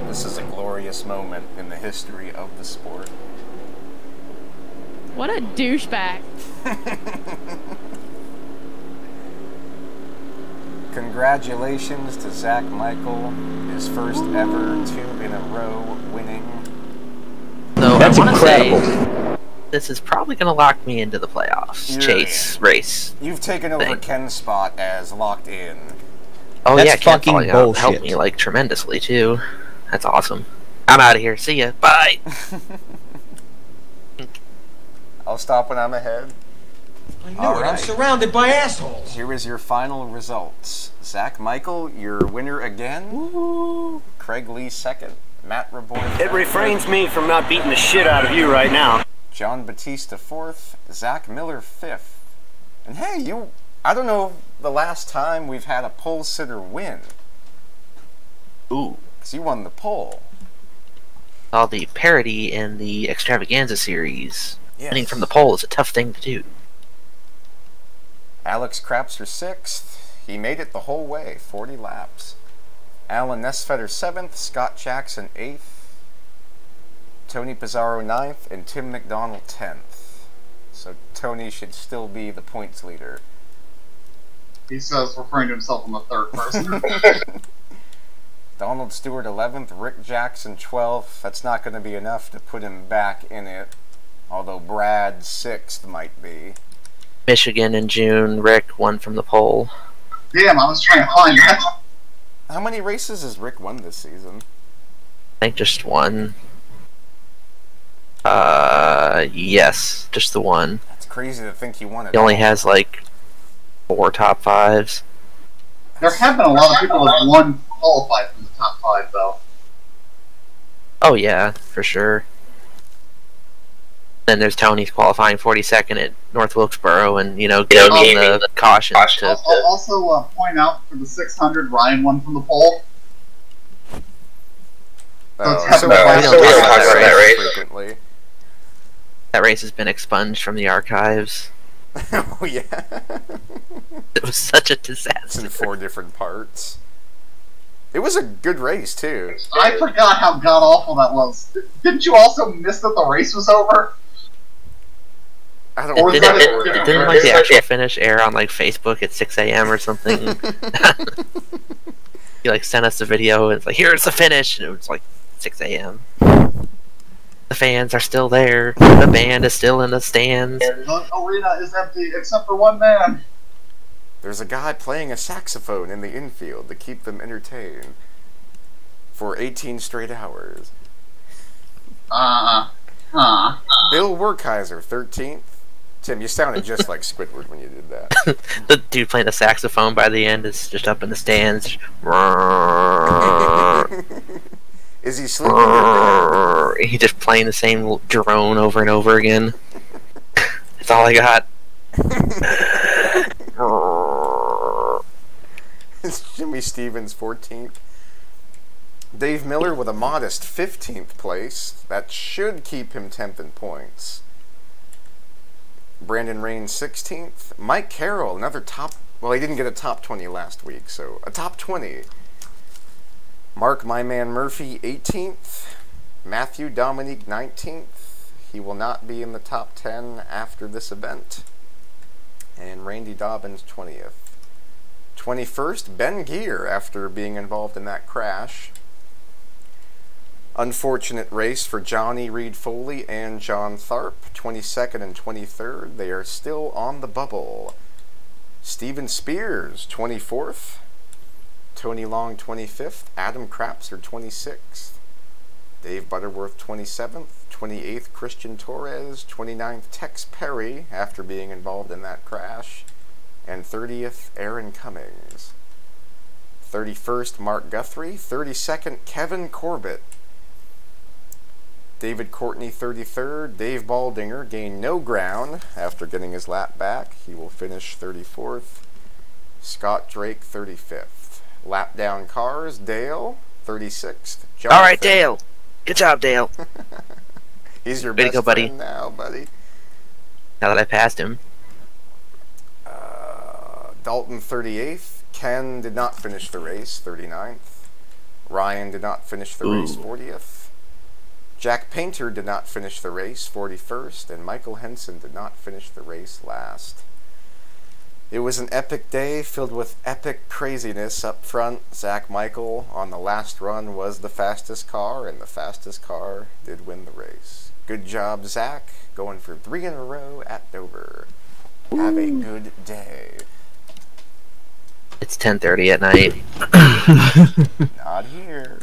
This is a glorious moment in the history of the sport. What a douchebag. Congratulations to Zach Michael, his first ever 2 in a row winning. So That's I want to incredible. say this is probably going to lock me into the playoffs. Yeah. Chase race. You've taken over Thing. Ken's spot as locked in. Oh That's yeah, Ken fucking falling out helped bullshit. me like tremendously too. That's awesome. I'm out of here. See ya. Bye. I'll stop when I'm ahead. I knew All it. right. I'm surrounded by assholes. Here is your final results. Zach Michael, your winner again. Woo. Craig Lee second. Matt Reborn It third. refrains me from not beating the shit out of you right now. John Batista fourth. Zach Miller fifth. And hey, I don't know the last time we've had a pole sitter win. Ooh. Because you won the pole. All the parody in the Extravaganza series. Yes. Winning from the pole is a tough thing to do. Alex Crapser sixth. He made it the whole way, 40 laps. Alan Nesfetter 7th, Scott Jackson 8th, Tony Pizarro 9th, and Tim McDonald 10th. So Tony should still be the points leader. He says, referring to himself in the third person. Donald Stewart 11th, Rick Jackson 12th. That's not going to be enough to put him back in it, although Brad 6th might be. Michigan in June. Rick won from the pole. Damn, I was trying to find that. How many races has Rick won this season? I think just one. Yes, just the one. It's crazy to think he won it. He only has like 4 top 5s. There have been a lot of people that won qualified from the top 5, though. Oh yeah, for sure. Then there's Tony's qualifying 42nd at North Wilkesboro, and giving the caution to. I'll also point out for the 600, Ryan won from the pole. So we don't talk about that race. frequently. That race has been expunged from the archives. Oh yeah. It was such a It's disaster. in 4 different parts. It was a good race too. I forgot how god-awful that was. Didn't you also miss that the race was over? I don't Or It was that a didn't, different didn't race? the actual finish air on Facebook at 6 a.m. or something? He sent us the video and it's here's the finish, and it was 6 a.m. The fans are still there. The band is still in the stands. The arena is empty except for one man. There's a guy playing a saxophone in the infield to keep them entertained for 18 straight hours. Bill Werkheiser, 13th. Tim, you sounded just like Squidward when you did that. The dude playing the saxophone by the end is just up in the stands. Is he sleeping? He's just playing the same drone over and over again. That's all I got. It's Jimmy Stevens, 14th. Dave Miller with a modest 15th place. That should keep him 10th in points. Brandon Rain, 16th. Mike Carroll, another top... Well, he didn't get a top 20 last week, so a top 20. Mark My Man Murphy, 18th. Matthew Dominique, 19th. He will not be in the top 10 after this event. And Randy Dobbins, 20th. 21st, Ben Gear, after being involved in that crash. Unfortunate race for Johnny Reed Foley and John Tharp, 22nd and 23rd. They are still on the bubble. Steven Spears, 24th. Tony Long, 25th. Adam Crapser, 26th. Dave Butterworth, 27th. 28th, Christian Torres. 29th, Tex Perry, after being involved in that crash. And 30th, Aaron Cummings. 31st, Mark Guthrie. 32nd, Kevin Corbett. David Courtney, 33rd. Dave Baldinger gained no ground after getting his lap back. He will finish 34th. Scott Drake, 35th. Lap down cars, Dale, 36th. Jonathan. All right, Dale. Good job, Dale. He's your Way to best go, buddy. friend now, buddy. Now that I passed him. Dalton, 38th. Ken did not finish the race, 39th. Ryan did not finish the race, 40th. Jack Painter did not finish the race, 41st. And Michael Henson did not finish the race last. It was an epic day filled with epic craziness up front. Zach Michael on the last run was the fastest car, and the fastest car did win the race. Good job, Zach, going for 3 in a row at Dover. Have a good day. It's 10:30 at night. Not here.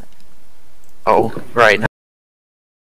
Oh, right.